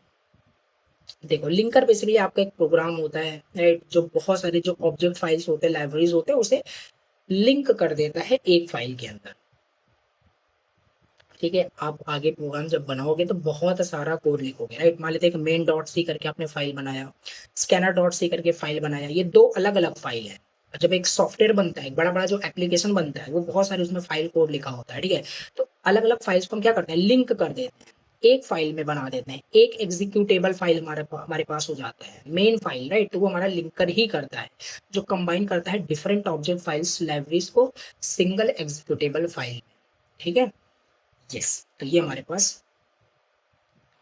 S1: देखो, लिंकर बेसिकली आपका एक प्रोग्राम होता है, राइट, जो बहुत सारे जो ऑब्जेक्ट फाइल्स होते हैं, लाइब्रेरीज होते हैं, उसे लिंक कर देता है एक फाइल के अंदर। ठीक है, आप आगे प्रोग्राम जब बनाओगे तो बहुत सारा कोड लिखोगे, राइट। मान लेते हैं मेन डॉट सी करके आपने फाइल बनाया, स्कैनर डॉट सी करके फाइल बनाया, ये दो अलग अलग फाइल है। जब एक सॉफ्टवेयर बनता है, एक बड़ा बड़ा जो एप्लीकेशन बनता है, वो बहुत सारे उसमें फाइल कोड लिखा होता है। ठीक है, तो अलग अलग फाइल्स को हम क्या करते हैं, लिंक कर देते हैं, एक फाइल में बना देते हैं, एक एग्जीक्यूटेबल फाइल हमारे पास हो जाता है, मेन फाइल, राइट। तो वो हमारा लिंकर ही करता है, जो कंबाइन करता है डिफरेंट ऑब्जेक्ट फाइल्स, लाइब्रेरीज को सिंगल एग्जीक्यूटेबल फाइल। ठीक है, यस, तो ये हमारे पास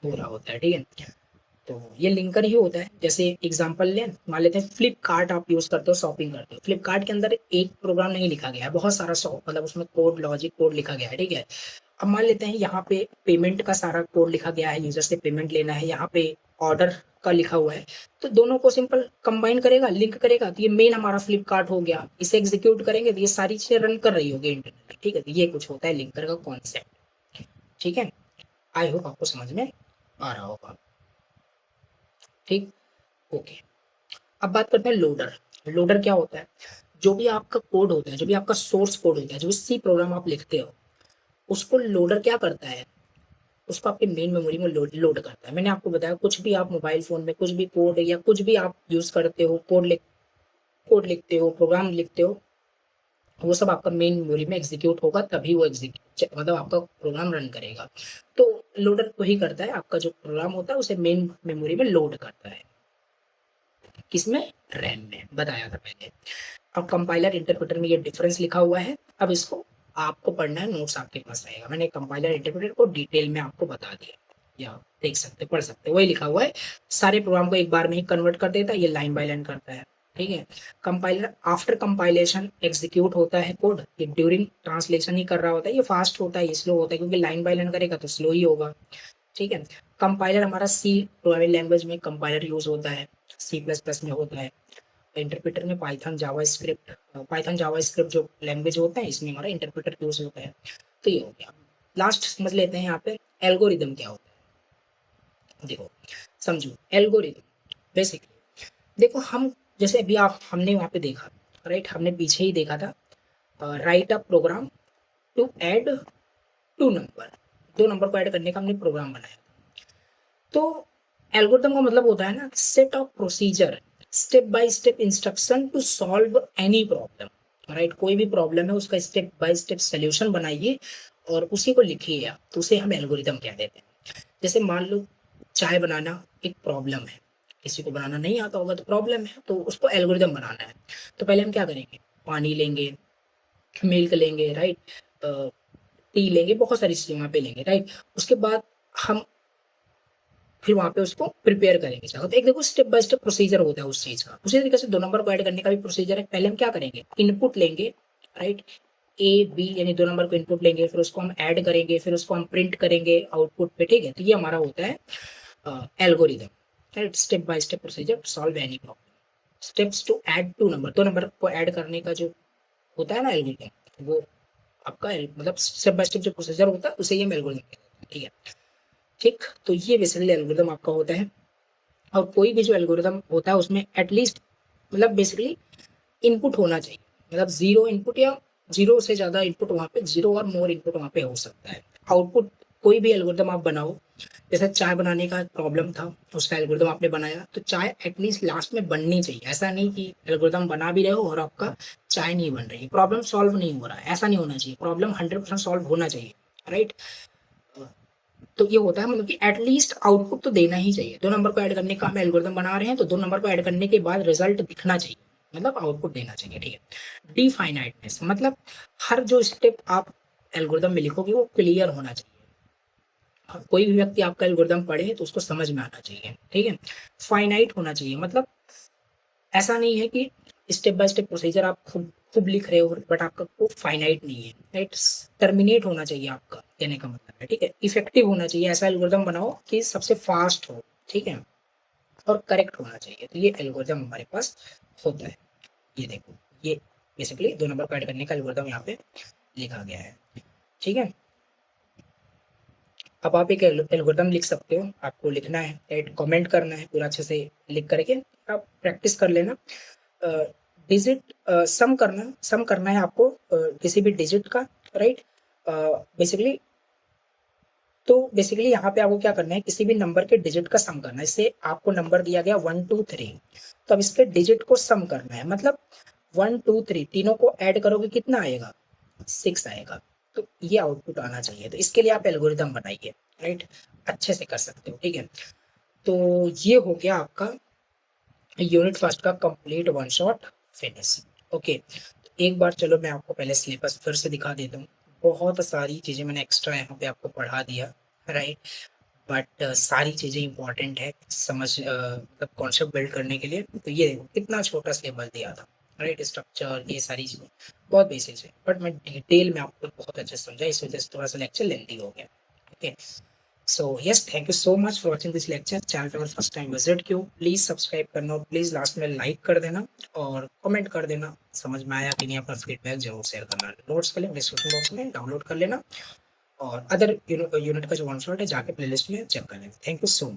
S1: हो रहा होता है। ठीक है, तो ये लिंकर ही होता है। जैसे एग्जांपल लें, मान लेते हैं फ्लिपकार्ट आप यूज करते हो, शॉपिंग करते हो। फ्लिपकार्ट के अंदर एक प्रोग्राम नहीं लिखा गया है, बहुत सारा मतलब उसमें कोड, लॉजिक कोड लिखा गया है, ठीक है। अब मान लेते हैं यहाँ पे पेमेंट का सारा कोड लिखा गया है, यूजर से पेमेंट लेना है, यहाँ पे ऑर्डर का लिखा हुआ है। तो दोनों को सिंपल कंबाइन करेगा, लिंक करेगा, तो ये मेन हमारा फ्लिपकार्ट हो गया। इसे एग्जीक्यूट करेंगे तो ये सारी चीजें रन कर रही होगी इंटरनेट पे, ठीक है। तो ये कुछ होता है लिंकर का कॉन्सेप्ट, ठीक है। आई होप आपको समझ में आ रहा होगा, ठीक, ओके। अब बात करते हैं लोडर। लोडर क्या होता है? जो भी आपका कोड होता है, जो भी आपका सोर्स कोड होता है, जो भी सी प्रोग्राम आप लिखते हो, उसको लोडर क्या करता है? उसको आपके मेन मेमोरी में लोड करता है। मैंने आपको बताया, कुछ भी आप मोबाइल फोन में कुछ भी कोड या कुछ भी आप यूज करते हो, कोड लिखते हो, प्रोग्राम लिखते हो, वो सब आपका मेन मेमोरी में एग्जीक्यूट होगा, तभी वो एग्जीक्यूट मतलब आपका प्रोग्राम रन करेगा। तो लोडर वही करता है, आपका जो प्रोग्राम होता है उसे मेन मेमोरी में लोड करता है। किसमें? रैम में, बताया था पहले। अब कंपाइलर इंटरप्रेटर में ये डिफरेंस लिखा हुआ है। अब इसको आपको पढ़ना है, नोट्स आपके पास रहेगा। मैंने कंपाइलर इंटरप्रेटर को डिटेल में आपको बता दिया, या देख सकते, पढ़ सकते, वही लिखा हुआ है। सारे प्रोग्राम को एक बार में ही कन्वर्ट कर देता है, ये लाइन बाय लाइन करता है, ठीक है। कंपाइलर आफ्टर कंपाइलेशन एग्जीक्यूट होता है कोड, ये ड्यूरिंग ट्रांसलेशन ही कर रहा होता है। ये फास्ट होता है, ये स्लो होता है, क्योंकि लाइन बाय लाइन करेगा तो स्लो ही होगा, ठीक है। कंपाइलर हमारा सी प्रोग्रामिंग लैंग्वेज में कंपाइलर यूज होता है, सी प्लस प्लस में होता है। इंटरप्रेटर में पाइथन जावा स्क्रिप्ट जो लैंग्वेज होता है, इसमें हमारा इंटरप्रेटर यूज होता है। तो ये हो गया। लास्ट समझ लेते हैं यहाँ पे एल्गोरिदम क्या होता है। देखो, समझो एल्गोरिदम बेसिकली, देखो हम जैसे अभी आप हमने वहाँ पे देखा, राइट, हमने पीछे ही देखा था, right a program to add two number, दो नंबर को ऐड करने का हमने प्रोग्राम बनाया। तो एल्गोरिथम का मतलब होता है ना, set of procedure, step by step instruction to solve any problem, right. कोई भी प्रॉब्लम है उसका स्टेप बाय स्टेप सोल्यूशन बनाइए और उसी को लिखिए आप, तो उसे हम एल्गोरिथम कह देते हैं। जैसे मान लो चाय बनाना एक प्रॉब्लम है, किसी को बनाना नहीं आता होगा तो प्रॉब्लम है, तो उसको एल्गोरिथम बनाना है। तो पहले हम क्या करेंगे, पानी लेंगे, मिल्क लेंगे, राइट, टी लेंगे, बहुत सारी चीजें वहां पे लेंगे, राइट। उसके बाद हम फिर वहां पे उसको प्रिपेयर करेंगे चाहो तो। एक देखो स्टेप बाय स्टेप प्रोसीजर होता है उस चीज का। उसी तरीके से दो नंबर को ऐड करने का भी प्रोसीजर है। पहले हम क्या करेंगे, इनपुट लेंगे, राइट, ए बी यानी दो नंबर को इनपुट लेंगे, फिर उसको हम ऐड करेंगे, फिर उसको हम प्रिंट करेंगे आउटपुट पे, ठीक है। तो ये हमारा होता है algorithm, right, step by step procedure to solve any problem. Steps to add two number, दो नंबर को ऐड करने का जो होता है ना एल्गोरिदम, वो आपका मतलब स्टेप बाय स्टेप जो प्रोसीजर होता है उसे ये हम एल्गोरिदम कहते हैं, ठीक है, ठीक। तो ये बेसिकली एल्गोरिदम आपका होता है। और कोई भी जो एल्गोरिदम होता है उसमें एटलीस्ट मतलब बेसिकली इनपुट होना चाहिए, मतलब जीरो इनपुट या जीरो से ज्यादा इनपुट वहाँ पे, जीरो और मोर इनपुट वहाँ पे हो सकता है। आउटपुट कोई भी एल्गोरिदम आप बनाओ, जैसे चाय बनाने का प्रॉब्लम था, उसका एल्गोरिदम आपने बनाया, तो चाय एटलीस्ट लास्ट में बननी चाहिए। ऐसा नहीं कि एल्गोरिदम बना भी रहे हो और आपका चाय नहीं बन रही, प्रॉब्लम सॉल्व नहीं हो रहा है, ऐसा नहीं होना चाहिए। प्रॉब्लम 100% सॉल्व होना चाहिए, राइट। तो ये होता है मतलब कि एटलीस्ट आउटपुट तो देना ही चाहिए। दो नंबर को ऐड करने का हम एल्गोरिथम बना रहे हैं, तो दो नंबर को ऐड करने के बाद रिजल्ट दिखना चाहिए, मतलब आउटपुट देना चाहिए, ठीक है। डिफाइनाइटनेस मतलब हर जो स्टेप आप एल्गोरिथम में लिखोगे वो क्लियर होना चाहिए। कोई भी व्यक्ति आपका एल्गोरिथम पढ़े तो उसको समझ में आना चाहिए, ठीक है। फाइनाइट होना चाहिए, मतलब ऐसा नहीं है कि स्टेप बाय स्टेप प्रोसीजर आप खुद खुद लिख रहे हो बट आपका वो फाइनाइट नहीं है, राइट। टर्मिनेट होना चाहिए आपका, कहने का मतलब है, ठीक है। इफेक्टिव होना चाहिए, ऐसा एल्गोरिथम बनाओ कि सबसे फास्ट हो, ठीक है, और करेक्ट होना चाहिए। तो ये एल्गोरिथम हमारे पास होता है। ये देखो, ये बेसिकली दो नंबर को ऐड करने का एल्गोरिथम यहाँ पे लिखा गया है, ठीक है। अब आप एक एल्गोरिथम लिख सकते हो, आपको लिखना है, राइट, कमेंट करना है पूरा अच्छे से लिख करके, आप प्रैक्टिस कर लेना। डिजिट सम करना है आपको किसी भी डिजिट का, राइट। बेसिकली तो बेसिकली यहाँ पे आपको क्या करना है, किसी भी नंबर के डिजिट का सम करना है। इससे आपको नंबर दिया गया 1 2 3, तो अब इसके डिजिट को सम करना है, मतलब 1 2 3 तीनों को ऐड करोगे कितना आएगा, 6 आएगा। तो ये आउटपुट आना चाहिए। तो इसके लिए आप एल्गोरिदम बनाइए, राइट, अच्छे से कर सकते हो, ठीक है। तो ये हो गया आपका यूनिट फर्स्ट का complete one shot finish, okay. एक बार चलो मैं आपको पहले सिलेबस फिर से दिखा देता हूँ। बहुत सारी चीजें मैंने एक्स्ट्रा यहाँ पे आपको पढ़ा दिया, राइट। बट सारी चीज़ें इंपॉर्टेंट है समझ मतलब कॉन्सेप्ट बिल्ड करने के लिए। तो ये देखो कितना छोटा सिलेबस दिया था, राइट? स्ट्रक्चर ये सारी चीज़ें बहुत बेसिक है, बट मैं डिटेल में आपको बहुत अच्छे से समझा, इस वजह से थोड़ा सा लेक्चर लेंथी हो गया। Okay, so yes, thank you so much for watching this lecture. Channel पे फर्स्ट टाइम विजिट किया, प्लीज़ सब्सक्राइब करना और प्लीज़ लास्ट में लाइक कर देना और कमेंट कर देना समझ में आया कि नहीं, अपना फीडबैक जरूर शेयर करना। नोट्स के लिए डिस्क्रिप्शन बॉक्स में डाउनलोड कर लेना और अदर यूनिट का जो वन शॉट है जाके प्लेलिस्ट में चेक कर लेना। Thank you so much.